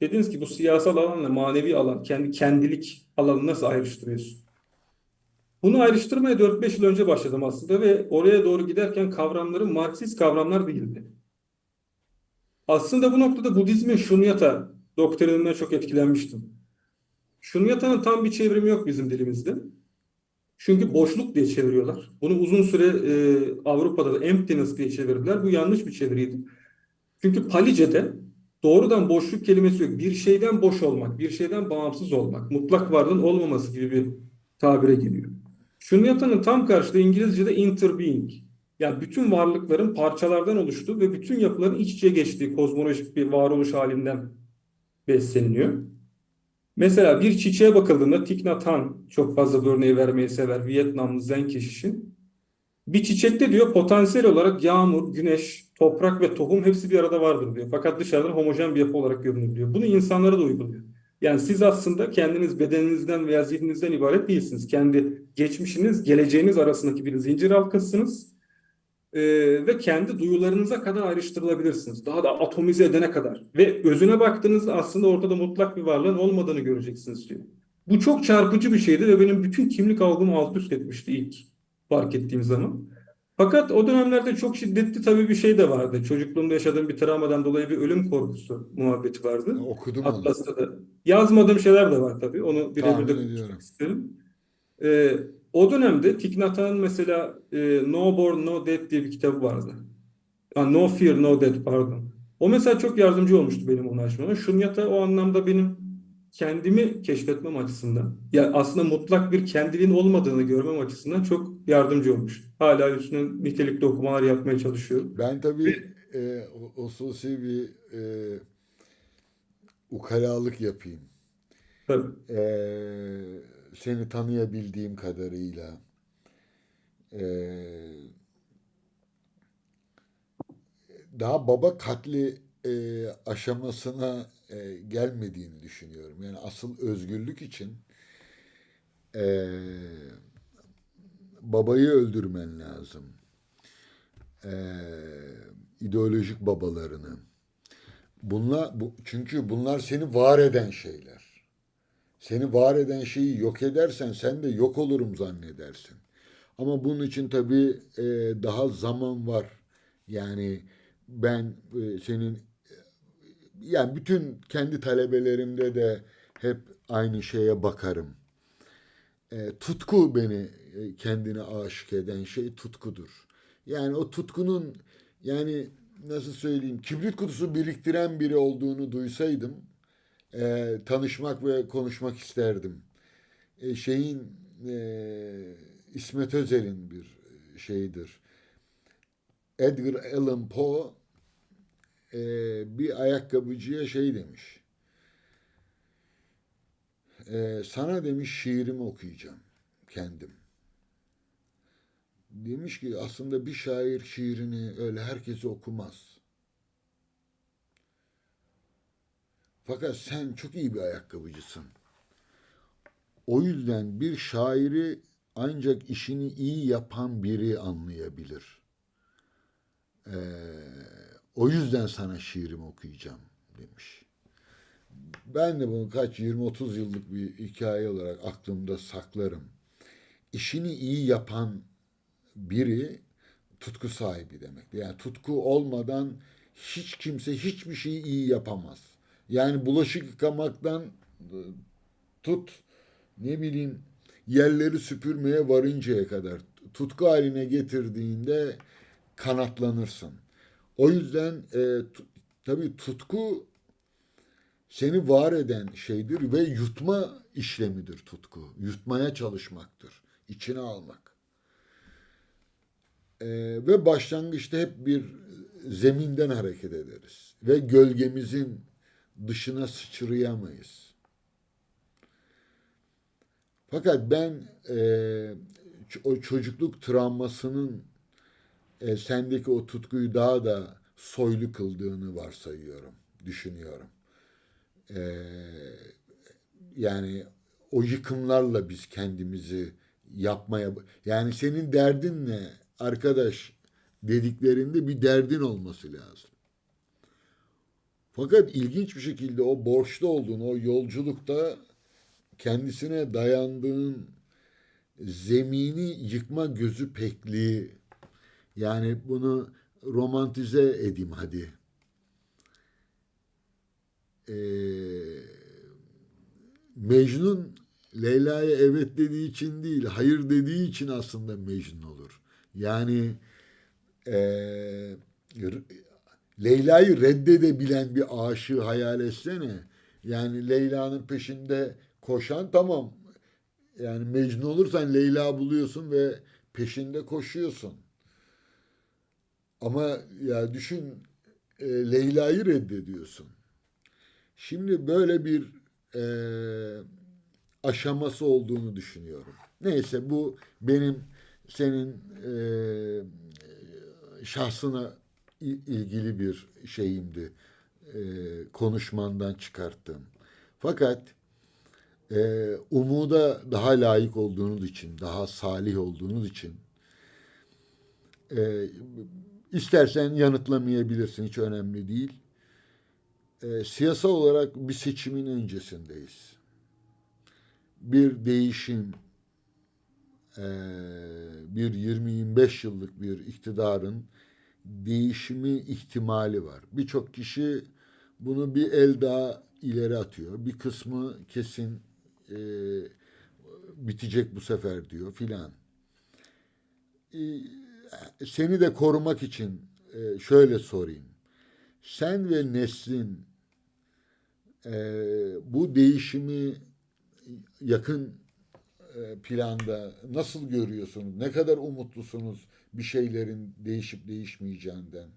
Dediniz ki bu siyasal alanla manevi alan, kendilik alanını nasıl ayrıştırıyorsun? Bunu ayrıştırmaya 4-5 yıl önce başladım aslında ve oraya doğru giderken kavramlarım Marksist kavramlar değildi. Aslında bu noktada Budizmin Şunyata doktrininden çok etkilenmiştim. Şunyata'nın tam bir çevrimi yok bizim dilimizde. Çünkü boşluk diye çeviriyorlar. Bunu uzun süre Avrupa'da da emptiness diye çevirdiler. Bu yanlış bir çeviriydi. Çünkü Palice'de doğrudan boşluk kelimesi yok. Bir şeyden boş olmak, bir şeyden bağımsız olmak, mutlak varlığın olmaması gibi bir tabire geliyor. Şunyata'nın tam karşılığı İngilizce'de interbeing. Yani bütün varlıkların parçalardan oluştuğu ve bütün yapıların iç içe geçtiği kozmolojik bir varoluş halinden besleniyor. Mesela bir çiçeğe bakıldığında Thich Nhat Hanh çok fazla bu örneği vermeyi sever. Vietnamlı Zen keşişin. Bir çiçekte diyor potansiyel olarak yağmur, güneş, toprak ve tohum hepsi bir arada vardır diyor. Fakat dışarıdan homojen bir yapı olarak görünür diyor. Bunu insanlara da uyguluyor. Yani siz aslında kendiniz bedeninizden veya zihninizden ibaret değilsiniz. Kendi geçmişiniz, geleceğiniz arasındaki bir zincir halkasısınız. Ve kendi duyularınıza kadar ayrıştırılabilirsiniz. Daha da atomize edene kadar. Ve özüne baktığınızda aslında ortada mutlak bir varlığın olmadığını göreceksiniz diyor. Bu çok çarpıcı bir şeydi ve benim bütün kimlik algımı alt üst etmişti ilk fark ettiğim zaman. Fakat o dönemlerde çok şiddetli tabii bir şey de vardı. Çocukluğumda yaşadığım bir travmadan dolayı bir ölüm korkusu muhabbeti vardı. Okudum onu. Atlas'ta da yazmadığım şeyler de var tabii. Onu birebir Tahmin de konuşmak ediyorum. isterim. Ee, O dönemde Thich Nhat Hanh'ın mesela No Born No Dead diye bir kitabı vardı. Ha, No Fear No Death pardon. O mesela çok yardımcı olmuştu benim onu açmama. Şunyata o anlamda benim kendimi keşfetmem açısından, ya aslında mutlak bir kendiliğin olmadığını görmem açısından çok yardımcı olmuş. Hala üstüne nitelikli okumalar yapmaya çalışıyorum. Ben Ve tabii hususi bir ukalalık yapayım. tabii, Seni tanıyabildiğim kadarıyla e, daha baba katli aşamasına gelmediğini düşünüyorum. Yani asıl özgürlük için e, babayı öldürmen lazım. E, ideolojik babalarını. Çünkü bunlar seni var eden şeyler. Seni var eden şeyi yok edersen sen de yok olurum zannedersin. Ama bunun için tabii daha zaman var. Yani ben senin yani bütün kendi talebelerimde de hep aynı şeye bakarım. Tutku beni kendine aşık eden şey tutkudur. Yani o tutkunun yani nasıl söyleyeyim kibrit kutusu biriktiren biri olduğunu duysaydım tanışmak ve konuşmak isterdim. Şeyin İsmet Özel'in bir şeyidir. Edgar Allan Poe bir ayakkabıcıya şey demiş. Sana demiş şiirimi okuyacağım kendim. Demiş ki aslında bir şair şiirini öyle herkese okumaz. Fakat sen çok iyi bir ayakkabıcısın. O yüzden bir şairi ancak işini iyi yapan biri anlayabilir. Ee, o yüzden sana şiirimi okuyacağım demiş. Ben de bunu 20-30 yıllık bir hikaye olarak aklımda saklarım. İşini iyi yapan biri tutku sahibi demek. Yani tutku olmadan hiç kimse hiçbir şeyi iyi yapamaz. Yani bulaşık yıkamaktan tut ne bileyim yerleri süpürmeye varıncaya kadar tutku haline getirdiğinde kanatlanırsın. O yüzden tabii tutku seni var eden şeydir ve yutma işlemidir tutku. Yutmaya çalışmaktır. İçine almak. Ve başlangıçta hep bir zeminden hareket ederiz. Ve gölgemizin dışına sıçrayamayız. Fakat ben o çocukluk travmasının sendeki o tutkuyu daha da soylu kıldığını varsayıyorum, düşünüyorum. E, Yani o yıkımlarla biz kendimizi yapmaya... Yani senin derdin ne arkadaş dediklerinde bir derdin olması lazım. Fakat ilginç bir şekilde o borçlu olduğun o yolculukta kendisine dayandığın zemini yıkma gözü pekliği, yani bunu romantize edeyim hadi. Ee, Mecnun Leyla'ya evet dediği için değil, hayır dediği için aslında Mecnun olur. Yani ee, Leyla'yı reddedebilen bir aşığı hayal etsene. Yani Leyla'nın peşinde koşan, tamam. Yani Mecnun olursan Leyla buluyorsun ve peşinde koşuyorsun. Ama ya düşün, Leyla'yı reddediyorsun. Şimdi böyle bir e, aşaması olduğunu düşünüyorum. Neyse, bu benim senin şahsına ilgili bir şeyimdi. Konuşmandan çıkarttım. Fakat umuda daha layık olduğunuz için, daha salih olduğunuz için e, istersen yanıtlamayabilirsin, hiç önemli değil. Siyasal olarak bir seçimin öncesindeyiz. Bir değişim, e, bir 20-25 yıllık bir iktidarın değişimi ihtimali var. Birçok kişi bunu bir el daha ileri atıyor. Bir kısmı kesin e, bitecek bu sefer diyor filan. E, Seni de korumak için şöyle sorayım. Sen ve neslin e, bu değişimi yakın planda nasıl görüyorsunuz? Ne kadar umutlusunuz bir şeylerin değişip değişmeyeceğinden?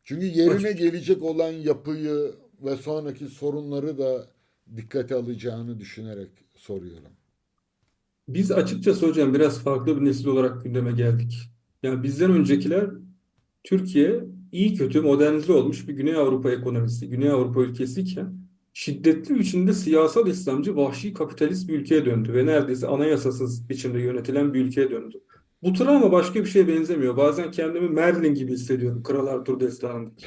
Çünkü yerine Açık. gelecek olan yapıyı ve sonraki sorunları da dikkate alacağını düşünerek soruyorum. Biz açıkçası hocam biraz farklı bir nesil olarak gündeme geldik. Yani bizden öncekiler Türkiye iyi kötü modernize olmuş bir Güney Avrupa ekonomisi, Güney Avrupa ülkesiyken şiddetli biçimde siyasal İslamcı vahşi kapitalist bir ülkeye döndü ve neredeyse anayasasız biçimde yönetilen bir ülkeye döndü. Bu travma başka bir şeye benzemiyor. Bazen kendimi Merlin gibi hissediyorum Kral Arthur destanındaki.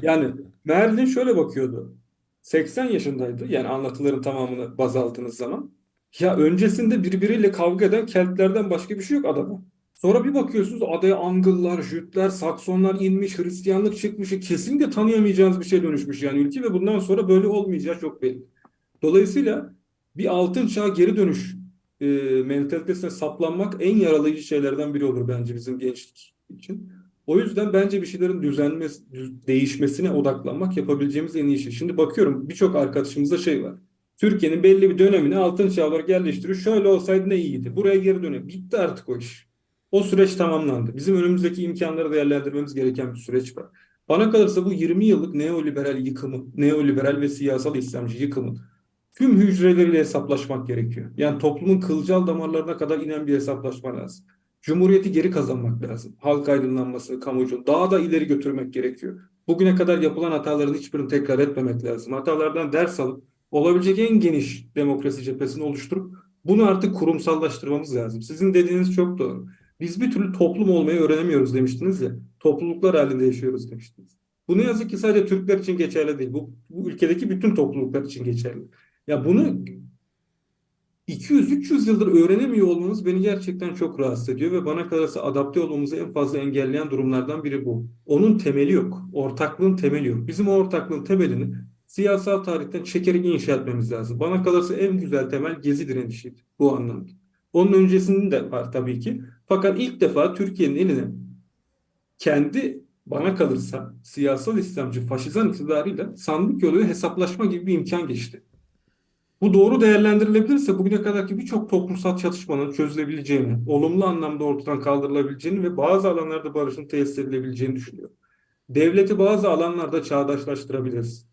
Yani Merlin şöyle bakıyordu. 80 yaşındaydı. Yani anlatıların tamamını baz aldığınız zaman. Ya öncesinde birbiriyle kavga eden Keltlerden başka bir şey yok adada. Sonra bir bakıyorsunuz adaya Angıllar, Jütler, Saksonlar inmiş, Hristiyanlık çıkmış. Kesinlikle tanıyamayacağınız bir şey dönüşmüş yani ülke ve bundan sonra böyle olmayacağı çok belli. Dolayısıyla bir altın çağa geri dönüş e, mentalitesine saplanmak en yaralayıcı şeylerden biri olur bence bizim gençlik için. O yüzden bence bir şeylerin değişmesine odaklanmak yapabileceğimiz en iyi şey. Şimdi bakıyorum birçok arkadaşımızda şey var. Türkiye'nin belli bir dönemini altın çağ olarak yerleştiriyor. Şöyle olsaydı ne iyiydi. Buraya geri dönüyor. Bitti artık o iş. O süreç tamamlandı. Bizim önümüzdeki imkanları değerlendirmemiz gereken bir süreç var. Bana kalırsa bu 20 yıllık neoliberal yıkımı, neoliberal ve siyasal İslamcı yıkımı tüm hücreleriyle hesaplaşmak gerekiyor. Yani toplumun kılcal damarlarına kadar inen bir hesaplaşma lazım. Cumhuriyeti geri kazanmak lazım. Halk aydınlanması, kamuoyu daha da ileri götürmek gerekiyor. Bugüne kadar yapılan hataların hiçbirini tekrar etmemek lazım. Hatalardan ders alıp olabilecek en geniş demokrasi cephesini oluşturup bunu artık kurumsallaştırmamız lazım. Sizin dediğiniz çok doğru. Biz bir türlü toplum olmayı öğrenemiyoruz demiştiniz ya. Topluluklar halinde yaşıyoruz demiştiniz. Bu ne yazık ki sadece Türkler için geçerli değil. Bu ülkedeki bütün topluluklar için geçerli. Ya bunu 200-300 yıldır öğrenemiyor olmamız beni gerçekten çok rahatsız ediyor ve bana kalırsa adapte olmamızı en fazla engelleyen durumlardan biri bu. Onun temeli yok. Ortaklığın temeli yok. Bizim o ortaklığın temelini siyasal tarihten çekerek inşa etmemiz lazım. Bana kalırsa en güzel temel Gezi direnişiydi bu anlamda. Onun öncesinde de var tabii ki. Fakat ilk defa Türkiye'nin eline kendi bana kalırsa siyasal İslamcı faşizan iktidarıyla sandık yoluyla hesaplaşma gibi bir imkan geçti. Bu doğru değerlendirilebilirse bugüne kadarki birçok toplumsal çatışmanın çözülebileceğini, olumlu anlamda ortadan kaldırılabileceğini ve bazı alanlarda barışın tesis edilebileceğini düşünüyorum. Devleti bazı alanlarda çağdaşlaştırabiliriz.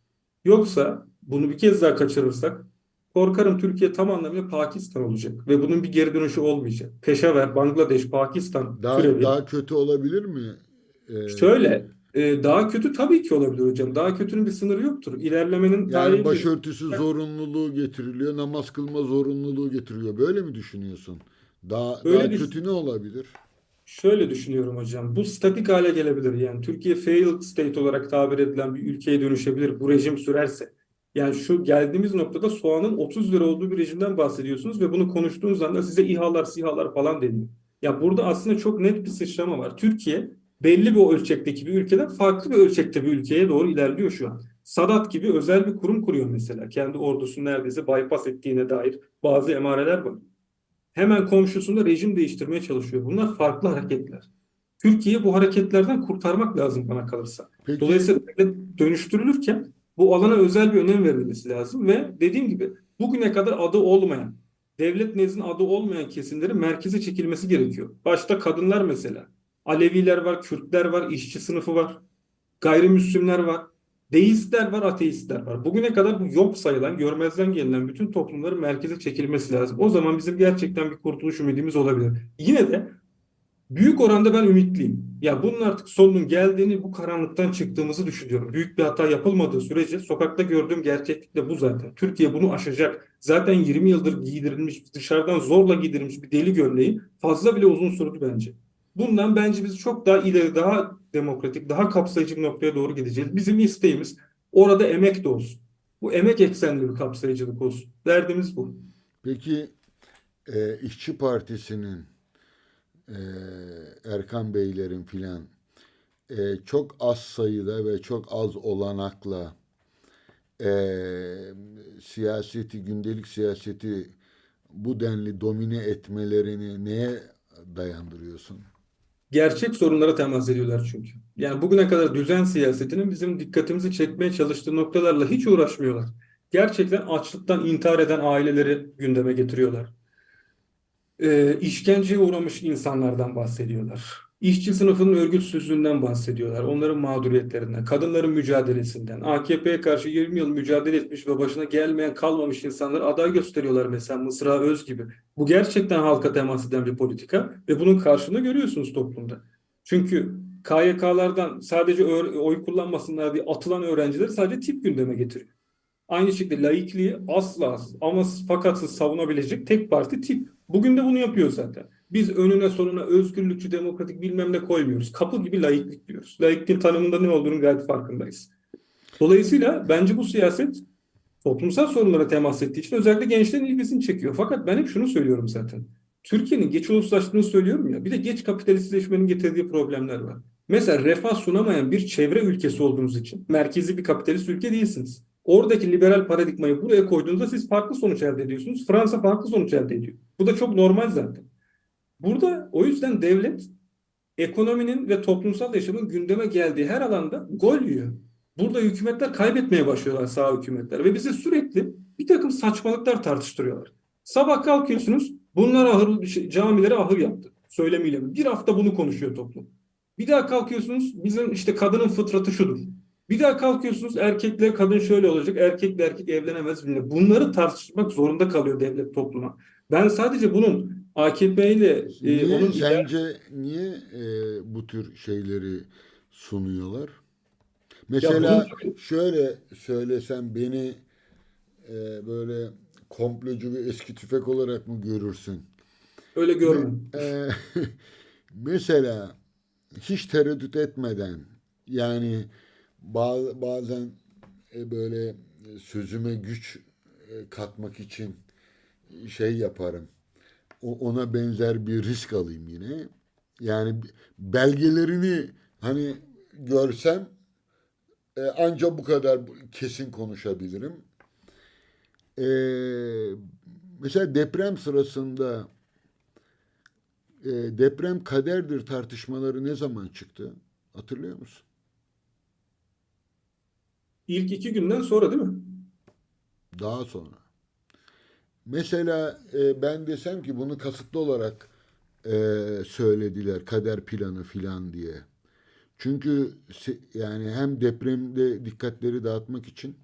Yoksa bunu bir kez daha kaçırırsak korkarım Türkiye tam anlamıyla Pakistan olacak ve bunun bir geri dönüşü olmayacak. Peşaver, Bangladeş, Pakistan Daha türevi daha kötü olabilir mi? Şöyle, daha kötü tabii ki olabilir hocam. Daha kötünün bir sınırı yoktur. İlerlemenin Yani tarihi bir... başörtüsü zorunluluğu getiriliyor, namaz kılma zorunluluğu getiriliyor. Böyle mi düşünüyorsun? Daha Böyle kötü ne olabilir? Şöyle düşünüyorum hocam. Bu statik hale gelebilir. Yani Türkiye failed state olarak tabir edilen bir ülkeye dönüşebilir bu rejim sürerse. Yani şu geldiğimiz noktada soğanın 30 lira olduğu bir rejimden bahsediyorsunuz ve bunu konuştuğunuz anda size İHA'lar, SİHA'lar falan deniyor. Ya burada aslında çok net bir sıçrama var. Türkiye belli bir ölçekteki bir ülkeden farklı bir ölçekte bir ülkeye doğru ilerliyor şu an. Sadat gibi özel bir kurum kuruyor mesela. Kendi ordusunu neredeyse bypass ettiğine dair bazı emareler var. Hemen komşusunda rejim değiştirmeye çalışıyor. Bunlar farklı hareketler. Türkiye'yi bu hareketlerden kurtarmak lazım bana kalırsa. Peki, Dolayısıyla devlet dönüştürülürken bu alana özel bir önem verilmesi lazım ve dediğim gibi bugüne kadar adı olmayan, devlet nezdinde adı olmayan kesimlerin merkeze çekilmesi gerekiyor. Başta kadınlar mesela. Aleviler var, Kürtler var, işçi sınıfı var, gayrimüslimler var, deistler var, ateistler var. Bugüne kadar bu yok sayılan, görmezden gelinen bütün toplumların merkeze çekilmesi lazım. O zaman bizim gerçekten bir kurtuluş ümidimiz olabilir. Yine de büyük oranda ben ümitliyim. Ya bunun artık sonunun geldiğini, bu karanlıktan çıktığımızı düşünüyorum. Büyük bir hata yapılmadığı sürece sokakta gördüğüm gerçeklik de bu zaten. Türkiye bunu aşacak. Zaten 20 yıldır giydirilmiş, dışarıdan zorla giydirilmiş bir deli gömleği fazla bile uzun sürdü bence. Bundan bence biz çok daha ileri, daha demokratik, daha kapsayıcı bir noktaya doğru gideceğiz. Bizim isteğimiz orada emek de olsun. Bu emek eksenli bir kapsayıcılık olsun. Derdimiz bu. peki, İşçi Partisi'nin, e, Erkan Beylerin filan çok az sayıda ve çok az olanakla e, siyaseti, gündelik siyaseti bu denli domine etmelerini neye dayandırıyorsun? Gerçek sorunlara temas ediyorlar çünkü. Yani bugüne kadar düzen siyasetinin bizim dikkatimizi çekmeye çalıştığı noktalarla hiç uğraşmıyorlar. Gerçekten açlıktan intihar eden aileleri gündeme getiriyorlar. İşkenceye uğramış insanlardan bahsediyorlar. İşçi sınıfının örgütsüzlüğünden bahsediyorlar. Onların mağduriyetlerinden, kadınların mücadelesinden. AKP'ye karşı 20 yıl mücadele etmiş ve başına gelmeyen kalmamış insanları aday gösteriyorlar mesela Mısra Öz gibi. Bu gerçekten halka temas eden bir politika ve bunun karşılığını görüyorsunuz toplumda. Çünkü KYK'lardan sadece oy kullanmasınlar diye atılan öğrencileri sadece tip gündeme getiriyor. Aynı şekilde laikliği asla ama fakatsız savunabilecek tek parti tip. Bugün de bunu yapıyor zaten. Biz önüne sonuna özgürlükçü, demokratik bilmem ne koymuyoruz. Kapı gibi laiklik diyoruz. Laikliğin tanımında ne olduğunu gayet farkındayız. Dolayısıyla bence bu siyaset toplumsal sorunlara temas ettiği için özellikle gençlerin ilgisini çekiyor. Fakat ben hep şunu söylüyorum zaten. Türkiye'nin geç uluslaştığını söylüyorum ya. Bir de geç kapitalistleşmenin getirdiği problemler var. Mesela refah sunamayan bir çevre ülkesi olduğunuz için merkezi bir kapitalist ülke değilsiniz. Oradaki liberal paradigmayı buraya koyduğunuzda siz farklı sonuç elde ediyorsunuz. Fransa farklı sonuç elde ediyor. Bu da çok normal zaten. Burada o yüzden devlet ekonominin ve toplumsal yaşamın gündeme geldiği her alanda gol yiyor. Burada hükümetler kaybetmeye başlıyorlar, sağ hükümetler ve bize sürekli bir takım saçmalıklar tartıştırıyorlar. Sabah kalkıyorsunuz, bunlar ahır, camilere ahır yaptı söylemiyle. Bir hafta bunu konuşuyor toplum. Bir daha kalkıyorsunuz, bizim işte kadının fıtratı şudur. Bir daha kalkıyorsunuz, erkekle kadın şöyle olacak, erkekle erkek evlenemez. Bunları tartışmak zorunda kalıyor devlet topluma. Ben sadece bunun AKP ile Niye onun sence niye bu tür şeyleri sunuyorlar? ya bunun Mesela şöyle söylesem beni böyle komplocu ve eski tüfek olarak mı görürsün? öyle Me- görme. e, Mesela hiç tereddüt etmeden yani bazen böyle sözüme güç katmak için şey yaparım. Ona benzer bir risk alayım yine. Yani belgelerini hani görsem ancak bu kadar kesin konuşabilirim. E, Mesela deprem sırasında deprem kaderdir tartışmaları ne zaman çıktı? Hatırlıyor musun? İlk 2 günden sonra değil mi? Daha sonra. Mesela ben desem ki bunu kasıtlı olarak söylediler kader planı filan diye. Çünkü yani hem depremde dikkatleri dağıtmak için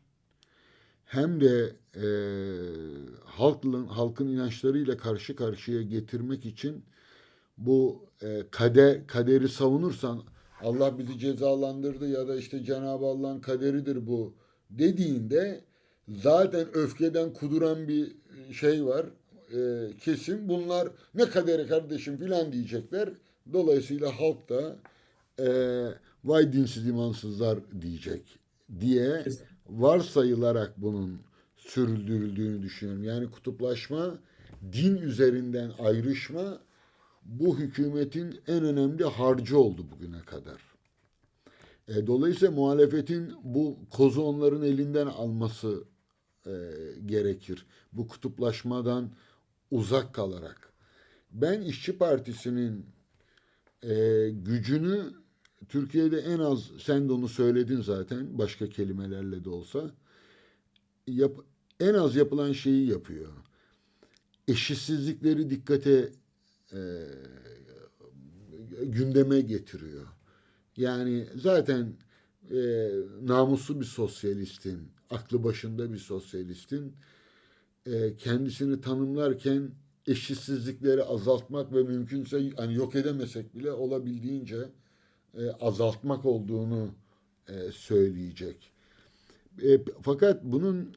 hem de halkın inançlarıyla karşı karşıya getirmek için bu kaderi savunursan Allah bizi cezalandırdı ya da işte Cenab-ı Allah'ın kaderidir bu dediğinde zaten öfkeden kuduran bir şey var. Kesin bunlar ne kaderi kardeşim filan diyecekler. Dolayısıyla halk da e, vay dinsiz imansızlar diyecek diye varsayılarak bunun sürdürüldüğünü düşünüyorum. Yani kutuplaşma, din üzerinden ayrışma bu hükümetin en önemli harcı oldu bugüne kadar. Dolayısıyla muhalefetin bu kozu onların elinden alması gerekir. Bu kutuplaşmadan uzak kalarak. Ben İşçi Partisi'nin gücünü Türkiye'de en az, sen de onu söyledin zaten başka kelimelerle de olsa, yap, en az yapılan şeyi yapıyor. Eşitsizlikleri dikkate e, gündeme getiriyor. Yani zaten namuslu bir sosyalistin, aklı başında bir sosyalistin kendisini tanımlarken eşitsizlikleri azaltmak ve mümkünse hani yok edemesek bile olabildiğince azaltmak olduğunu söyleyecek. Fakat bunun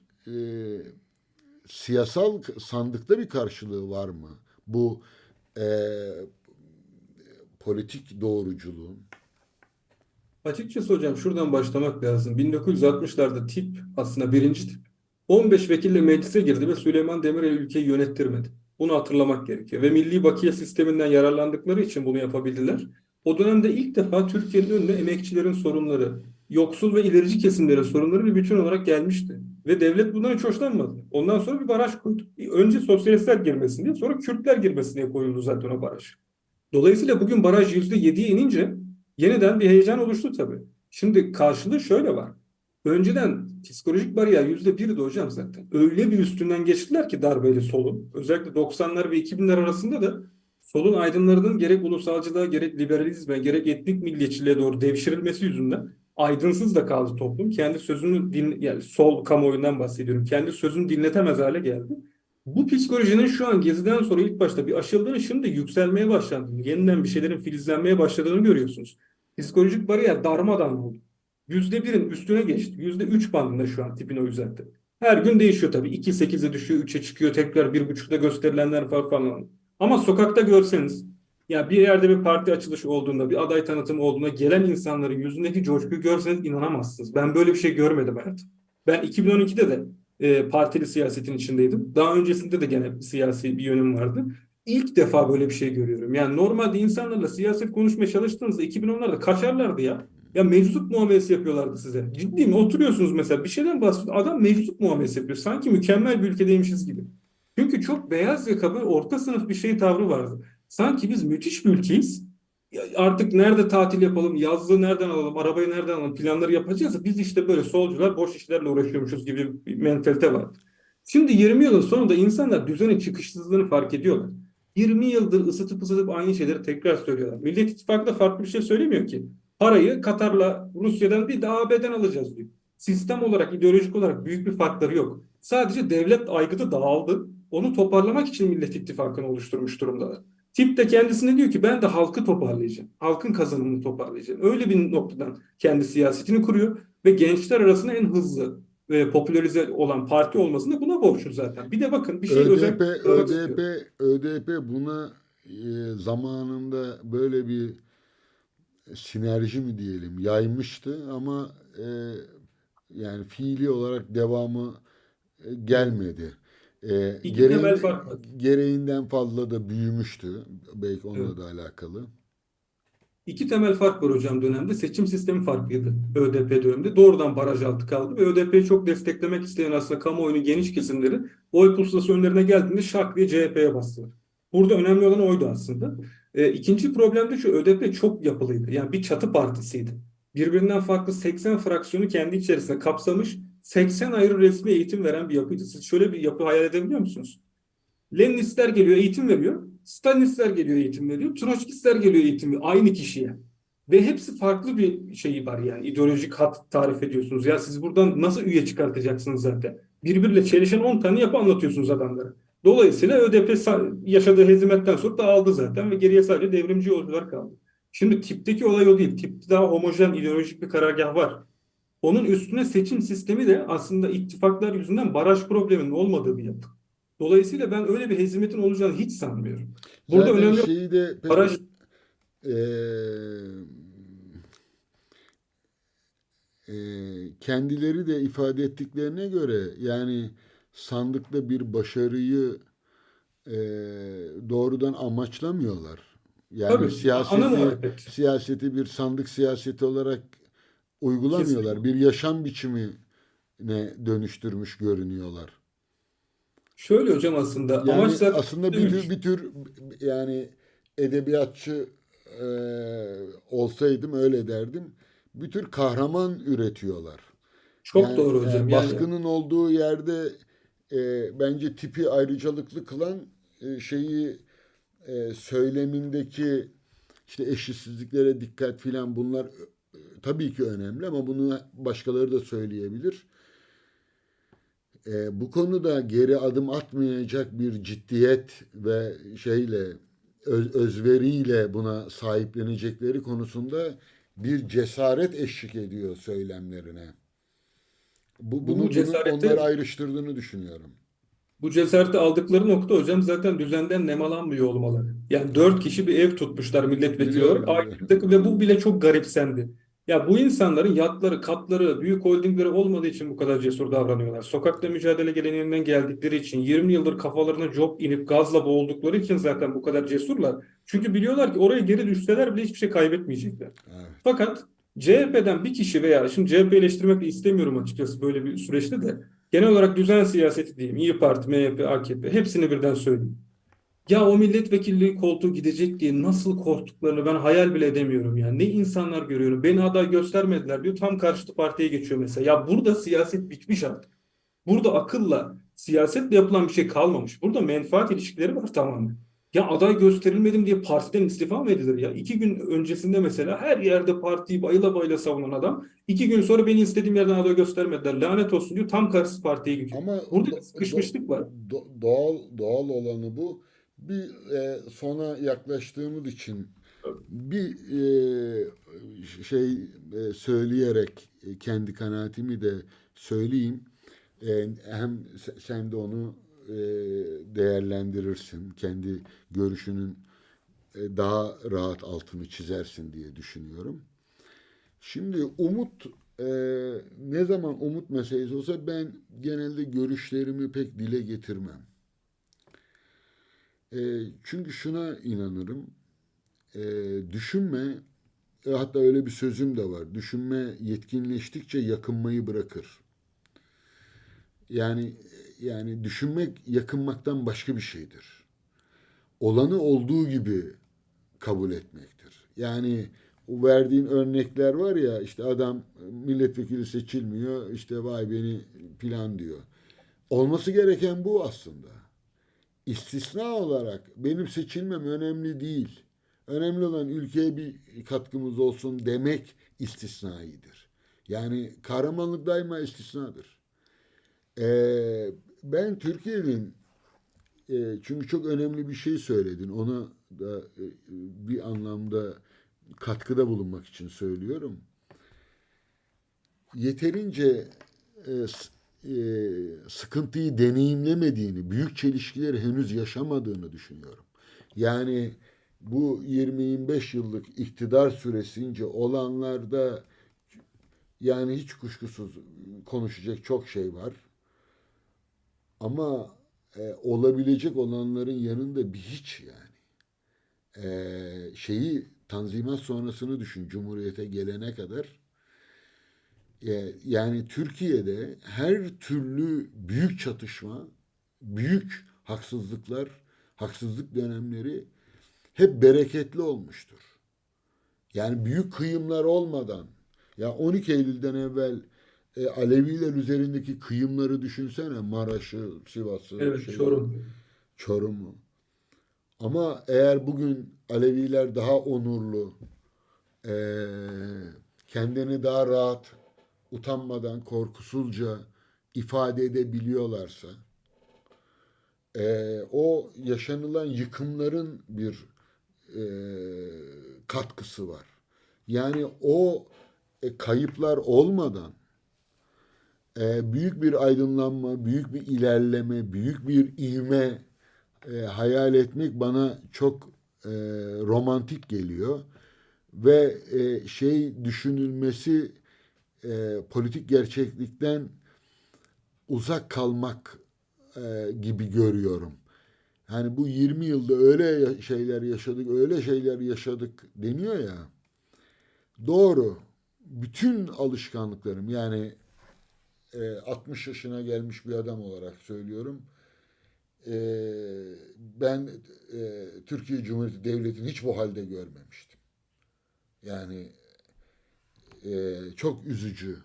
siyasal sandıkta bir karşılığı var mı? Bu e, politik doğruculuğun. Açıkçası hocam şuradan başlamak lazım. 1960'larda tip aslında birinci tip 15 vekille meclise girdi ve Süleyman Demirel ülkeyi yönettirmedi. Bunu hatırlamak gerekiyor. Ve milli bakiye sisteminden yararlandıkları için bunu yapabildiler. O dönemde ilk defa Türkiye'nin önüne emekçilerin sorunları, yoksul ve ilerici kesimlerin sorunları bir bütün olarak gelmişti. Ve devlet bundan hiç hoşlanmadı. Ondan sonra bir baraj koydu. Önce sosyalistler girmesin diye, sonra Kürtler girmesin diye koyuldu zaten o baraj. Dolayısıyla bugün baraj %7'ye inince yeniden bir heyecan oluştu tabii. Şimdi karşılığı şöyle var. Önceden psikolojik bariyer %1'di hocam zaten. Öyle bir üstünden geçtiler ki darbeyle solun. Özellikle 90'lar ve 2000'ler arasında da solun aydınlarının gerek ulusalcılığa, gerek liberalizme, gerek etnik milliyetçiliğe doğru devşirilmesi yüzünden aydınsız da kaldı toplum. Kendi sözünü yani sol kamuoyundan bahsediyorum. Kendi sözünü dinletemez hale geldi. Bu psikolojinin şu an Gezi'den sonra ilk başta bir aşıldığını, şimdi yükselmeye başlandığını, yeniden bir şeylerin filizlenmeye başladığını görüyorsunuz. Psikolojik bariyer darmadan oldu. %1'in üstüne geçti. %3 bandında şu an tipin o yüzden. Her gün değişiyor tabii. 2,8'e düşüyor, 3'e çıkıyor, tekrar 1,5'da gösterilenler var falan. Ama sokakta görseniz, ya bir yerde bir parti açılışı olduğunda, bir aday tanıtımı olduğunda gelen insanların yüzündeki coşkuyu görseniz inanamazsınız. Ben böyle bir şey görmedim hayatım. Ben 2012'de de partili siyasetin içindeydim. Daha öncesinde de gene siyasi bir yönüm vardı. İlk defa böyle bir şey görüyorum. Yani normalde insanlarla siyaset konuşmaya çalıştığınızda 2010'larda kaçarlardı ya. Ya meczup muamelesi yapıyorlardı size. Ciddi mi? Oturuyorsunuz mesela bir şeyden bahsediyor. Adam meczup muamelesi yapıyor. Sanki mükemmel bir ülkedeymişiz gibi. Çünkü çok beyaz yakalı orta sınıf bir şey tavrı vardı. Sanki biz müthiş bir ülkeyiz. Ya artık nerede tatil yapalım, yazlığı nereden alalım, arabayı nereden alalım planları yapacağız. Biz işte böyle solcular boş işlerle uğraşıyormuşuz gibi bir mentalite var. Şimdi 20 yılın sonunda insanlar düzenin çıkışsızlığını fark ediyorlar. 20 yıldır ısıtıp aynı şeyleri tekrar söylüyorlar. Millet İttifakı da farklı bir şey söylemiyor ki. Parayı Katar'la Rusya'dan değil de AB'den alacağız diyor. Sistem olarak, ideolojik olarak büyük bir farkları yok. Sadece devlet aygıtı dağıldı. Onu toparlamak için Millet İttifakı'nı oluşturmuş durumdalar. Tip de kendisine diyor ki ben de halkı toparlayacağım. Halkın kazanımını toparlayacağım. Öyle bir noktadan kendi siyasetini kuruyor ve gençler arasında en hızlı ve popülerize olan parti olmasını da buna borçlu zaten. Bir de bakın bir şey ÖDP, özellikle söylemek ÖDP, istiyorum. ÖDP buna zamanında böyle bir sinerji mi diyelim yaymıştı ama yani fiili olarak devamı Evet. gelmedi. İki temel fark var. Gereğinden fazla da büyümüştü. Belki Evet. onunla da alakalı. İki temel fark var hocam dönemde. Seçim sistemi farklıydı ÖDP döneminde. Doğrudan baraj altı kaldı ve ÖDP'yi çok desteklemek isteyen aslında kamuoyunun geniş kesimleri oy pusulası önlerine geldiğinde şak diye CHP'ye bastılar. Burada önemli olan oydu aslında. İkinci problem de şu: ÖDP çok yapılıydı. Yani bir çatı partisiydi. Birbirinden farklı 80 fraksiyonu kendi içerisinde kapsamış, 80 ayrı resmi eğitim veren bir yapıydı. Siz şöyle bir yapı hayal edebiliyor musunuz? Leninistler geliyor eğitim veriyor. Stalinistler geliyor eğitim veriyor. Troçkistler geliyor eğitim veriyor. Aynı kişiye. Ve hepsi farklı bir şeyi var yani. İdeolojik hat tarif ediyorsunuz. Ya siz buradan nasıl üye çıkartacaksınız zaten? Birbiriyle çelişen 10 tane yapı anlatıyorsunuz adamlara. Dolayısıyla ÖDP yaşadığı hezimetten sonra dağıldı zaten ve geriye sadece devrimci yolcular kaldı. Şimdi tipteki olay o değil. Tipte daha homojen ideolojik bir karargah var. Onun üstüne seçim sistemi de aslında ittifaklar yüzünden baraj probleminin olmadığı bir yapı. Dolayısıyla ben öyle bir hezimetin olacağını hiç sanmıyorum. Burada Zaten önemli olan şeyi de pek baraj. eee, kendileri de ifade ettiklerine göre yani sandıkta bir başarıyı doğrudan amaçlamıyorlar. Yani Tabii ana siyaseti muhalefet. siyaseti bir sandık siyaseti olarak uygulamıyorlar. Kesinlikle. Bir yaşam biçimine dönüştürmüş görünüyorlar. Şöyle hocam, aslında amaç Yani zaten aslında üç. bir tür yani edebiyatçı e, olsaydım öyle derdim. Bir tür kahraman üretiyorlar. Çok Yani doğru hocam. Yani baskının olduğu yerde bence tipi ayrıcalıklı kılan şeyi söylemindeki işte eşitsizliklere dikkat filan bunlar tabii ki önemli ama bunu başkaları da söyleyebilir. Bu konuda geri adım atmayacak bir ciddiyet ve özveriyle buna sahiplenecekleri konusunda bir cesaret eşlik ediyor söylemlerine. bu Bunun onları cesareti ayrıştırdığını düşünüyorum. Bu cesareti aldıkları nokta hocam zaten düzenden nemalanmıyor olmaları. Yani dört kişi bir ev tutmuşlar milletvekili olarak. Biliyorum, Aynı biliyorum. takım ve bu bile çok garipsendi. Ya bu insanların yatları, katları, büyük holdingleri olmadığı için bu kadar cesur davranıyorlar. Sokakta mücadele geleneğinden geldikleri için, 20 yıldır kafalarına job inip gazla boğuldukları için zaten bu kadar cesurlar. Çünkü biliyorlar ki oraya geri düşseler bile hiçbir şey kaybetmeyecekler. Evet. Fakat CHP'den bir kişi, veya şimdi CHP eleştirmek de istemiyorum açıkçası böyle bir süreçte de, genel olarak düzen siyaseti diyeyim. İyi Parti, MHP, AKP hepsini birden söyleyeyim. Ya o milletvekilliği koltuğu gidecek diye nasıl korktuklarını ben hayal bile edemiyorum yani. Ne insanlar görüyorum. Beni aday göstermediler diyor. Tam karşıtı partiye geçiyor mesela. Ya burada siyaset bitmiş artık. Burada akılla, siyasetle yapılan bir şey kalmamış. Burada menfaat ilişkileri var tamamen. Ya aday gösterilmedim diye partiden istifa mı edilir ya? 2 gün öncesinde mesela her yerde partiyi bayıla bayıla savunan adam, 2 gün sonra beni istediğim yerden aday göstermediler, lanet olsun diyor, tam karşı partiye gidiyor. Ama Burada bir sıkışmışlık var. doğal olanı bu. Bir sona yaklaştığımız için bir söyleyerek kendi kanaatimi de söyleyeyim. Hem sen de onu değerlendirirsin. Kendi görüşünün daha rahat altını çizersin diye düşünüyorum. Şimdi e, ne zaman umut meselesi olsa ben genelde görüşlerimi pek dile getirmem. Çünkü şuna inanırım. E, düşünme, hatta öyle bir sözüm de var. Düşünme yetkinleştikçe yakınmayı bırakır. Yani düşünmek yakınmaktan başka bir şeydir. Olanı olduğu gibi kabul etmektir. Yani o verdiğin örnekler var ya, işte adam milletvekili seçilmiyor, işte vay beni plan diyor. Olması gereken bu aslında. İstisna olarak benim seçilmem önemli değil. Önemli olan ülkeye bir katkımız olsun demek istisnaidir. Yani kahramanlık daima istisnadır. Ben Türkiye'nin çünkü çok önemli bir şey söyledin. Ona da bir anlamda katkıda bulunmak için söylüyorum. Yeterince e, sıkıntıyı deneyimlemediğini, büyük çelişkileri henüz yaşamadığını düşünüyorum. Yani bu 20-25 yıllık iktidar süresince olanlarda yani hiç kuşkusuz konuşacak çok şey var. Ama olabilecek olanların yanında bir hiç yani. Tanzimat sonrasını düşün, Cumhuriyete gelene kadar. Yani Türkiye'de her türlü büyük çatışma, büyük haksızlıklar, haksızlık dönemleri hep bereketli olmuştur. Yani büyük kıyımlar olmadan, ya 12 Eylül'den evvel Aleviler üzerindeki kıyımları düşünsene, Maraş'ı, Sivas'ı, Evet, Çorum. Çorum'u. Ama eğer bugün Aleviler daha onurlu, eee, kendini daha rahat, utanmadan, korkusuzca ifade edebiliyorlarsa, o yaşanılan yıkımların bir katkısı var. Yani o kayıplar olmadan büyük bir aydınlanma, büyük bir ilerleme, büyük bir ivme hayal etmek bana çok romantik geliyor. Ve şey düşünülmesi politik gerçeklikten uzak kalmak gibi görüyorum. Yani bu 20 yılda öyle şeyler yaşadık, öyle şeyler yaşadık deniyor ya. Doğru. Bütün alışkanlıklarım yani 60 yaşına gelmiş bir adam olarak söylüyorum. E, Ben Türkiye Cumhuriyeti Devleti'ni hiç bu halde görmemiştim. Yani çok üzücü,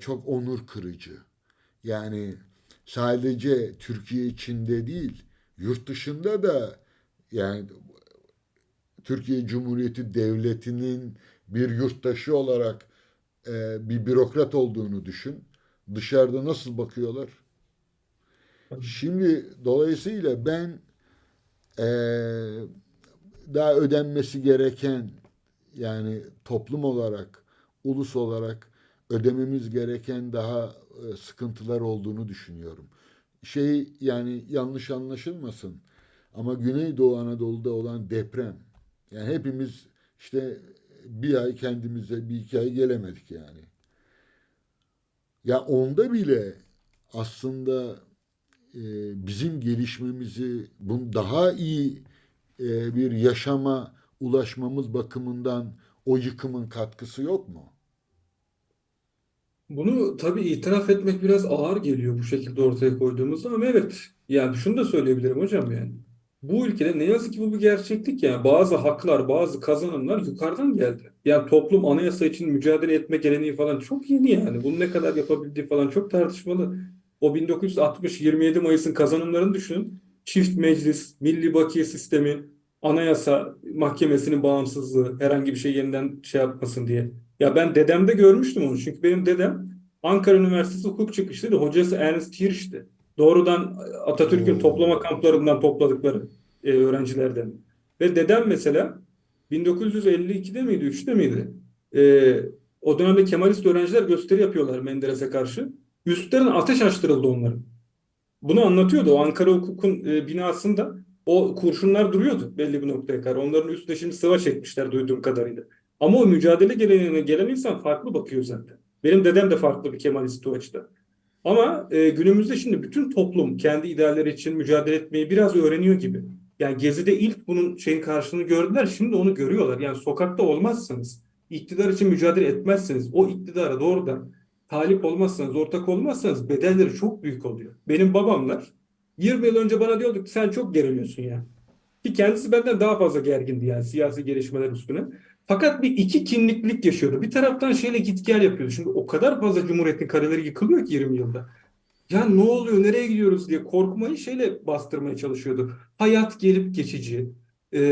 çok onur kırıcı. Yani sadece Türkiye içinde değil, yurt dışında da yani Türkiye Cumhuriyeti Devleti'nin bir yurttaşı olarak bir bürokrat olduğunu düşün. Dışarıda nasıl bakıyorlar? Şimdi dolayısıyla ben e, daha ödenmesi gereken yani toplum olarak, ulus olarak ödememiz gereken daha sıkıntılar olduğunu düşünüyorum. Şey yani yanlış anlaşılmasın ama Güneydoğu Anadolu'da olan deprem yani hepimiz işte bir ay kendimize bir iki ay gelemedik yani. Ya onda bile aslında bizim gelişmemizi, bunu daha iyi bir yaşama ulaşmamız bakımından o yıkımın katkısı yok mu? Bunu tabii itiraf etmek biraz ağır geliyor bu şekilde ortaya koyduğumuzda ama evet yani şunu da söyleyebilirim hocam yani. Bu ülkede ne yazık ki bu bir gerçeklik yani bazı haklar, bazı kazanımlar yukarıdan geldi. Yani toplum anayasa için mücadele etme geleneği falan çok yeni yani. Bunu ne kadar yapabildiği falan çok tartışmalı. O 1960 27 Mayıs'ın kazanımlarını düşünün. Çift meclis, milli bakiye sistemi, anayasa mahkemesinin bağımsızlığı, herhangi bir şey yeniden şey yapmasın diye. Ya ben dedemde görmüştüm onu. Çünkü benim dedem Ankara Üniversitesi hukuk çıkışlıydı. Hocası Ernst Hirsch'ti. Doğrudan Atatürk'ün toplama Oo, kamplarından topladıkları öğrencilerden. Ve dedem mesela 1952'de miydi, 3'te miydi? E, O dönemde Kemalist öğrenciler gösteri yapıyorlar Menderes'e karşı. Üstlerine ateş açtırıldı onların. Bunu anlatıyordu. O Ankara Hukuk'un binasında o kurşunlar duruyordu belli bir noktaya kadar. Onların üstüne şimdi sıva çekmişler duyduğum kadarıyla. Ama o mücadele geleneğine gelen insan farklı bakıyor zaten. Benim dedem de farklı bir Kemalist o açıdan. Ama günümüzde şimdi bütün toplum kendi idealleri için mücadele etmeyi biraz öğreniyor gibi. Yani Gezi'de ilk bunun şeyin karşılığını gördüler, şimdi onu görüyorlar. Yani sokakta olmazsanız, iktidar için mücadele etmezseniz, o iktidara doğrudan talip olmazsanız, ortak olmazsanız bedelleri çok büyük oluyor. Benim babamlar 20 yıl önce bana diyordu ki sen çok geriliyorsun ya. Ki kendisi benden daha fazla gergindi yani siyasi gelişmeler üstüne. Fakat bir iki kimliklik yaşıyordu. Bir taraftan şeyle git gel yapıyordu. Şimdi o kadar fazla Cumhuriyet'in kareleri yıkılıyor ki 20 yılda. Ya ne oluyor, nereye gidiyoruz diye korkmayı şeyle bastırmaya çalışıyordu. Hayat gelip geçici.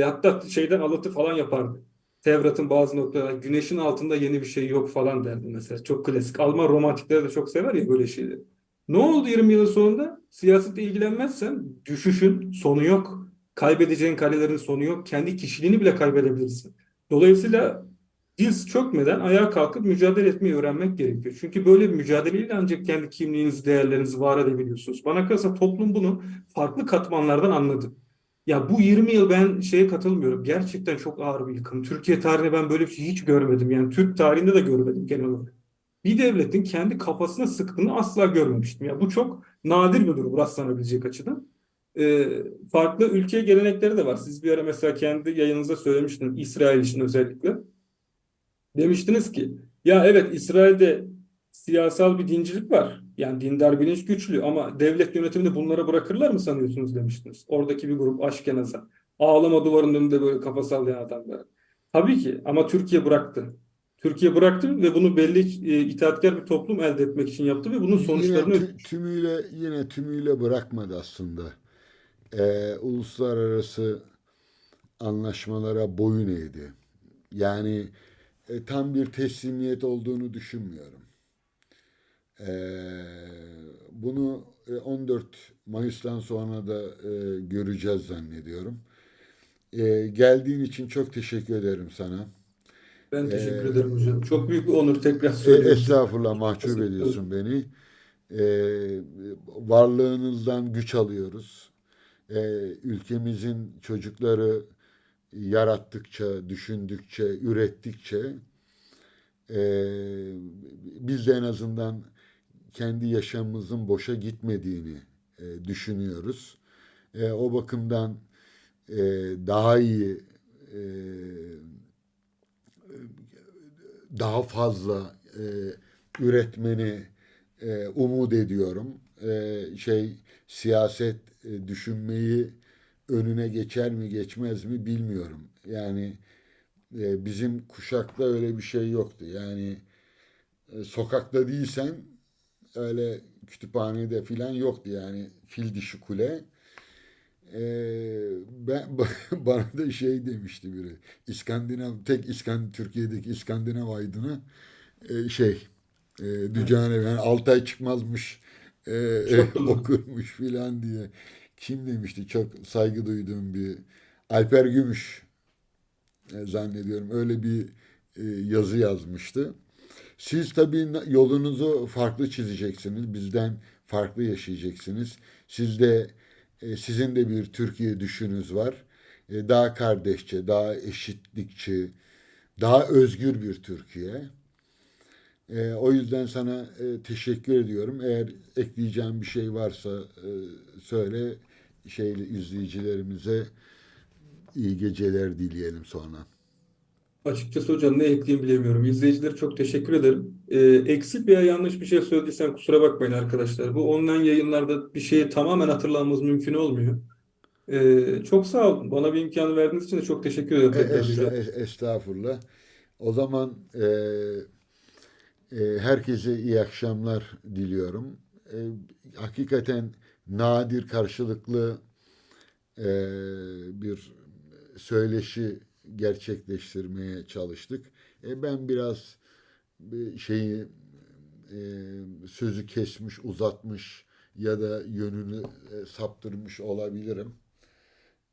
Hatta şeyden alıntı falan yapardı. Tevrat'ın bazı noktalarında güneşin altında yeni bir şey yok falan derdi mesela. Çok klasik. Alman romantikleri de çok sever ya böyle şeyleri. Ne oldu 20 yılın sonunda? Siyasetle ilgilenmezsen düşüşün sonu yok. Kaybedeceğin kalelerin sonu yok. Kendi kişiliğini bile kaybedebilirsin. Dolayısıyla diz çökmeden ayağa kalkıp mücadele etmeyi öğrenmek gerekiyor. Çünkü böyle bir mücadeleyle ancak kendi kimliğinizi, değerlerinizi var edebiliyorsunuz. Bana kalırsa toplum bunu farklı katmanlardan anladı. Ya bu 20 yıl ben şeye katılmıyorum. Gerçekten çok ağır bir yıkım. Türkiye tarihinde ben böyle bir şey hiç görmedim. Yani Türk tarihinde de görmedim genel olarak. Bir devletin kendi kafasına sıktığını asla görmemiştim. Ya bu çok nadir bir durum rastlanabilecek açıdan. Farklı ülke gelenekleri de var. Siz bir ara mesela kendi yayınınızda söylemiştiniz İsrail için özellikle. Demiştiniz ki ya evet İsrail'de siyasal bir dincilik var. Yani dindar bilinç güçlü ama devlet yönetimini bunlara bırakırlar mı sanıyorsunuz demiştiniz. Oradaki bir grup Aşkenaz'a. Ağlama duvarının önünde böyle kafa sallayan adamlar. Tabii ki ama Türkiye bıraktı. Türkiye bıraktı ve bunu belli itaatkar bir toplum elde etmek için yaptı ve bunun yine sonuçlarını ödedi. tümüyle bırakmadı aslında. Uluslararası anlaşmalara boyun eğdi. Yani tam bir teslimiyet olduğunu düşünmüyorum. Bunu 14 Mayıs'tan sonra da göreceğiz zannediyorum. Geldiğin için çok teşekkür ederim sana. Ben E, teşekkür ederim hocam. Çok büyük bir onur, tekrar söylüyorum. Estağfurullah, mahcup ediyorsun beni. E, Varlığınızdan güç alıyoruz. Ülkemizin çocukları yarattıkça, düşündükçe, ürettikçe e, biz de en azından kendi yaşamımızın boşa gitmediğini düşünüyoruz. O bakımdan e, daha iyi, e, daha fazla üretmeni umut ediyorum. Siyaset düşünmeyi önüne geçer mi geçmez mi bilmiyorum. Yani bizim kuşakta öyle bir şey yoktu. Yani sokakta değilsen öyle kütüphanede filan yoktu yani fil dişi kule. Ben bana da şey demişti biri. Türkiye'deki İskandinav aydını şey Dücane yani 6 ay çıkmazmış Çok doğru. okurmuş filan diye. Kim demişti? Çok saygı duyduğum bir Alper Gümüş zannediyorum. Öyle bir yazı yazmıştı. Siz tabii yolunuzu farklı çizeceksiniz. Bizden farklı yaşayacaksınız. Sizin de bir Türkiye düşünüz var. Daha kardeşçe, daha eşitlikçi, daha özgür bir Türkiye. O yüzden sana teşekkür ediyorum. Eğer ekleyeceğim bir şey varsa söyle. İzleyicilerimize iyi geceler dileyelim sonra. Açıkçası hocam ne ekleyeyim bilemiyorum. İzleyicilere çok teşekkür ederim. Eksik veya yanlış bir şey söylediysem kusura bakmayın arkadaşlar. Bu online yayınlarda bir şeyi tamamen hatırlamamız mümkün olmuyor. Çok sağ olun. Bana bir imkan verdiğiniz için de çok teşekkür ederim tekrar Yüce. Estağfurullah. O zaman herkese iyi akşamlar diliyorum. Hakikaten nadir karşılıklı e, bir söyleşi gerçekleştirmeye çalıştık. Ben biraz şeyi e, sözü kesmiş, uzatmış ya da yönünü saptırmış olabilirim.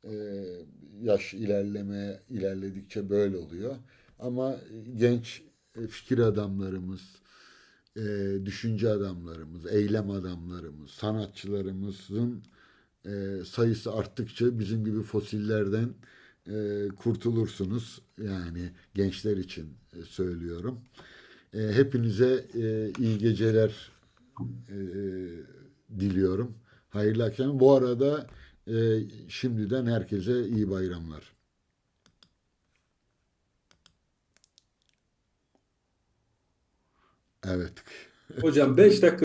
E, Yaş ilerledikçe böyle oluyor. Ama genç fikir adamlarımız, düşünce adamlarımız, eylem adamlarımız, sanatçılarımızın sayısı arttıkça bizim gibi fosillerden kurtulursunuz. Yani gençler için söylüyorum. Hepinize iyi geceler diliyorum. Hayırlı akşam. Bu arada şimdiden herkese iyi bayramlar. Evet. Hocam 5 dakika